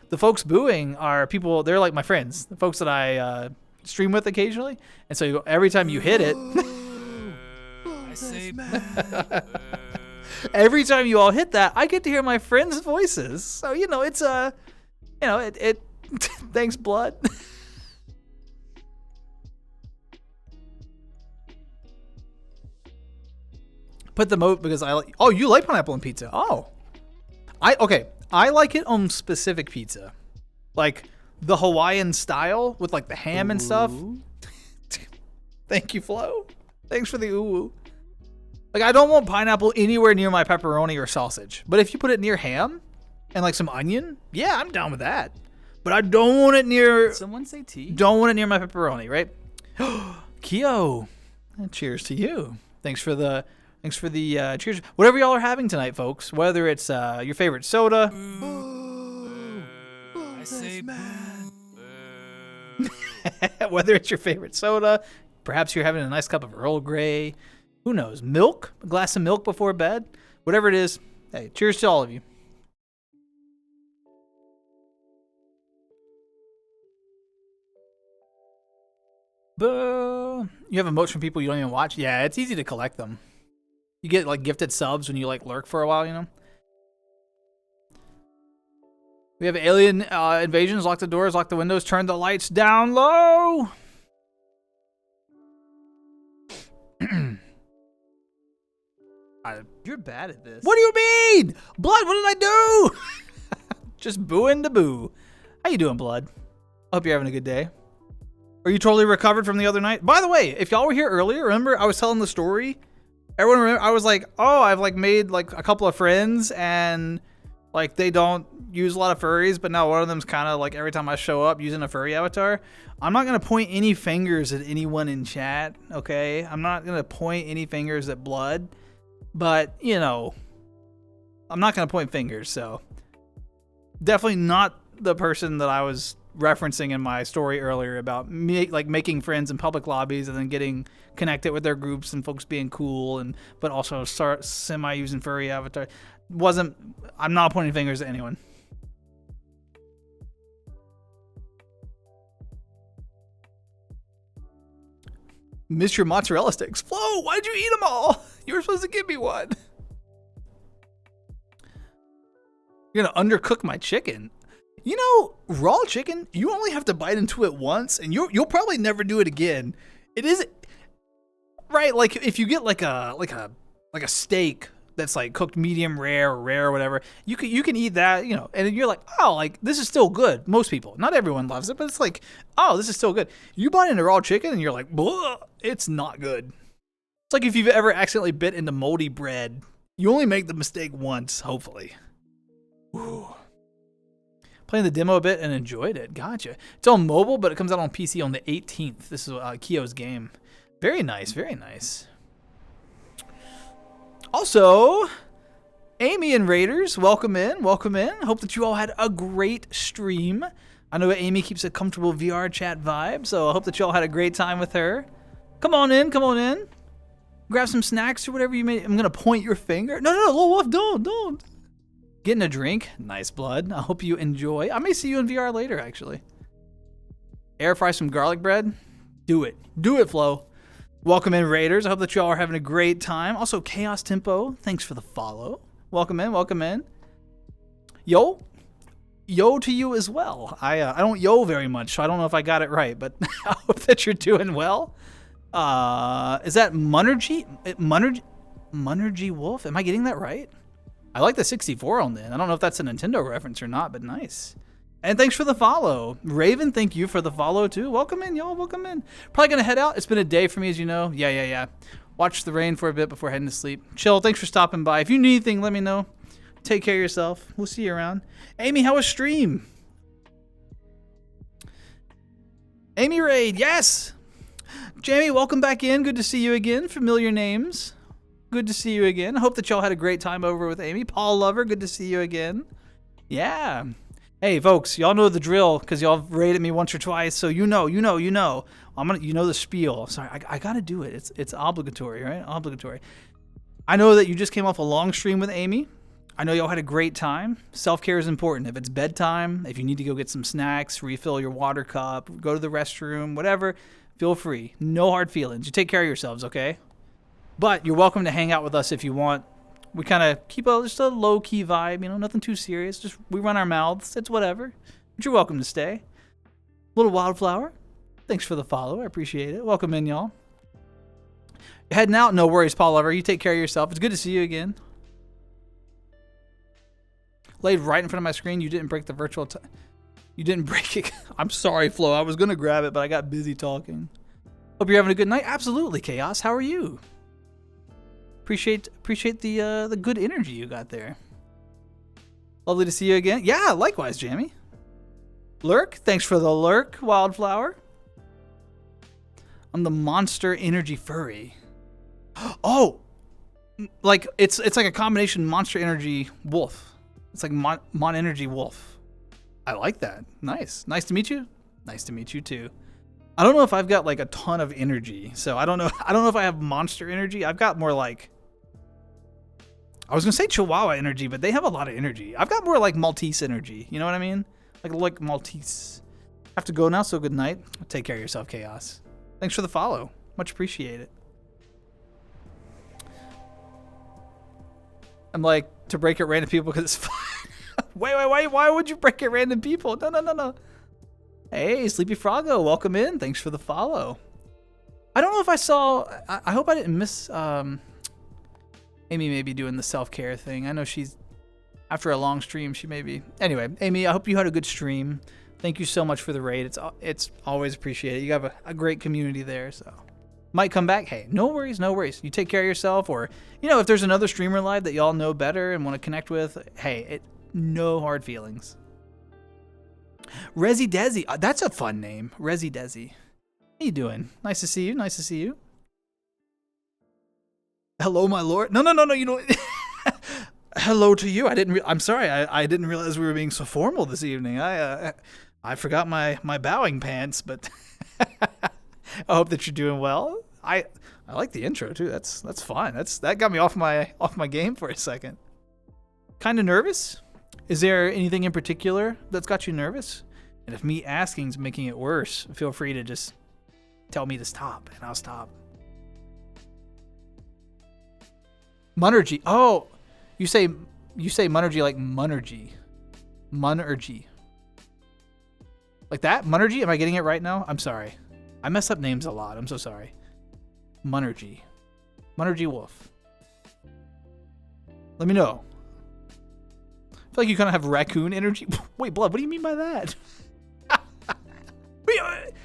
The folks booing are people. They're like my friends, the folks that I stream with occasionally. And so every time you hit it, I say every time you all hit that, I get to hear my friends' voices. So it's it. Thanks, blood. Put the moat because I like. Oh, you like pineapple on pizza? Oh, I like it on specific pizza, like the Hawaiian style with like the ham and stuff. Thank you, Flo. Thanks for the ooh. Like, I don't want pineapple anywhere near my pepperoni or sausage, but if you put it near ham and like some onion, yeah, I'm down with that. But I don't want it near. Did someone say tea? Don't want it near my pepperoni, right? Kyo, cheers to you. Thanks for the Thanks for the cheers. Whatever y'all are having tonight, folks. Whether it's your favorite soda. I say boo. Whether it's your favorite soda. Perhaps you're having a nice cup of Earl Grey. Who knows? Milk? A glass of milk before bed? Whatever it is. Hey, cheers to all of you. Boo. You have emotes from people you don't even watch? Yeah, it's easy to collect them. You get like gifted subs when you like lurk for a while, you know? We have alien invasions. Lock the doors, lock the windows, turn the lights down low. You're bad at this. What do you mean? Blood, what did I do? Just booing to boo. How you doing, Blood? I hope you're having a good day. Are you totally recovered from the other night? By the way, if y'all were here earlier, remember I was telling the story? Everyone remember? I was like, oh, I've like made like a couple of friends and like they don't use a lot of furries, but now one of them's kind of like every time I show up using a furry avatar. I'm not going to point any fingers at anyone in chat, okay? I'm not going to point any fingers at Blood, but you know, I'm not going to point fingers, so definitely not the person that I was referencing in my story earlier about me like making friends in public lobbies and then getting connected with their groups and folks being cool and but also start semi using furry avatar. I'm not pointing fingers at anyone. Miss your mozzarella sticks. Flo, why'd you eat them all? You were supposed to give me one. You're gonna undercook my chicken. You know, raw chicken, you only have to bite into it once, and you'll probably never do it again. It is right, like if you get like a steak that's like cooked medium rare or rare or whatever, you can eat that, you know, and you're like, oh, like this is still good. Most people, not everyone loves it, but it's like, oh, this is still good. You bite into raw chicken and you're like, it's not good. It's like if you've ever accidentally bit into moldy bread, you only make the mistake once, hopefully. Ooh. Playing the demo a bit and enjoyed it. Gotcha. It's on mobile, but it comes out on PC on the 18th. This is Kyo's game. Very nice, very nice. Also, Amy and Raiders, welcome in, welcome in. Hope that you all had a great stream. I know Amy keeps a comfortable VR chat vibe, so I hope that you all had a great time with her. Come on in, come on in. Grab some snacks or whatever you may. I'm going to point your finger. No, Little Wolf, don't. Getting a drink. Nice, Blood. I hope you enjoy. I may see you in VR later, actually. Air fry some garlic bread. Do it. Do it, Flo. Welcome in, Raiders. I hope that y'all are having a great time. Also, Chaos Tempo, thanks for the follow. Welcome in, welcome in. Yo to you as well. I don't yo very much, so I don't know if I got it right, but I hope that you're doing well. Is that Munnergy Wolf? Am I getting that right? I like the 64 on then. I don't know if that's a Nintendo reference or not, but nice. And thanks for the follow. Raven, thank you for the follow too. Welcome in, y'all. Welcome in. Probably going to head out. It's been a day for me, as you know. Yeah. Watch the rain for a bit before heading to sleep. Chill. Thanks for stopping by. If you need anything, let me know. Take care of yourself. We'll see you around. Amy, how was stream? Amy Raid, yes. Jamie, welcome back in. Good to see you again. Familiar names. Good to see you again. I hope that y'all had a great time over with Amy. Paul Lover, good to see you again. Yeah. Hey, folks, y'all know the drill because y'all rated me once or twice, so you know. You know the spiel. Sorry, I gotta do it. It's obligatory, right? Obligatory. I know that you just came off a long stream with Amy. I know y'all had a great time. Self-care is important. If it's bedtime, if you need to go get some snacks, refill your water cup, go to the restroom, whatever, feel free. No hard feelings. You take care of yourselves, okay? But you're welcome to hang out with us if you want. We kind of keep just a low-key vibe, you know, nothing too serious. Just we run our mouths. It's whatever. But you're welcome to stay. Little Wildflower, thanks for the follow. I appreciate it. Welcome in, y'all. You're heading out? No worries, Paul Lover. You take care of yourself. It's good to see you again. Laid right in front of my screen. You didn't break the virtual You didn't break it. I'm sorry, Flo. I was going to grab it, but I got busy talking. Hope you're having a good night. Absolutely, Chaos. How are you? Appreciate the good energy you got there. Lovely to see you again. Yeah, likewise, Jamie. Lurk, thanks for the lurk, Wildflower. I'm the Monster Energy Furry. Oh, like it's like a combination Monster Energy Wolf. It's like Mon Energy Wolf. I like that. Nice. Nice to meet you. Nice to meet you too. I don't know if I've got like a ton of energy, so I don't know if I have monster energy. I've got more like, I was gonna say Chihuahua energy, but they have a lot of energy. I've got more like Maltese energy. You know what I mean? Like Maltese. I have to go now, so good night. Take care of yourself, Chaos. Thanks for the follow. Much appreciated. I'm like, to break at random people because it's fun. Why would you break at random people? No. Hey, Sleepy Froggo, welcome in. Thanks for the follow. I don't know if I saw, I hope I didn't miss Amy maybe doing the self-care thing. I know she's, after a long stream, she may be. Anyway, Amy, I hope you had a good stream. Thank you so much for the raid. It's always appreciated. You have a great community there, so. Might come back. Hey, no worries. You take care of yourself, or, you know, if there's another streamer live that y'all know better and want to connect with, hey, no hard feelings. Resi Desi. That's a fun name. Resi Desi. How you doing? Nice to see you. Hello, my lord. No, you don't. Hello to you. I'm sorry. I didn't realize we were being so formal this evening. I forgot my bowing pants, but I hope that you're doing well. I like the intro too. That's fun. That got me off my game for a second. Kind of nervous? Is there anything in particular that's got you nervous? And if me asking's making it worse, feel free to just tell me to stop, and I'll stop. Munergy. Oh, you say Munergy like Munergy. Munergy. Like that? Munergy? Am I getting it right now? I'm sorry. I mess up names a lot. I'm so sorry. Munergy. Munergy Wolf. Let me know. I feel like you kind of have raccoon energy. Wait, Blood, what do you mean by that?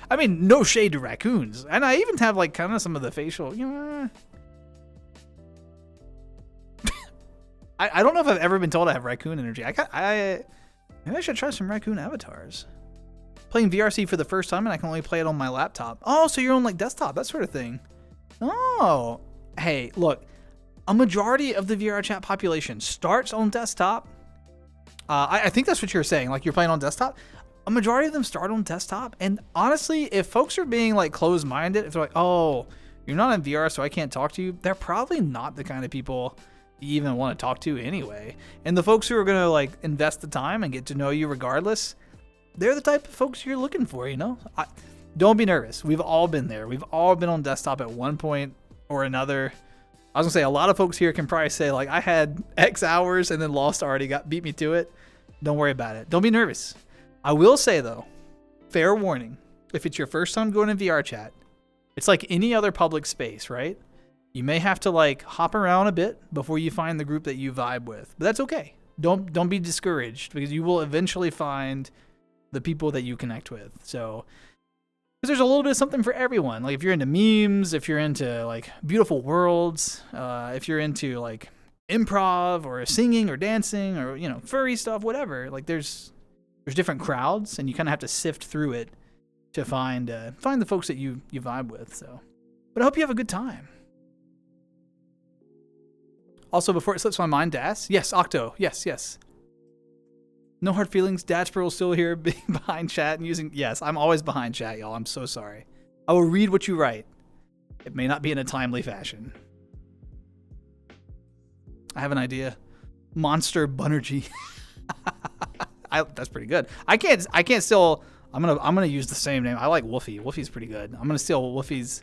I mean, no shade to raccoons. And I even have like kind of some of the facial, you know. I don't know if I've ever been told I have raccoon energy. Maybe I should try some raccoon avatars. Playing VRC for the first time, and I can only play it on my laptop. Oh, so you're on like desktop, that sort of thing. Oh, hey, look, a majority of the VR chat population starts on desktop. I think that's what you're saying. Like you're playing on desktop. A majority of them start on desktop. And honestly, if folks are being like closed-minded, if they're like, oh, you're not in VR, so I can't talk to you, they're probably not the kind of people you even want to talk to anyway. And the folks who are going to like invest the time and get to know you regardless, they're the type of folks you're looking for, you know? Don't be nervous. We've all been there. We've all been on desktop at one point or another. I was going to say, a lot of folks here can probably say, like, I had X hours and then Lost already beat me to it. Don't worry about it. Don't be nervous. I will say, though, fair warning, if it's your first time going in VR chat, it's like any other public space, right? You may have to, like, hop around a bit before you find the group that you vibe with. But that's okay. Don't be discouraged, because you will eventually find the people that you connect with. So, because there's a little bit of something for everyone. Like if you're into memes, if you're into like beautiful worlds, if you're into like improv or singing or dancing or, you know, furry stuff, whatever. Like there's different crowds, and you kind of have to sift through it to find the folks that you vibe with. So, but I hope you have a good time. Also, before it slips my mind, Das. Yes, Octo. Yes. No hard feelings. Daspra will still here being behind chat and using... Yes, I'm always behind chat, y'all. I'm so sorry. I will read what you write. It may not be in a timely fashion. I have an idea. Monster Bunergy. That's pretty good. I can't still... I'm gonna use the same name. I like Woofy. Woofy's pretty good. I'm gonna steal Woofy's...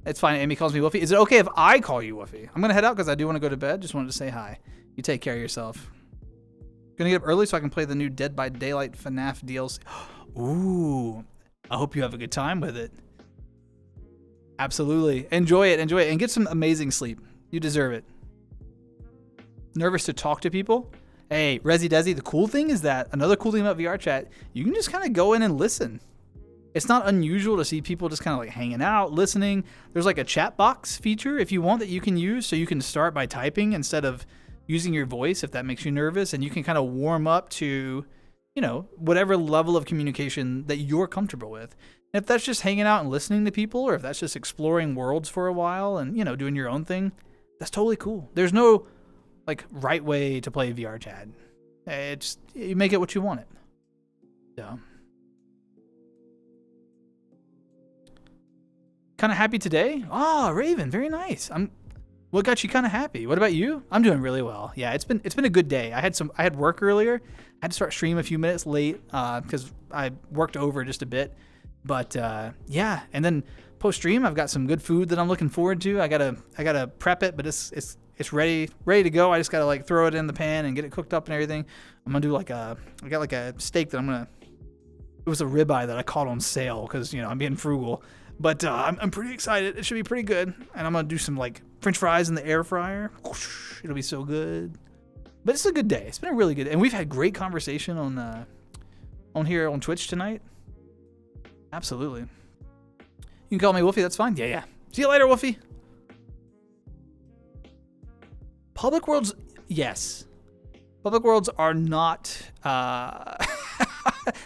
It's fine. Amy calls me Woofy. Is it okay if I call you Woofy? I'm gonna head out because I do want to go to bed. Just wanted to say hi. You take care of yourself. Gonna get up early so I can play the new Dead by Daylight FNAF DLC. Ooh, I hope you have a good time with it. Absolutely. Enjoy it, and get some amazing sleep. You deserve it. Nervous to talk to people? Hey, Resi Desi, the cool thing is that, another cool thing about VR chat, you can just kind of go in and listen. It's not unusual to see people just kind of like hanging out, listening. There's like a chat box feature if you want that you can use, so you can start by typing instead of using your voice if that makes you nervous, and you can kind of warm up to, you know, whatever level of communication that you're comfortable with. And if that's just hanging out and listening to people, or if that's just exploring worlds for a while and, you know, doing your own thing, That's totally cool. There's no like right way to play VR chat. It's you make it what you want it. So kind of happy today. Oh, Raven, very nice. What got you kind of happy? What about you? I'm doing really well. Yeah, it's been a good day. I had work earlier. I had to start stream a few minutes late because I worked over just a bit. But yeah, and then post stream, I've got some good food that I'm looking forward to. I gotta prep it, but it's ready to go. I just gotta like throw it in the pan and get it cooked up and everything. I'm gonna do I got like a steak that it was a ribeye that I caught on sale because I'm being frugal. But I'm pretty excited. It should be pretty good. And I'm gonna do some like French fries in the air fryer. It'll be so good. But it's a good day. It's been a really good day. And we've had great conversation on here on Twitch tonight. Absolutely. You can call me Wolfie, that's fine. Yeah. See you later, Wolfie. Public worlds, yes. Public worlds are not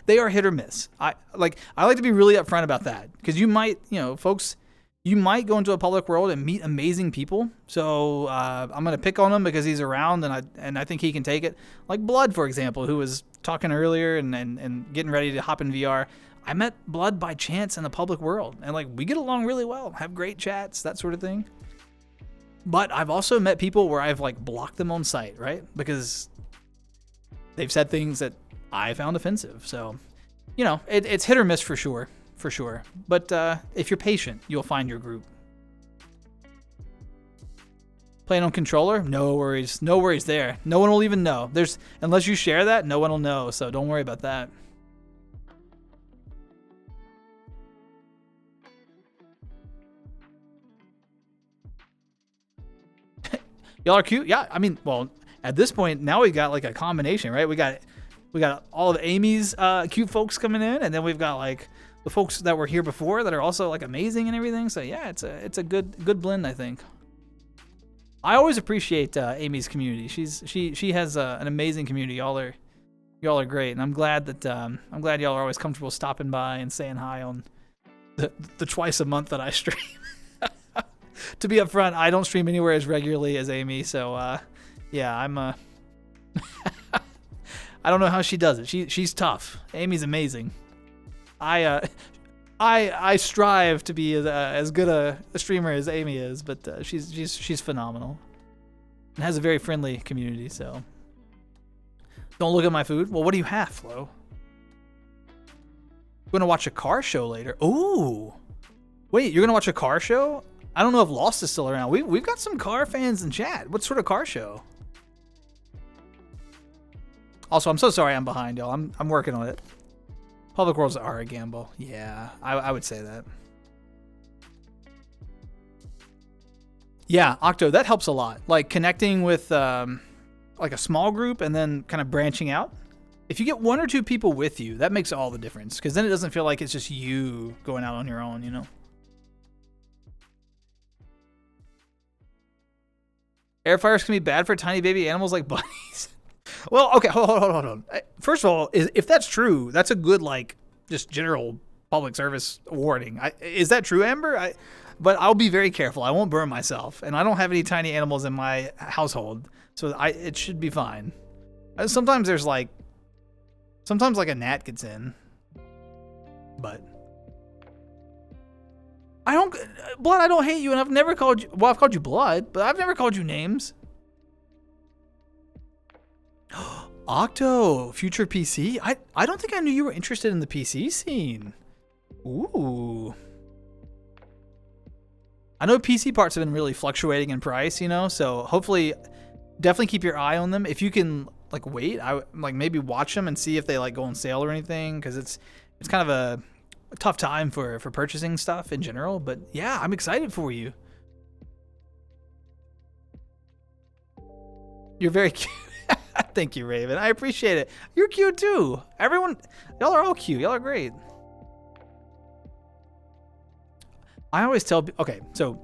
they are hit or miss. I like to be really upfront about that because you might, folks, you might go into a public world and meet amazing people. So I'm gonna pick on him because he's around and I think he can take it. Like Blood, for example, who was talking earlier and getting ready to hop in VR. I met Blood by chance in the public world, and like we get along really well, have great chats, that sort of thing. But I've also met people where I've like blocked them on sight, right? Because they've said things that I found offensive. So, it's hit or miss for sure. But if you're patient, you'll find your group. Playing on controller? No worries there. No one will even know. Unless you share that, no one will know. So don't worry about that. Y'all are cute. Yeah, I mean, well, at this point now we got like a combination, right? We got all of Amy's cute folks coming in, and then we've got like the folks that were here before that are also like amazing and everything. So yeah, it's a good blend, I think. I always appreciate Amy's community. She has an amazing community. Y'all are great, and I'm glad y'all are always comfortable stopping by and saying hi on the twice a month that I stream. To be upfront, I don't stream anywhere as regularly as Amy, so yeah, I'm I don't know how she does it. She's tough. Amy's amazing. I strive to be as good a streamer as Amy is, but she's phenomenal and has a very friendly community. So don't look at my food. Well, what do you have, Flo? We're gonna watch a car show later. Ooh, wait, you're gonna watch a car show? I don't know if Lost is still around. We've got some car fans in chat. What sort of car show? Also, I'm so sorry I'm behind, y'all. I'm working on it. Public worlds are a gamble. Yeah, I would say that. Yeah, Octo, that helps a lot. Like connecting with like a small group and then kind of branching out. If you get one or two people with you, that makes all the difference because then it doesn't feel like it's just you going out on your own, Air fryers can be bad for tiny baby animals like bunnies. Well, okay, hold on. First of all, if that's true, that's a good, like, just general public service warning. Is that true, Amber? But I'll be very careful. I won't burn myself, and I don't have any tiny animals in my household, so it should be fine. Sometimes like a gnat gets in, but Blood, I don't hate you, and I've never called you, well, I've called you Blood, but I've never called you names. Octo, future PC? I don't think I knew you were interested in the PC scene. Ooh. I know PC parts have been really fluctuating in price, so hopefully definitely keep your eye on them. If you can, like, wait, maybe watch them and see if they, like, go on sale or anything, because it's kind of a tough time for purchasing stuff in general, but yeah, I'm excited for you. You're very cute. Thank you, Raven. I appreciate it. You're cute too. Y'all are all cute. Y'all are great. I always tell, okay, so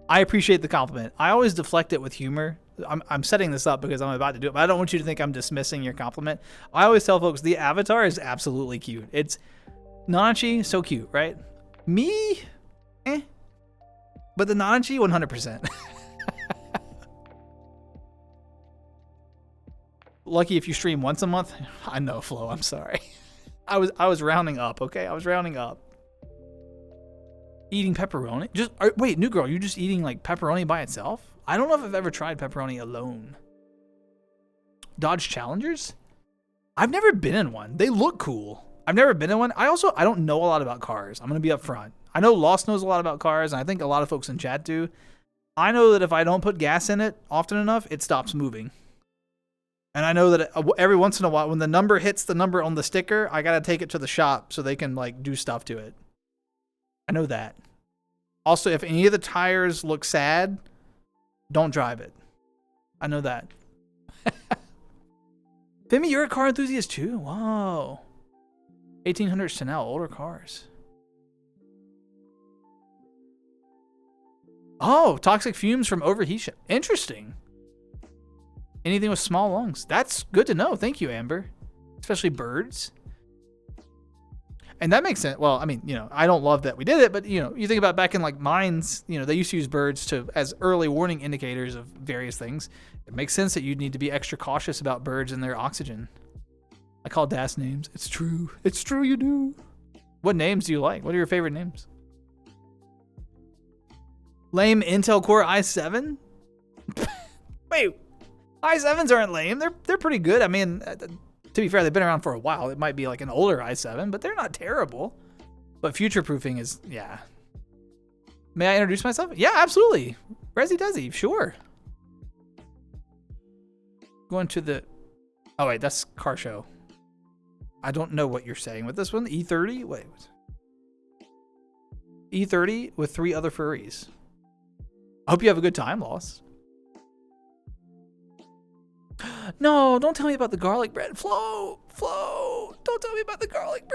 I appreciate the compliment. I always deflect it with humor. I'm setting this up because I'm about to do it, but I don't want you to think I'm dismissing your compliment. I always tell folks the avatar is absolutely cute. It's Nanachi, so cute, right? Me? But the Nanachi, 100%. lucky if you stream once a month. I know, Flo. I'm sorry. I was rounding up. Okay, I was rounding up. Eating pepperoni? Wait, new girl, you just eating like pepperoni by itself? I don't know if I've ever tried pepperoni alone. Dodge Challengers? I've never been in one. They look cool. I've never been in one. I don't know a lot about cars. I'm gonna be upfront. I know Lost knows a lot about cars, and I think a lot of folks in chat do. I know that if I don't put gas in it often enough, it stops moving. And I know that every once in a while, when the number hits the number on the sticker, I gotta take it to the shop so they can like do stuff to it. I know that. Also, if any of the tires look sad, don't drive it. I know that. Femi, you're a car enthusiast too? Whoa. 1800s to now, older cars. Oh, toxic fumes from overheat. Interesting. Anything with small lungs. That's good to know. Thank you, Amber. Especially birds. And that makes sense. Well, I mean, I don't love that we did it, but you think about back in like mines, they used to use birds as early warning indicators of various things. It makes sense that you'd need to be extra cautious about birds and their oxygen. I call Das names. It's true. It's true you do. What names do you like? What are your favorite names? Lame Intel Core i7? Wait, i7s aren't lame. They're pretty good. I mean, to be fair, they've been around for a while. It might be like an older i7, but they're not terrible. But future-proofing is, yeah. May I introduce myself? Yeah, absolutely. Resi Desi, sure. Going to the... Oh, wait, that's car show. I don't know what you're saying with this one. E30? Wait. E30 with 3 other furries. I hope you have a good time, Lost. No, don't tell me about the garlic bread. Flo, don't tell me about the garlic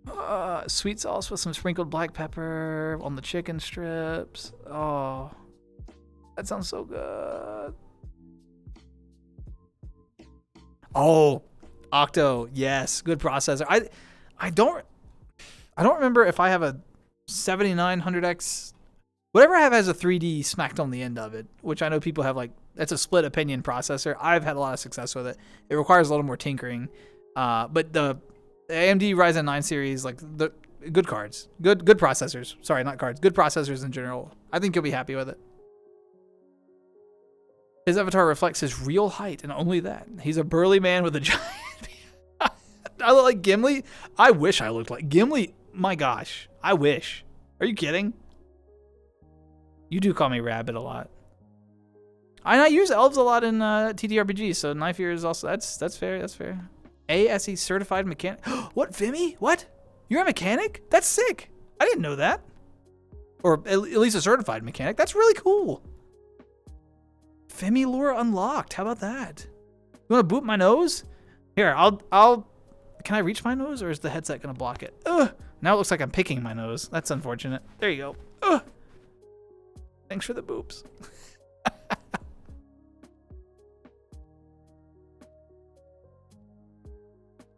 bread. Sweet sauce with some sprinkled black pepper on the chicken strips. Oh, that sounds so good. Oh, Octo, yes, good processor. I don't remember if I have a 7900X. Whatever I have has a 3D smacked on the end of it, which I know people have that's a split opinion processor. I've had a lot of success with it. It requires a little more tinkering. But the AMD Ryzen 9 series, the good cards, good processors. Sorry, not cards. Good processors in general. I think you'll be happy with it. His avatar reflects his real height and only that. He's a burly man with a giant... I look like Gimli? I wish I looked like Gimli. My gosh, I wish. Are you kidding? You do call me Rabbit a lot. I use elves a lot in TTRPG, so Knife Ear is also... That's fair, that's fair. ASE certified mechanic. What, Fimi? What? You're a mechanic? That's sick. I didn't know that. Or at least a certified mechanic. That's really cool. Femi lore unlocked. How about that? You want to boot my nose? Here, I'll... Can I reach my nose, or is the headset going to block it? Ugh. Now it looks like I'm picking my nose. That's unfortunate. There you go. Ugh. Thanks for the boops.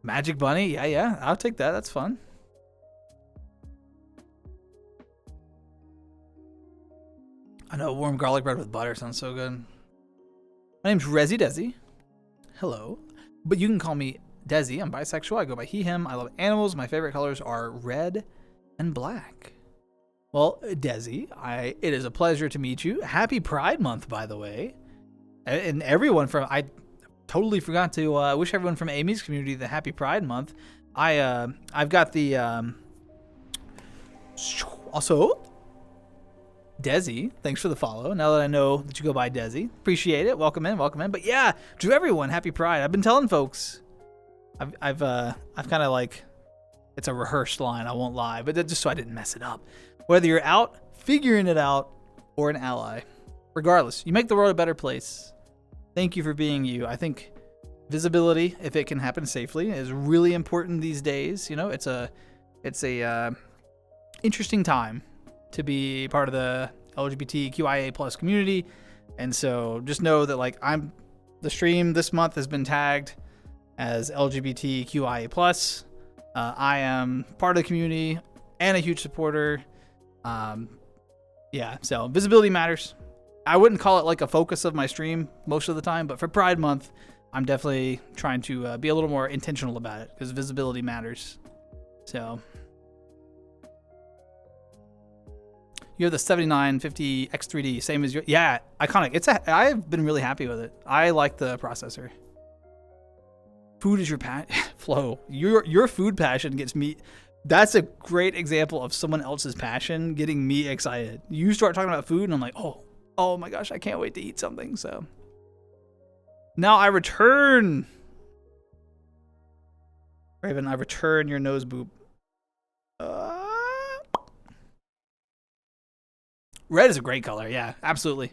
Magic Bunny? Yeah. I'll take that. That's fun. I know warm garlic bread with butter sounds so good. My name's Resi Desi. Hello. But you can call me Desi. I'm bisexual. I go by he, him. I love animals. My favorite colors are red and black. Well, Desi, it is a pleasure to meet you. Happy Pride Month, by the way. And everyone I totally forgot to wish everyone from Amy's community the Happy Pride Month. I've got the also Desi. Thanks for the follow. Now that I know that you go by Desi, appreciate it. Welcome in. But yeah, to everyone, Happy Pride. I've been telling folks. I've kind of it's a rehearsed line. I won't lie, but just so I didn't mess it up. Whether you're out figuring it out or an ally, regardless, you make the world a better place. Thank you for being you. I think visibility, if it can happen safely, is really important these days. It's a interesting time to be part of the LGBTQIA plus community, and so just know that the stream this month has been tagged as LGBTQIA plus. I am part of the community and a huge supporter. So visibility matters. I wouldn't call it like a focus of my stream most of the time, but for Pride Month, I'm definitely trying to be a little more intentional about it because visibility matters. So you have the 7950 X3D, same as your, yeah, iconic. I've been really happy with it. I like the processor. Food is your Flo. Your food passion gets me. That's a great example of someone else's passion getting me excited. You start talking about food and I'm like, oh my gosh, I can't wait to eat something. So now I return. Raven, I return your nose boop. Red is a great color. Yeah, absolutely.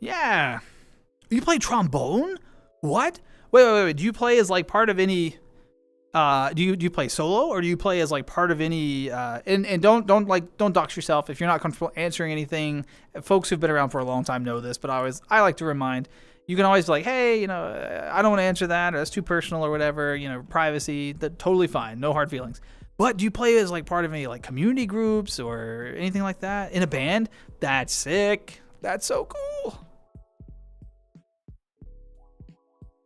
Yeah. You play trombone? What? Wait. Do you play as like part of any do you play solo or do you play as like part of any and don't dox yourself if you're not comfortable answering anything. Folks who've been around for a long time know this, but I like to remind you can always be like, hey, you know, I don't want to answer that or that's too personal or whatever, you know, privacy, that totally fine. No hard feelings. But do you play as like part of any like community groups or anything like that in a band? That's sick. That's so cool.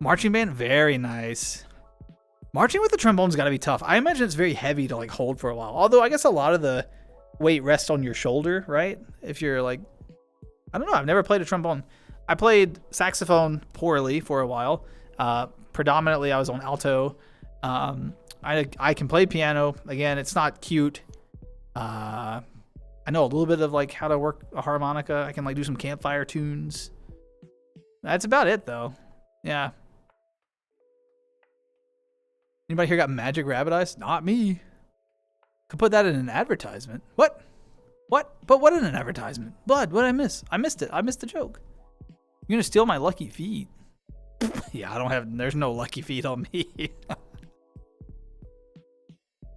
Marching band, very nice. Marching with the trombone's got to be tough. I imagine it's very heavy to like hold for a while. Although I guess a lot of the weight rests on your shoulder, right? If you're like, I don't know. I've never played a trombone. I played saxophone poorly for a while. Predominantly, I was on alto. I can play piano. Again, it's not cute. I know a little bit of like how to work a harmonica. I can like do some campfire tunes. That's about it though. Yeah. Anybody here got magic rabbit eyes? Not me. Could put that in an advertisement. What? But what in an advertisement? Blood, what did I miss? I missed it. I missed the joke. You're gonna steal my lucky feet. Yeah, there's no lucky feet on me.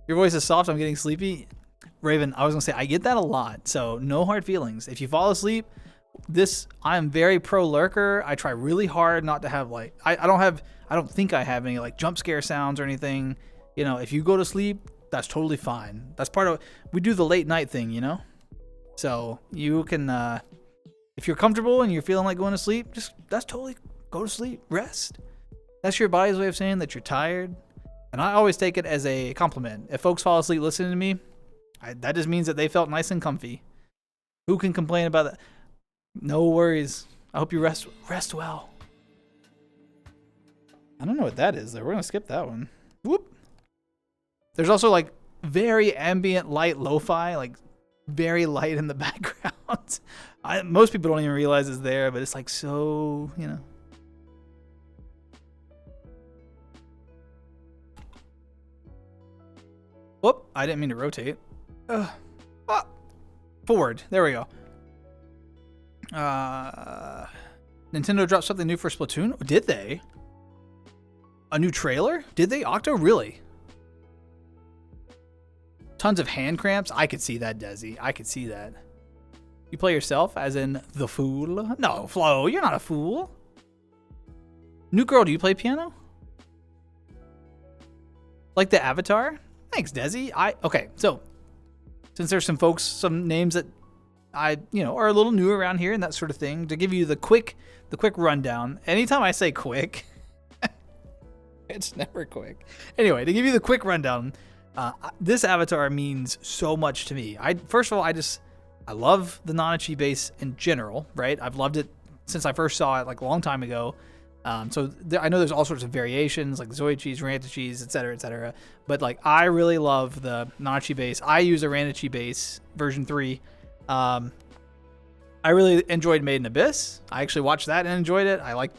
Your voice is soft, I'm getting sleepy. Raven, I was gonna say, I get that a lot, so no hard feelings. If you fall asleep, I'm very pro lurker. I try really hard not to have like, I don't think I have any like jump scare sounds or anything. You know, if you go to sleep, that's totally fine. That's part of, we do the late night thing, you know? So you can, if you're comfortable and you're feeling like going to sleep, that's totally, go to sleep, rest. That's your body's way of saying that you're tired. And I always take it as a compliment. If folks fall asleep listening to me, that just means that they felt nice and comfy. Who can complain about that? No worries. I hope you rest well. I don't know what that is, though. We're going to skip that one. Whoop. There's also, like, very ambient light lo-fi, like, very light in the background. Most people don't even realize it's there, but it's, like, so, you know. Whoop. I didn't mean to rotate. Forward. There we go. Nintendo dropped something new for Splatoon? Did they? A new trailer? Did they? Octo? Really? Tons of hand cramps? I could see that, Desi. I could see that. You play yourself, as in the fool? No, Flo, you're not a fool. New girl, do you play piano? Like the Avatar? Thanks, Desi. Okay, so since there's some names that are a little new around here and that sort of thing, to give you the quick rundown. Anytime I say quick, it's never quick. Anyway, to give you the quick rundown, this Avatar means so much to me. First of all, I love the Nanachi base in general, right? I've loved it since I first saw it like a long time ago. So I know there's all sorts of variations like Zoichis, Rantichis, etc. But like I really love the Nanachi base. I use a Rantichi base version 3. I really enjoyed Made in Abyss. I actually watched that and enjoyed it. I like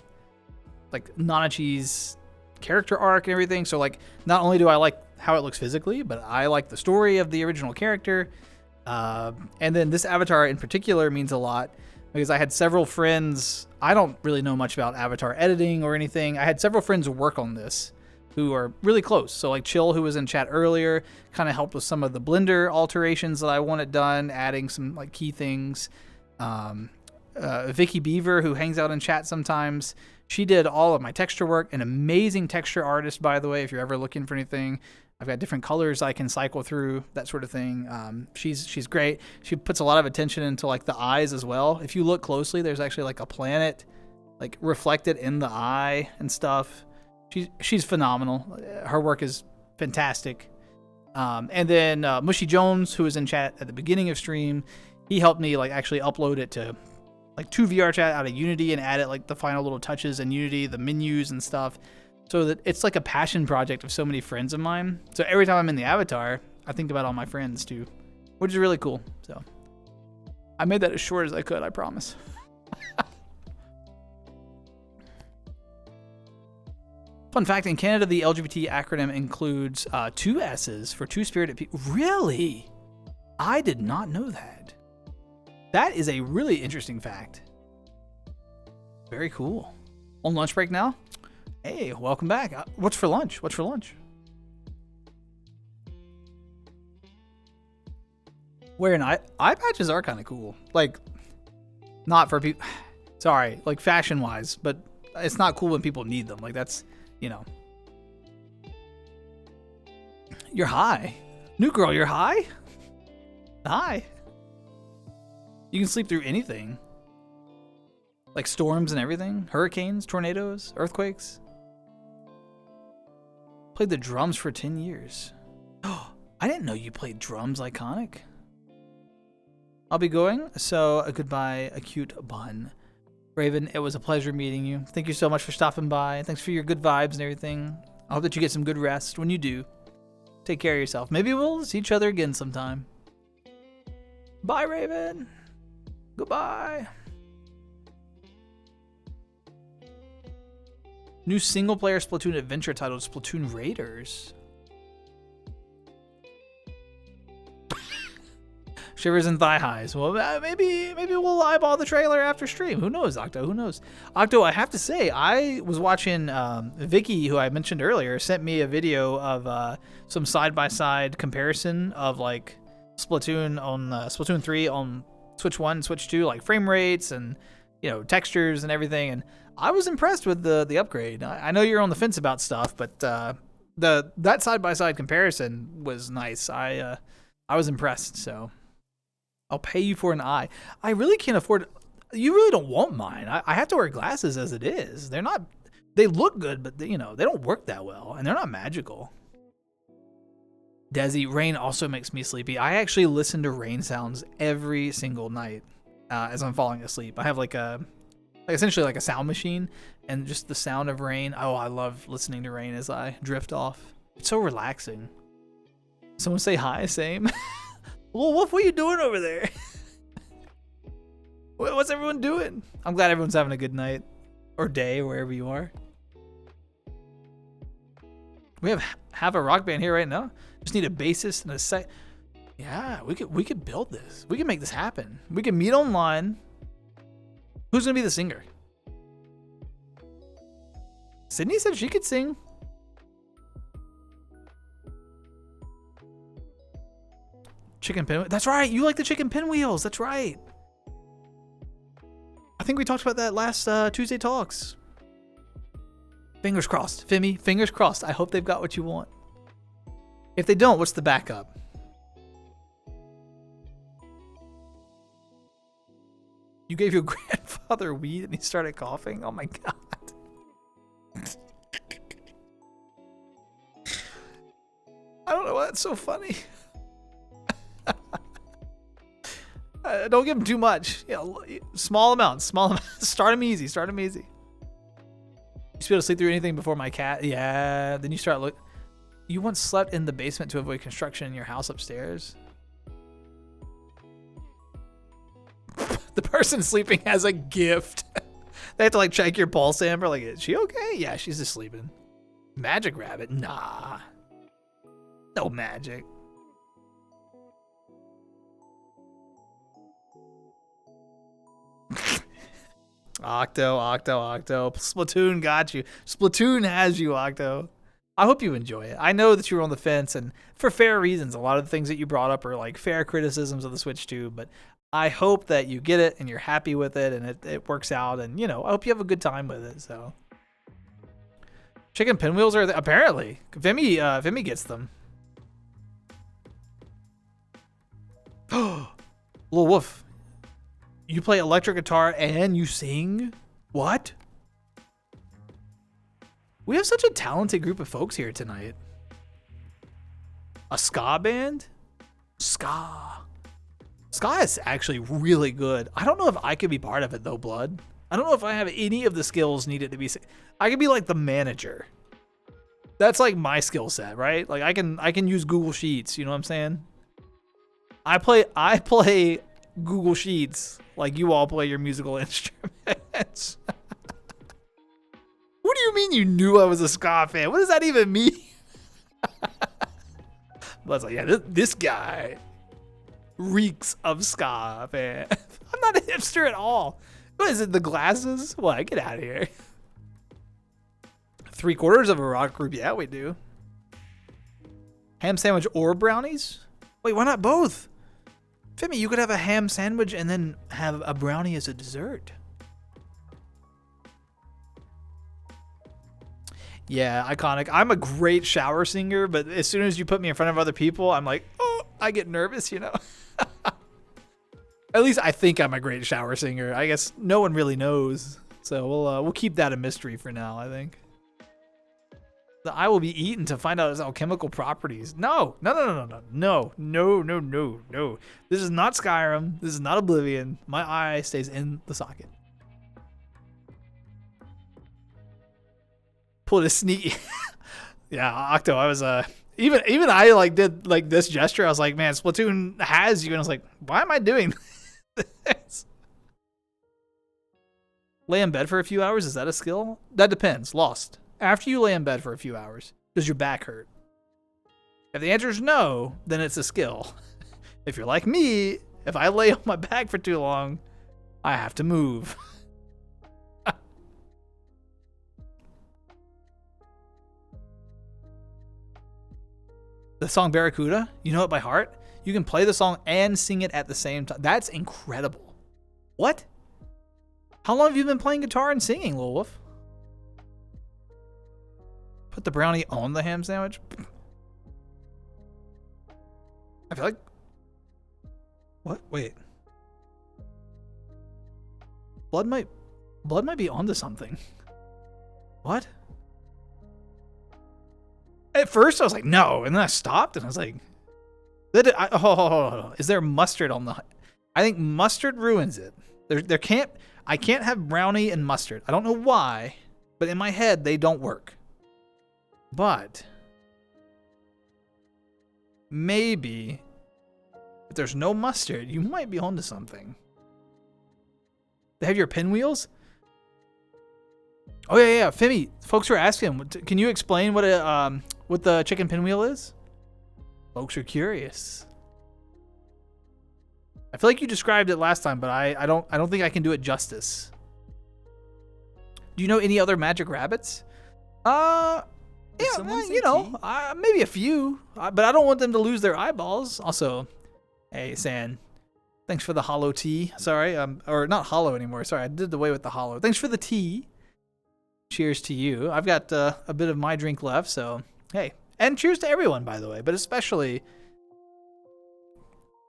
Nanachi's character arc and everything. So like not only do I like how it looks physically, but I like the story of the original character. And then this Avatar in particular means a lot because I had several friends. I don't really know much about Avatar editing or anything. I had several friends work on this who are really close. So like Chill, who was in chat earlier, kind of helped with some of the Blender alterations that I wanted done, adding some like key things. Vicky Beaver, who hangs out in chat sometimes, she did all of my texture work. An amazing texture artist, by the way, if you're ever looking for anything. I've got different colors I can cycle through, that sort of thing. She's great. She puts a lot of attention into like the eyes as well. If you look closely, there's actually like a planet like reflected in the eye and stuff. She's phenomenal. Her work is fantastic. And then Mushy Jones, who was in chat at the beginning of stream, he helped me like actually upload it to like 2 VR chat out of Unity and added like the final little touches in Unity, the menus and stuff. So that it's like a passion project of so many friends of mine. So every time I'm in the avatar, I think about all my friends too, which is really cool. So I made that as short as I could, I promise. Fun fact, in Canada, the LGBT acronym includes 2 S's for two-spirited people. Really? I did not know that. That is a really interesting fact. Very cool. On lunch break now? Hey, welcome back. What's for lunch? What's for lunch? Wearing eye patches are kind of cool. Like, not for people. Sorry, like fashion-wise, but it's not cool when people need them. Like, that's, you know. You're high. New girl, you're high? Hi. You can sleep through anything. Like storms and everything. Hurricanes, tornadoes, earthquakes. Played the drums for 10 years. Oh, I didn't know you played drums, Iconic. I'll be going, so a goodbye, a cute bun. Raven, it was a pleasure meeting you. Thank you so much for stopping by. Thanks for your good vibes and everything. I hope that you get some good rest when you do. Take care of yourself. Maybe we'll see each other again sometime. Bye, Raven. Goodbye. New single-player Splatoon adventure titled Splatoon Raiders. Shivers and thigh highs. Well, maybe we'll eyeball the trailer after stream. Who knows, Octo? Who knows? Octo, I have to say, I was watching Vicky, who I mentioned earlier, sent me a video of some side-by-side comparison of like Splatoon on Splatoon 3 on Switch 1 and Switch 2, like frame rates and, you know, textures and everything. And I was impressed with the upgrade. I know you're on the fence about stuff, but that side-by-side comparison was nice. I was impressed, so I'll pay you for an eye. I really can't afford. You really don't want mine. I have to wear glasses as it is. They're not. They look good, but you know they don't work that well, and they're not magical. Desi, rain also makes me sleepy. I actually listen to rain sounds every single night as I'm falling asleep. I have like essentially like a sound machine, and just the sound of rain. Oh, I love listening to rain as I drift off. It's so relaxing. Someone say hi, same. Well, Wolf, what are you doing over there? What's everyone doing? I'm glad everyone's having a good night or day wherever you are. We have a rock band here right now. Just need a bassist and a set. Yeah, we could build this. We can make this happen. We can meet online. Who's gonna be the singer? Sydney said she could sing. Chicken pin. That's right. You like the chicken pinwheels. That's right. I think we talked about that last Tuesday talks. Fingers crossed. Fimi, fingers crossed. I hope they've got what you want. If they don't, what's the backup? You gave your grandfather weed and he started coughing? Oh my God. I don't know why that's so funny. Don't give him too much. You know, small amounts. Start him easy. Start him easy. You should be able to sleep through anything before my cat. Yeah. Then you start look. You once slept in the basement to avoid construction in your house upstairs. The person sleeping has a gift. They have to like check your pulse, Amber. Like, is she okay? Yeah, she's just sleeping. Magic rabbit? Nah. No magic. Octo. Splatoon got you. Splatoon has you, Octo. I hope you enjoy it. I know that you were on the fence, and for fair reasons. A lot of the things that you brought up are like fair criticisms of the Switch 2, but I hope that you get it and you're happy with it and it works out, and you know, I hope you have a good time with it. So chicken pinwheels are apparently Vimy gets them. Lil Wolf, you play electric guitar and you sing? What? We have such a talented group of folks here tonight. A ska band? Ska. Ska is actually really good. I don't know if I could be part of it though, Blood. I don't know if I have any of the skills needed to be. I could be like the manager. That's like my skill set, right? Like I can use Google Sheets. You know what I'm saying? I play Google Sheets like you all play your musical instruments. What do you mean you knew I was a ska fan? What does that even mean? Blood's like, yeah, this guy reeks of ska, man. I'm not a hipster at all. What is it, the glasses? What? Get out of here. 3/4 of a rock group. Yeah, we do. Ham sandwich or brownies? Wait, why not both? Fimi, you could have a ham sandwich and then have a brownie as a dessert. Yeah, iconic. I'm a great shower singer, but as soon as you put me in front of other people, I'm like, oh, I get nervous, you know? At least I think I'm a great shower singer. I guess no one really knows. So we'll keep that a mystery for now, I think. The eye will be eaten to find out its alchemical properties. No. No. This is not Skyrim. This is not Oblivion. My eye stays in the socket. Pulled a sneaky. Yeah, Octo, I was even I like did like this gesture. I was like, man, Splatoon has you, and I was like, why am I doing this? Lay in bed for a few hours, is that a skill? That depends. Lost. After you lay in bed for a few hours, does your back hurt? If the answer is no, then it's a skill. If you're like me, if I lay on my back for too long, I have to move. The song Barracuda, you know it by heart? You can play the song and sing it at the same time. That's incredible. What? How long have you been playing guitar and singing, Lil Wolf? Put the brownie on the ham sandwich? I feel like... What? Wait. Blood might be onto something. What? At first I was like, no, and then I stopped and I was like, hold on. Is there mustard on the... I think mustard ruins it. I can't have brownie and mustard. I don't know why, but in my head they don't work. But maybe if there's no mustard, you might be onto something. They have your pinwheels? Oh yeah. Fimi, folks are asking, can you explain what the chicken pinwheel is? Folks are curious. I feel like you described it last time, but I don't think I can do it justice. Do you know any other magic rabbits? Yeah, you know, maybe a few, but I don't want them to lose their eyeballs. Also, hey, San, thanks for the hollow tea. Sorry, or not hollow anymore. Sorry, I did away with the hollow. Thanks for the tea. Cheers to you. I've got a bit of my drink left, so hey. And cheers to everyone, by the way, but especially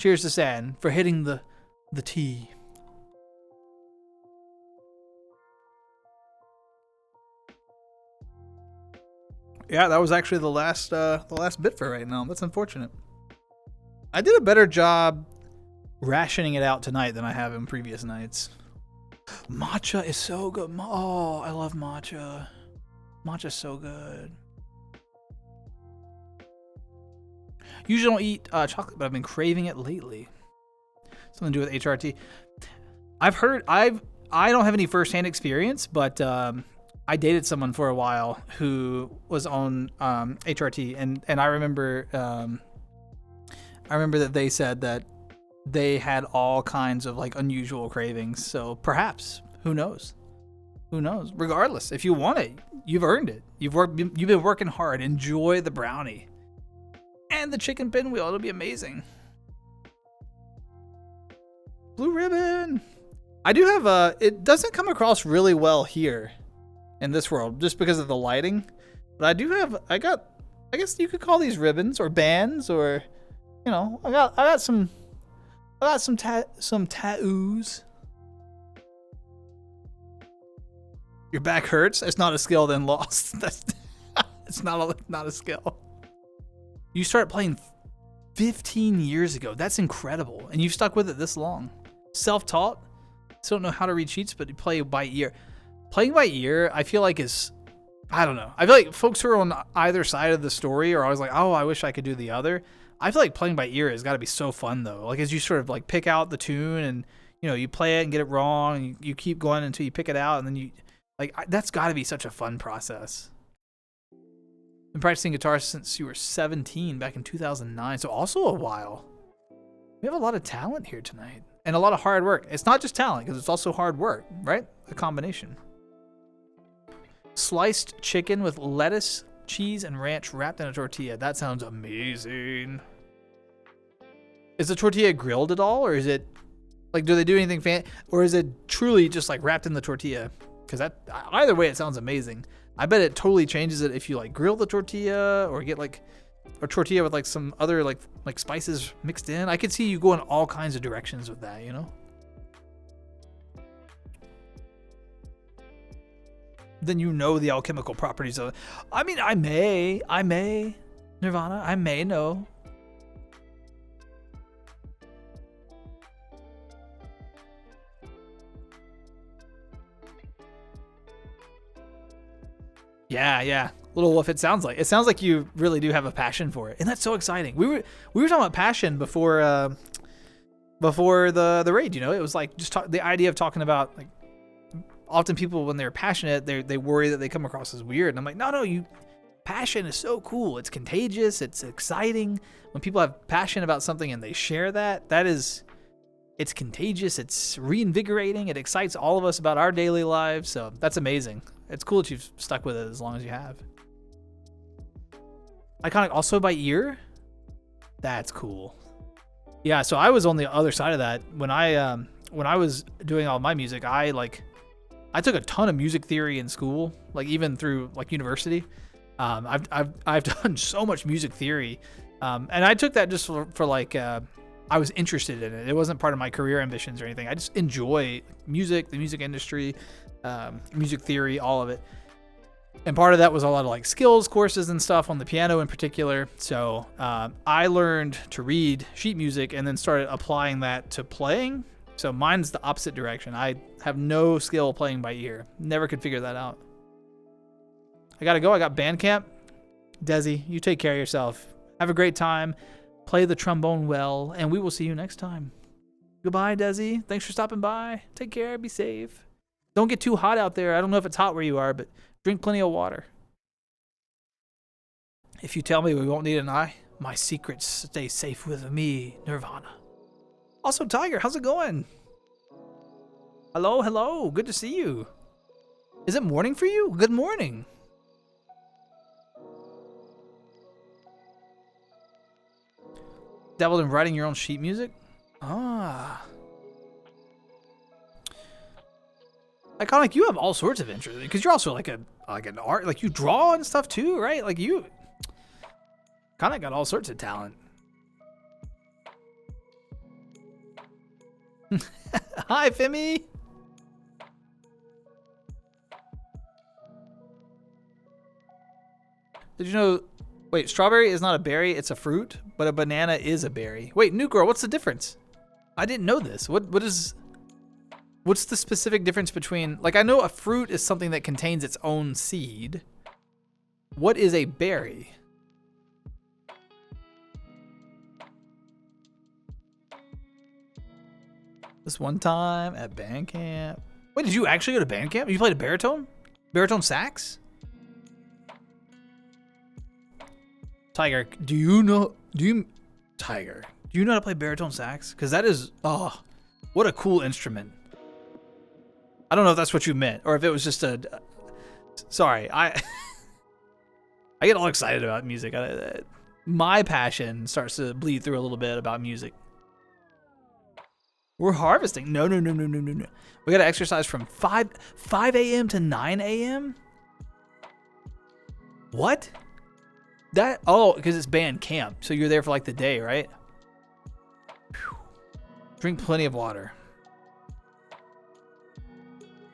cheers to San for hitting the tea. Yeah, that was actually the last bit for right now. That's unfortunate. I did a better job rationing it out tonight than I have in previous nights. Matcha is so good. Oh, I love matcha. Matcha's so good. Usually don't eat chocolate, but I've been craving it lately. Something to do with HRT. I've heard. I don't have any firsthand experience, but I dated someone for a while who was on HRT, and I remember that they said that they had all kinds of like unusual cravings. So perhaps, who knows? Who knows? Regardless, if you want it, you've earned it. You've been working hard. Enjoy the brownie and the chicken pinwheel. It'll be amazing. Blue ribbon. I do have it doesn't come across really well here in this world just because of the lighting, but I guess you could call these ribbons or bands, or you know, I got some I got some tattoos. Your back hurts? It's not a skill then lost. That's it's not a skill. You started playing 15 years ago. That's incredible. And you've stuck with it this long. Self-taught? Still don't know how to read sheets, but you play by ear. Playing by ear, I feel like is, I don't know. I feel like folks who are on either side of the story are always like, oh, I wish I could do the other. I feel like playing by ear has got to be so fun though. Like as you sort of like pick out the tune and, you know, you play it and get it wrong. And you keep going until you pick it out. And then you, like, that's got to be such a fun process. Been practicing guitar since you were 17 back in 2009. So also a while. We have a lot of talent here tonight and a lot of hard work. It's not just talent because it's also hard work, right? A combination. Sliced chicken with lettuce, cheese, and ranch wrapped in a tortilla. That sounds amazing. Is the tortilla grilled at all, or is it like, do they do anything fancy, or is it truly just like wrapped in the tortilla? Because that, either way, it sounds amazing. I bet it totally changes it if you like grill the tortilla or get like a tortilla with like some other like spices mixed in. I could see you going all kinds of directions with that, you know? Then you know the alchemical properties of it. I mean, I may, Nirvana, I may know. Yeah. Little Wolf, it sounds like you really do have a passion for it. And that's so exciting. We were talking about passion before the raid, you know? It was like just the idea of talking about like, often people when they're passionate, they worry that they come across as weird. And I'm like, no, passion is so cool. It's contagious. It's exciting. When people have passion about something and they share it's contagious. It's reinvigorating. It excites all of us about our daily lives. So that's amazing. It's cool that you've stuck with it as long as you have. Iconic also by ear? That's cool. Yeah, so I was on the other side of that. When I was doing all my music, I took a ton of music theory in school, like even through like university. I've done so much music theory, and I took that just for like I was interested in it. It wasn't part of my career ambitions or anything. I just enjoy music, the music industry, music theory, all of it. And part of that was a lot of like skills courses and stuff on the piano in particular. So I learned to read sheet music and then started applying that to playing. So mine's the opposite direction. I have no skill playing by ear. Never could figure that out. I gotta go. I got band camp. Desi, you take care of yourself. Have a great time. Play the trombone well, and we will see you next time. Goodbye, Desi. Thanks for stopping by. Take care. Be safe. Don't get too hot out there. I don't know if it's hot where you are, but drink plenty of water. If you tell me we won't need an eye, my secrets stay safe with me, Nirvana. Also, Tiger, how's it going? Hello. Good to see you. Is it morning for you? Good morning. Dabbled in writing your own sheet music? Ah. Iconic, you have all sorts of interests because you're also like an art, like you draw and stuff too, right? Like you kind of got all sorts of talent. Hi, Femi. Did you know? Wait, strawberry is not a berry; it's a fruit. But a banana is a berry. Wait, new girl, what's the difference? I didn't know this. What's the specific difference between? Like, I know a fruit is something that contains its own seed. What is a berry? This one time at band camp. Wait, did you actually go to band camp? You played a baritone? Baritone sax? Tiger, do you know how to play baritone sax? Because that is, oh, what a cool instrument. I don't know if that's what you meant or if it was just sorry, I get all excited about music. My passion starts to bleed through a little bit about music. We're harvesting. No. We got to exercise from 5 a.m. to 9 a.m. What? Because it's band camp. So you're there for like the day, right? Whew. Drink plenty of water.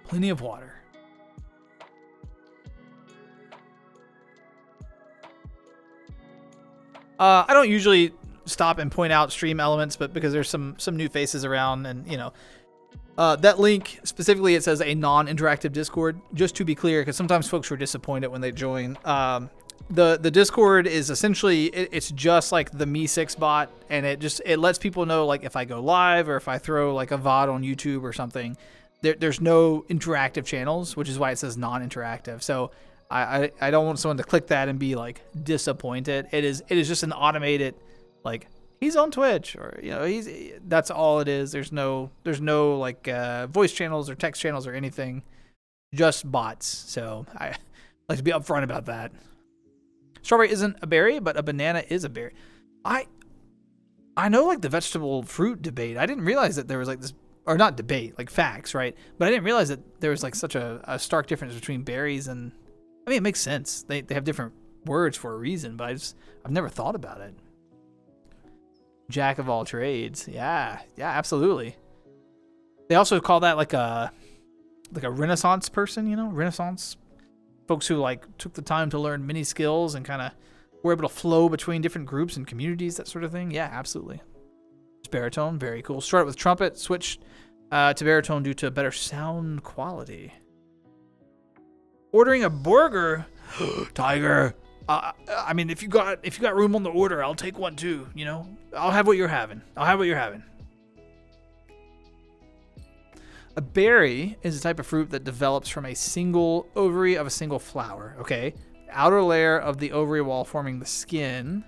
Plenty of water. I don't usually stop and point out stream elements, but because there's some new faces around, and you know, that link specifically, it says a non-interactive Discord. Just to be clear, because sometimes folks are disappointed when they join. The Discord is essentially it's just like the Me6 bot, and it lets people know like if I go live or if I throw like a VOD on YouTube or something. There's no interactive channels, which is why it says non-interactive. So I don't want someone to click that and be like disappointed. It is just an automated like he's on Twitch, or you know that's all it is. There's no like voice channels or text channels or anything, just bots. So I like to be upfront about that. Strawberry isn't a berry, but a banana is a berry. I know like the vegetable fruit debate. I didn't realize that there was like this. Or not debate, like facts, right? But I didn't realize that there was like such a stark difference between berries and, I mean, it makes sense. They have different words for a reason, but I've never thought about it. Jack of all trades. Yeah, absolutely. They also call that like a Renaissance person, you know? Renaissance folks who like took the time to learn many skills and kind of were able to flow between different groups and communities, that sort of thing. Yeah, absolutely. Baritone, very cool. Started with trumpet, switched to baritone due to better sound quality. Ordering a burger, Tiger. I mean, if you got room on the order, I'll take one too. You know, I'll have what you're having. A berry is a type of fruit that develops from a single ovary of a single flower. Okay, outer layer of the ovary wall forming the skin.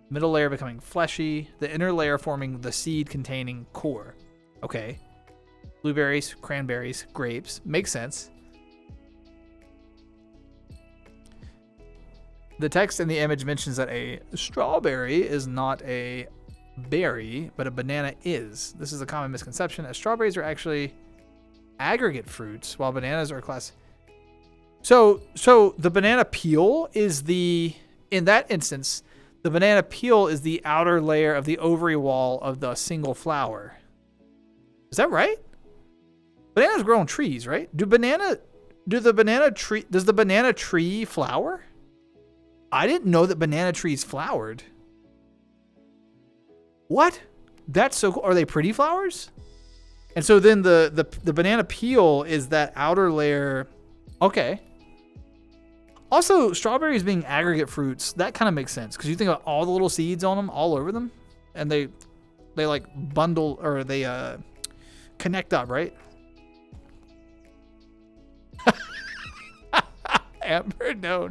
Middle layer becoming fleshy, the inner layer forming the seed-containing core. Okay. Blueberries, cranberries, grapes. Makes sense. The text in the image mentions that a strawberry is not a berry, but a banana is. This is a common misconception, as strawberries are actually aggregate fruits, while bananas are class. So the banana peel is in that instance, the banana peel is the outer layer of the ovary wall of the single flower. Is that right? Bananas grow on trees, right? Does the banana tree flower? I didn't know that banana trees flowered. What? That's so cool. Are they pretty flowers? And so then the banana peel is that outer layer. Okay. Also, strawberries being aggregate fruits, that kind of makes sense because you think about all the little seeds on them, all over them, and they like bundle or they connect up, right? Amber, no.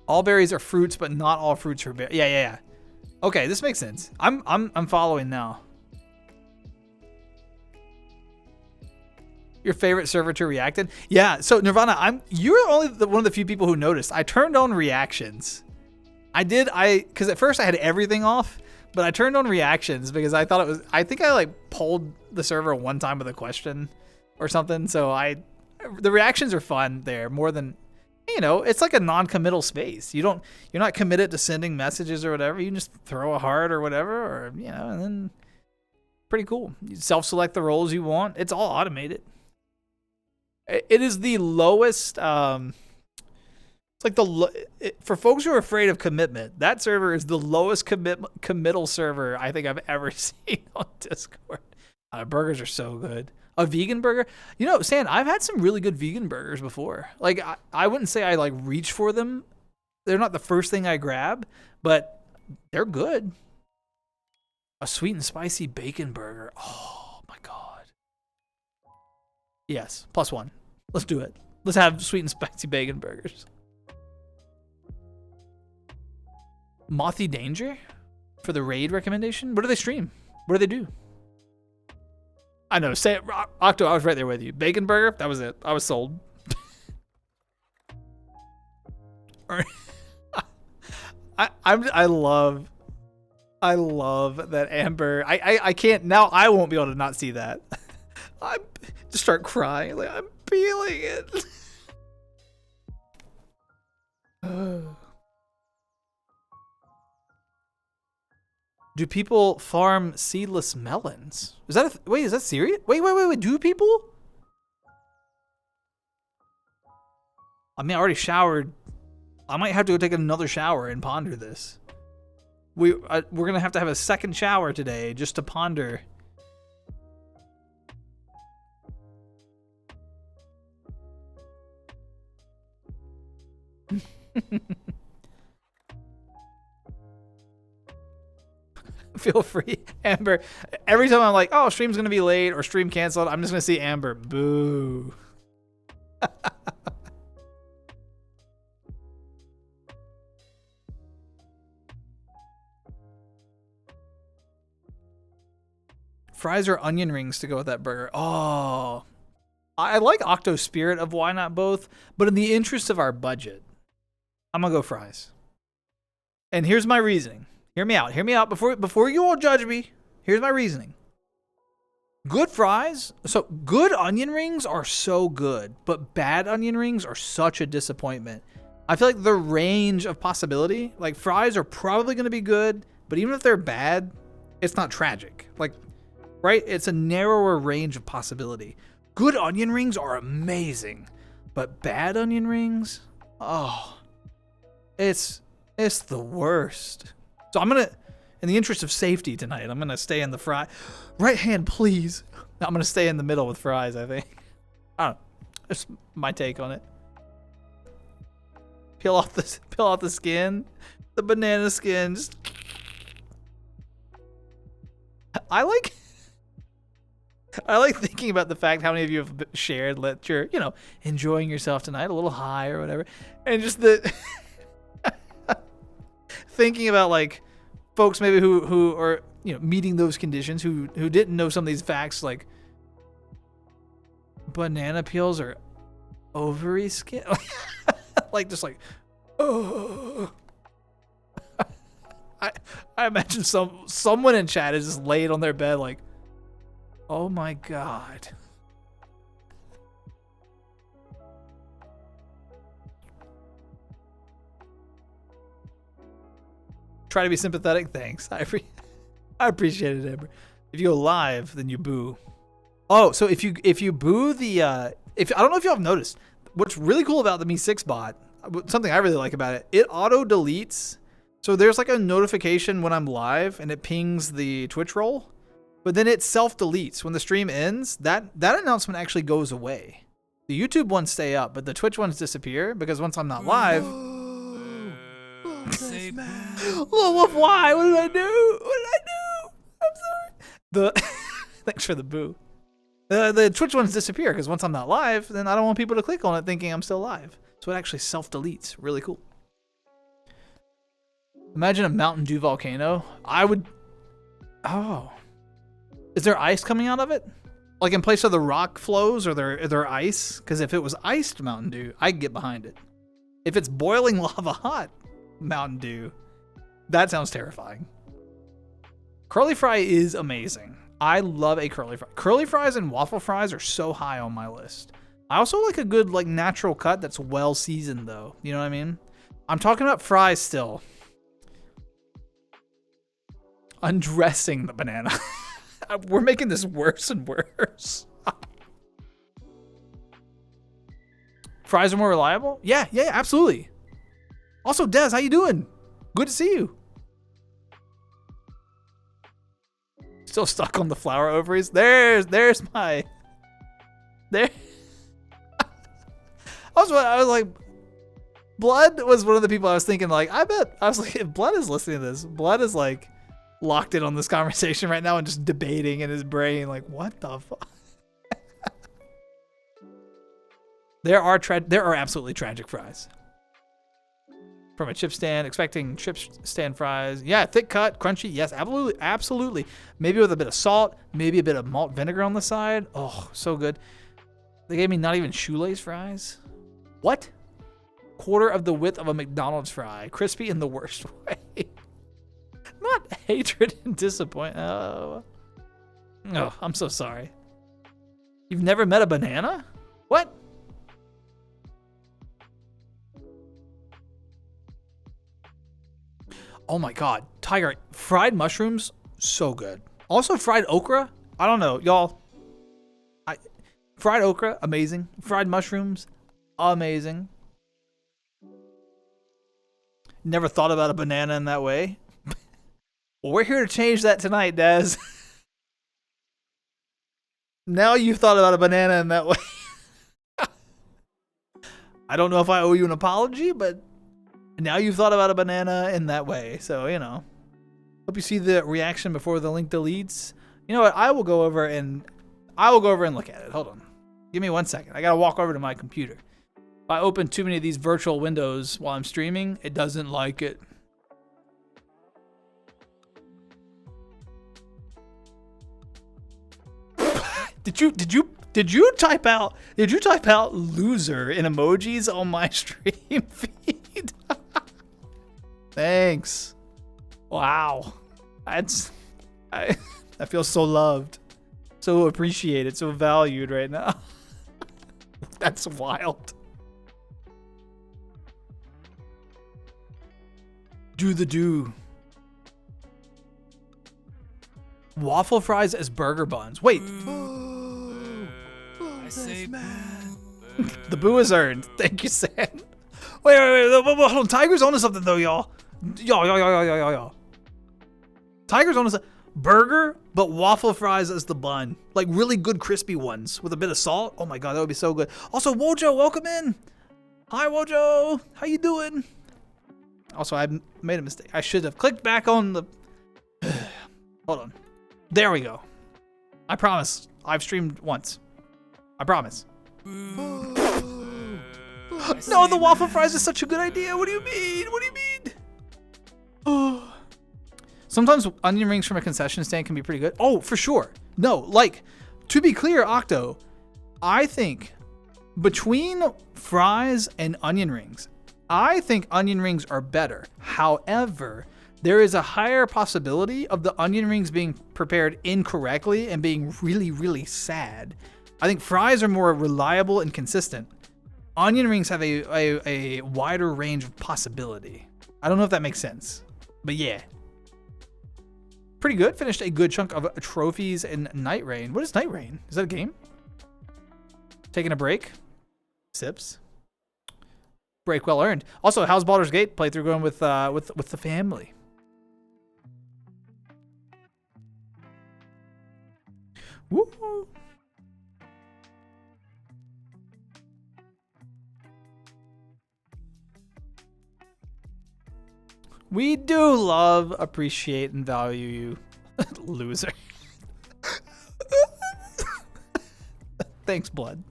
All berries are fruits, but not all fruits are berries. Yeah. Okay, this makes sense. I'm following now. Your favorite server to reacted? Yeah, so Nirvana, you're only one of the few people who noticed. I turned on reactions. Because at first I had everything off, but I turned on reactions because I thought I think I like polled the server one time with a question or something. So the reactions are fun there more than, you know, it's like a non-committal space. You're not committed to sending messages or whatever. You can just throw a heart or whatever, or, you know, and then pretty cool. You self-select the roles you want. It's all automated. It is the lowest. It's like for folks who are afraid of commitment. That server is the lowest committal server I think I've ever seen on Discord. Burgers are so good. A vegan burger, you know, Stan, I've had some really good vegan burgers before. Like I wouldn't say I like reach for them. They're not the first thing I grab, but they're good. A sweet and spicy bacon burger. Oh my god. Yes, +1. Let's do it. Let's have sweet and spicy bacon burgers. Mothy Danger for the raid recommendation. What do they stream? What do they do? I know. Say it, Octo. I was right there with you. Bacon burger. That was it. I was sold. I love that Amber. I can't now. I won't be able to not see that. I just start crying. Like I'm feeling it. Do people farm seedless melons? Is that wait, is that serious? Wait. Do people? I mean, I already showered. I might have to go take another shower and ponder this. We're going to have a second shower today just to ponder. Feel free, Amber. Every time I'm like, oh, stream's gonna be late or stream canceled, I'm just gonna see Amber. Boo. Fries or onion rings to go with that burger. Oh, I like Octo Spirit of why not both, but in the interest of our budget, I'm gonna go fries. And here's my reasoning. Hear me out before you all judge me. Here's my reasoning. Good fries, so good onion rings are so good, but bad onion rings are such a disappointment. I feel like the range of possibility, like fries are probably going to be good, but even if they're bad, it's not tragic. Like, right? It's a narrower range of possibility. Good onion rings are amazing, but bad onion rings, oh, it's the worst. So I'm going to, in the interest of safety tonight, I'm going to stay in the fry. Right hand, please. I'm going to stay in the middle with fries, I think. I don't know. That's my take on it. Peel off the skin. The banana skin. Just... I like thinking about the fact how many of you have shared that you're, enjoying yourself tonight, a little high or whatever. And just the... thinking about like folks maybe who are meeting those conditions who didn't know some of these facts, like banana peels are ovary skin. Like just like, oh. I imagine someone in chat is just laid on their bed like, oh my god. Try to be sympathetic. Thanks. I appreciate it, Amber. If you go live, then you boo. Oh, so if you boo the I don't know if y'all have noticed, what's really cool about the Mi 6 bot, something I really like about it, it auto deletes. So there's like a notification when I'm live and it pings the Twitch roll, but then it self deletes when the stream ends. That announcement actually goes away. The YouTube ones stay up, but the Twitch ones disappear because once I'm not live. Little Wolf, why? What did I do? I'm sorry. Thanks for the boo. The Twitch ones disappear because once I'm not live, then I don't want people to click on it thinking I'm still live. So it actually self-deletes. Really cool. Imagine a Mountain Dew volcano. I would... Oh. Is there ice coming out of it? Like in place of the rock flows, or there ice? Because if it was iced Mountain Dew, I'd get behind it. If it's boiling lava hot Mountain Dew, that sounds terrifying. Curly fry is amazing. I love a curly fry. Curly fries and waffle fries are so high on my list. I also like a good like natural cut that's well seasoned though. You know what I mean? I'm talking about fries still. Undressing the banana. We're making this worse and worse. Fries are more reliable? Yeah, absolutely. Also, Des, how you doing? Good to see you. Still stuck on the flower ovaries. There's my. There. I was like, Blood was one of the people I was thinking like, I was like, if Blood is listening to this, Blood is like locked in on this conversation right now and just debating in his brain like, what the fuck? There are absolutely tragic fries. From a chip stand, expecting chip stand fries. Yeah, thick cut, crunchy. Yes, absolutely. Maybe with a bit of salt, maybe a bit of malt vinegar on the side. Oh, so good. They gave me not even shoelace fries. What? Quarter of the width of a McDonald's fry. Crispy in the worst way. Not hatred and disappointment. Oh, I'm so sorry. You've never met a banana? What? Oh my God, Tiger, fried mushrooms, so good. Also fried okra. I don't know, y'all. Fried okra, amazing. Fried mushrooms, amazing. Never thought about a banana in that way. Well, we're here to change that tonight, Daz. Now you've thought about a banana in that way. I don't know if I owe you an apology, but now you've thought about a banana in that way. So, you know. Hope you see the reaction before the link deletes. You know what? I will go over and look at it. Hold on. Give me 1 second. I got to walk over to my computer. If I open too many of these virtual windows while I'm streaming, it doesn't like it. Did you type out loser in emojis on my stream feed? Thanks. Wow. I feel so loved, so appreciated, so valued right now. That's wild. Do. Waffle fries as burger buns. Wait. I say The boo is earned. Thank you, Sam. Wait. Hold on. Tiger's onto something though, y'all. Y'all. Tiger's onto something. Burger, but waffle fries as the bun. Like really good crispy ones with a bit of salt. Oh my god, that would be so good. Also, Wojo, welcome in. Hi, Wojo. How you doing? Also, I made a mistake. I should have clicked back on the... Hold on. There we go. I promise. I've streamed once. I promise. No, the waffle fries is such a good idea. What do you mean? Oh. Sometimes onion rings from a concession stand can be pretty good. Oh, for sure. No, like, to be clear, Octo, I think between fries and onion rings, I think onion rings are better. However, there is a higher possibility of the onion rings being prepared incorrectly and being really, really sad. I think fries are more reliable and consistent. Onion rings have a wider range of possibility. I don't know if that makes sense, but yeah. Pretty good. Finished a good chunk of trophies in Night Rain. What is Night Rain? Is that a game? Taking a break. Sips. Break well earned. Also, how's Baldur's Gate playthrough going with the family? Woo! We do love, appreciate, and value you, loser. Thanks, Blood.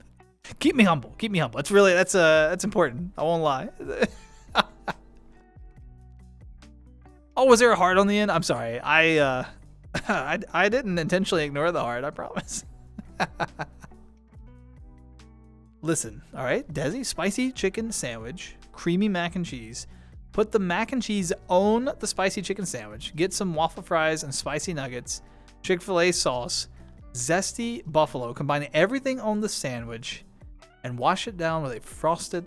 Keep me humble. Keep me humble. That's important. I won't lie. Oh, was there a heart on the end? I'm sorry. I didn't intentionally ignore the heart. I promise. Listen, all right, Desi, spicy chicken sandwich, creamy mac and cheese. Put the mac and cheese on the spicy chicken sandwich. Get some waffle fries and spicy nuggets, Chick-fil-A sauce, zesty buffalo. Combine everything on the sandwich and wash it down with a frosted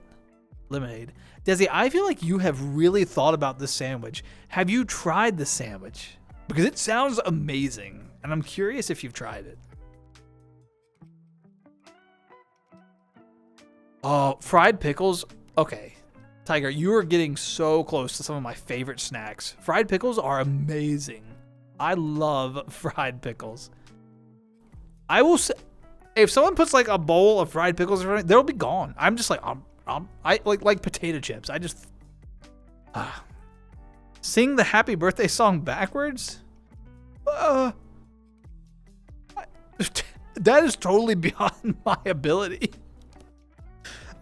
lemonade. Desi, I feel like you have really thought about this sandwich. Have you tried the sandwich? Because it sounds amazing, and I'm curious if you've tried it. Oh, fried pickles. Okay. Tiger, you are getting so close to some of my favorite snacks. Fried pickles are amazing. I love fried pickles. I will say, if someone puts like a bowl of fried pickles in front of me, they'll be gone. I'm just like, I like potato chips. I just sing the happy birthday song backwards. That is totally beyond my ability.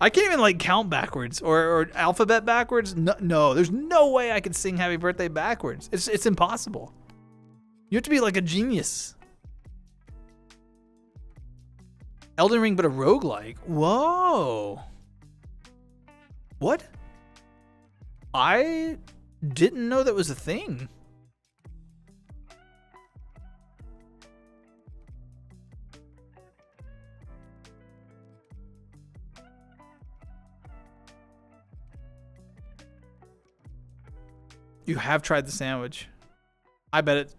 I can't even like count backwards or alphabet backwards. No, there's no way I could sing happy birthday backwards. It's impossible. You have to be like a genius. Elden Ring, but a roguelike. Whoa. What? I didn't know that was a thing. You have tried the sandwich. I bet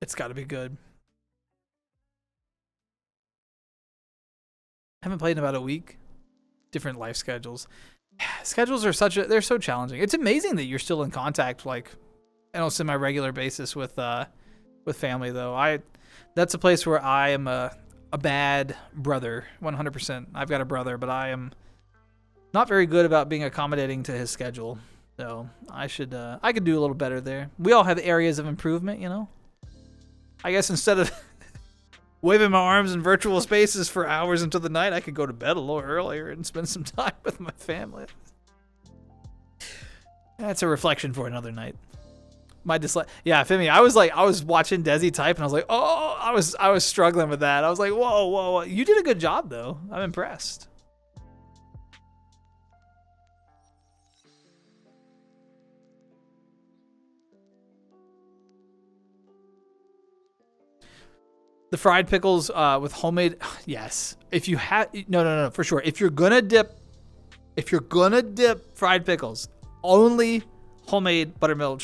it's got to be good. Haven't played in about a week. Different life schedules. Schedules are they're so challenging. It's amazing that you're still in contact, like, on a semi-regular basis with family, though. That's a place where I am a bad brother, 100%. I've got a brother, but I am not very good about being accommodating to his schedule. So I could do a little better there. We all have areas of improvement, you know. I guess instead of waving my arms in virtual spaces for hours into the night, I could go to bed a little earlier and spend some time with my family. That's a reflection for another night. My dislike, yeah, Femi. I was watching Desi type, and I was like, oh, I was struggling with that. I was like, whoa. You did a good job, though. I'm impressed. The fried pickles with homemade, yes. If you have, no, for sure. If you're gonna dip fried pickles, only homemade buttermilk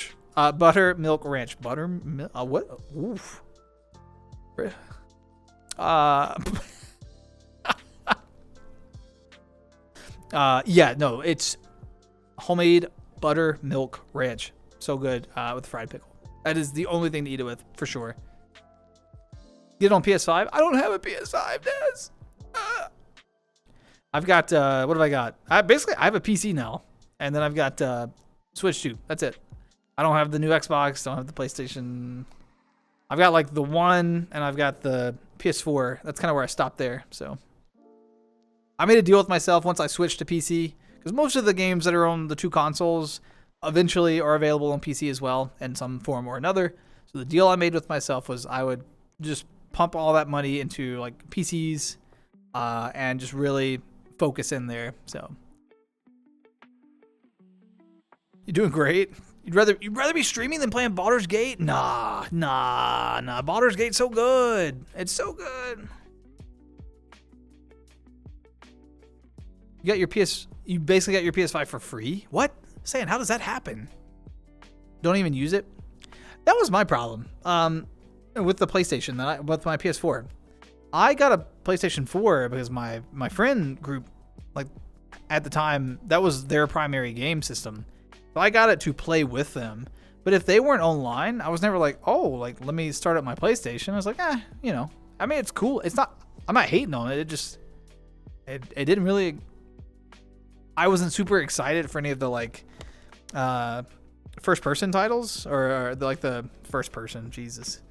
ranch. What? Oof. Yeah, no, it's homemade buttermilk ranch. So good with fried pickle. That is the only thing to eat it with, for sure. Get it on PS5? I don't have a PS5, Des. I've got, what have I got? I have a PC now. And then I've got Switch 2. That's it. I don't have the new Xbox. Don't have the PlayStation. I've got like the One, and I've got the PS4. That's kind of where I stopped there. So I made a deal with myself once I switched to PC, because most of the games that are on the two consoles eventually are available on PC as well in some form or another. So the deal I made with myself was I would just pump all that money into like PCs and just really focus in there. So you're doing great. You'd rather be streaming than playing Baldur's Gate? Nah. Baldur's Gate's so good. It's so good. You basically got your PS5 for free? What? Saying, how does that happen? Don't even use it? That was my problem. With the PlayStation, with my PS4. I got a PlayStation 4 because my friend group, like, at the time, that was their primary game system. So I got it to play with them. But if they weren't online, I was never like, oh, like, let me start up my PlayStation. I was like, you know. I mean, it's cool. I'm not hating on it. It didn't really, I wasn't super excited for any of the, like, first person titles or the first person, Jesus.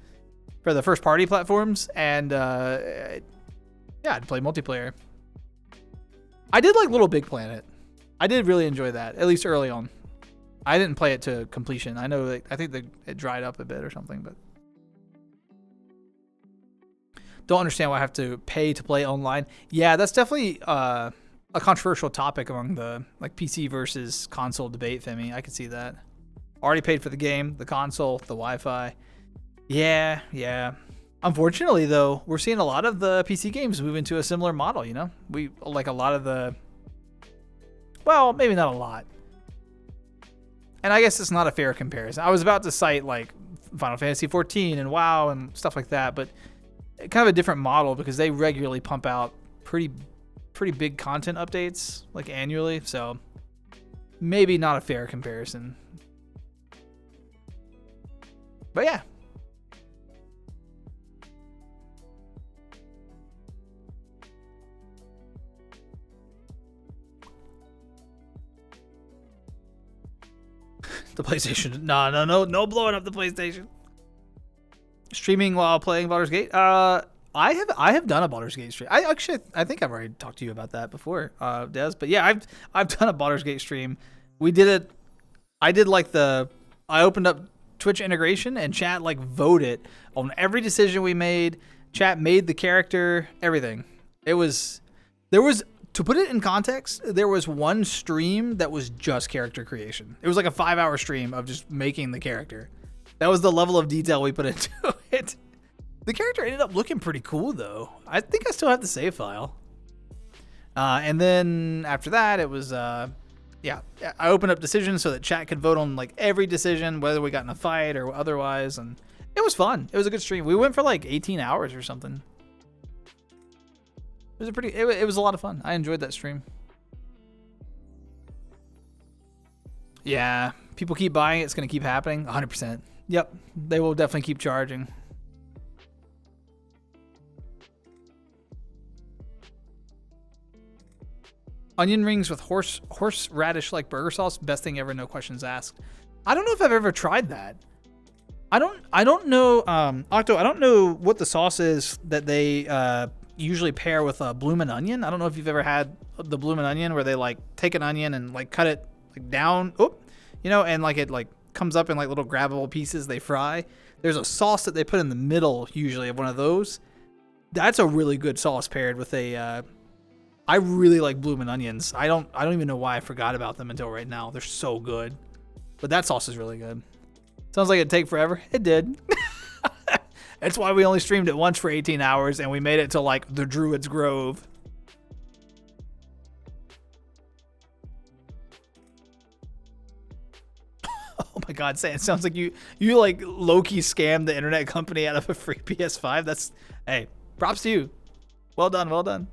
For the first party platforms, and yeah, I'd play multiplayer. I did like Little Big Planet. I did really enjoy that, at least early on. I didn't play it to completion. I know I think it dried up a bit or something, but don't understand why I have to pay to play online. Yeah, that's definitely a controversial topic among the like PC versus console debate, Femi. I can see that. Already paid for the game, the console, the Wi-Fi. Yeah. Unfortunately, though, we're seeing a lot of the PC games move into a similar model, you know? We like a lot of the, well, maybe not a lot. And I guess it's not a fair comparison. I was about to cite like Final Fantasy 14 and WoW and stuff like that, but kind of a different model because they regularly pump out pretty big content updates like annually, so maybe not a fair comparison. But yeah. The PlayStation. No blowing up the PlayStation. Streaming while playing Baldur's Gate. I have done a Baldur's Gate stream. I think I've already talked to you about that before, Des. But yeah, I've done a Baldur's Gate stream. We did it. I opened up Twitch integration and chat like voted on every decision we made. Chat made the character, everything. To put it in context, there was one stream that was just character creation. It was like a 5-hour stream of just making the character. That was the level of detail we put into it. The character ended up looking pretty cool, though. I think I still have the save file. And then after that, it was yeah, I opened up decisions so that chat could vote on like every decision, whether we got in a fight or otherwise, and it was fun. It was a good stream. We went for like 18 hours or something. It was a lot of fun. I enjoyed that stream. Yeah, people keep buying it. It's going to keep happening. 100%. Yep, they will definitely keep charging. Onion rings with horseradish like burger sauce. Best thing ever. No questions asked. I don't know if I've ever tried that. I don't know, Octo. I don't know what the sauce is that they usually pair with a bloomin' onion. I don't know if you've ever had the bloomin' onion where they like take an onion and like cut it like down, and like it like comes up in like little grabbable pieces they fry. There's a sauce that they put in the middle usually of one of those. That's a really good sauce paired with a. I really like bloomin' onions. I don't even know why I forgot about them until right now. They're so good, but that sauce is really good. Sounds like it'd take forever. It did. That's why we only streamed it once for 18 hours and we made it to like the Druid's Grove. Oh my God, Sam, it sounds like you like low-key scammed the internet company out of a free PS5. That's, hey, props to you. Well done, well done.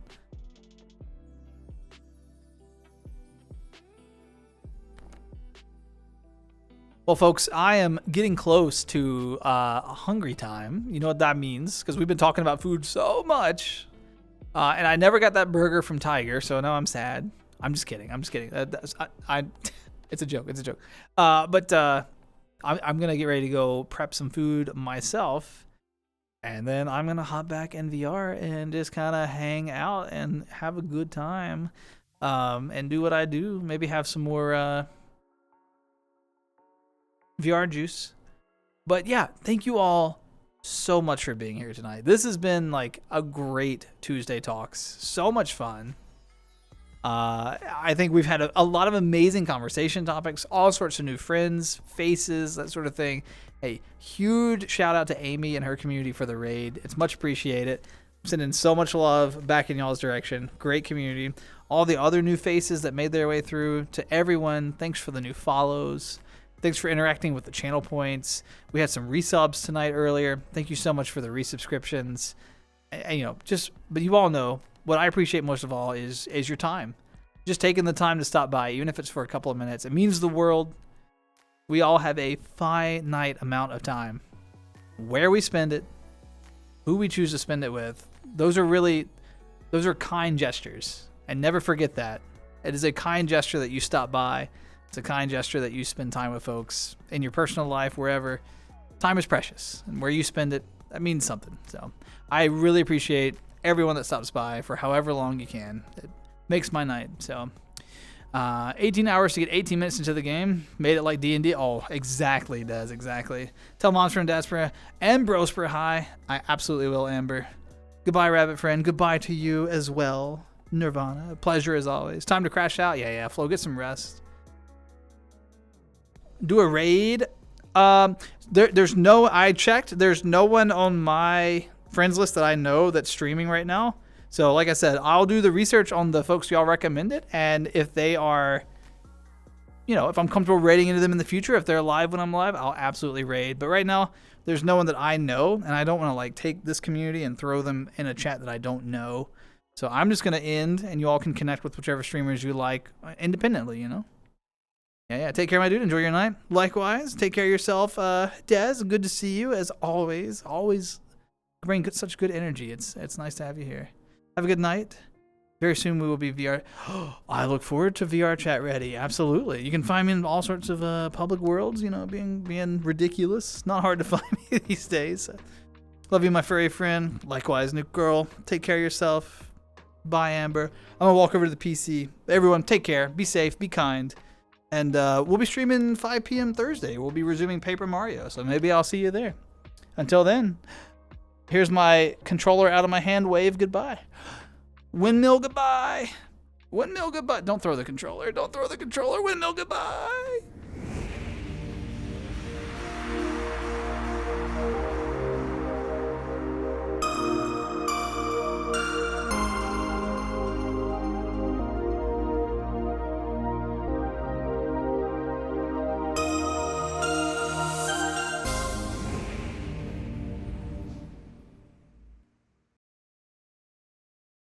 Well, folks, I am getting close to hungry time. You know what that means, because we've been talking about food so much. And I never got that burger from Tiger, so now I'm sad. I'm just kidding. It's a joke. It's a joke. But I'm going to get ready to go prep some food myself. And then I'm going to hop back in VR and just kind of hang out and have a good time and do what I do. Maybe have some more VR juice. But yeah, thank you all so much for being here tonight. This has been like a great Tuesday Talks. So much fun. I think we've had a lot of amazing conversation topics, all sorts of new friends, faces, that sort of thing. Hey, huge shout out to Amy and her community for the raid. It's much appreciated. I'm sending so much love back in y'all's direction. Great community. All the other new faces that made their way through, to everyone, thanks for the new follows. Thanks for interacting with the channel points. We had some resubs tonight earlier. Thank you so much for the resubscriptions. And, but you all know what I appreciate most of all is your time. Just taking the time to stop by, even if it's for a couple of minutes. It means the world. We all have a finite amount of time. Where we spend it, who we choose to spend it with, those are kind gestures. And never forget that. It is a kind gesture that you stop by. It's a kind gesture that you spend time with folks in your personal life, wherever. Time is precious, and where you spend it, that means something. So I really appreciate everyone that stops by for however long you can. It makes my night. So 18 hours to get 18 minutes into the game. Made it like D&D. Oh, exactly, Des, exactly. Tell Monster and Daspra and Brospra hi. I absolutely will, Amber. Goodbye, Rabbit Friend. Goodbye to you as well, Nirvana. Pleasure as always. Time to crash out. Yeah, Flo, get some rest. Do a raid. I checked. There's no one on my friends list that I know that's streaming right now. So like I said, I'll do the research on the folks y'all recommended. And if they are, if I'm comfortable raiding into them in the future, if they're live when I'm live, I'll absolutely raid. But right now, there's no one that I know. And I don't want to like take this community and throw them in a chat that I don't know. So I'm just going to end and you all can connect with whichever streamers you like independently, Yeah, take care, my dude. Enjoy your night. Likewise, take care of yourself. Des, good to see you as always. Always bring such good energy. It's nice to have you here. Have a good night. Very soon we will be VR. I look forward to VR chat ready. Absolutely. You can find me in all sorts of public worlds, being ridiculous. Not hard to find me these days. Love you, my furry friend. Likewise, Nuke Girl. Take care of yourself. Bye, Amber. I'm going to walk over to the PC. Everyone, take care. Be safe. Be kind. And we'll be streaming 5 p.m. Thursday. We'll be resuming Paper Mario, so maybe I'll see you there. Until then, here's my controller out of my hand wave goodbye. Windmill goodbye. Windmill goodbye. Don't throw the controller. Don't throw the controller. Windmill goodbye.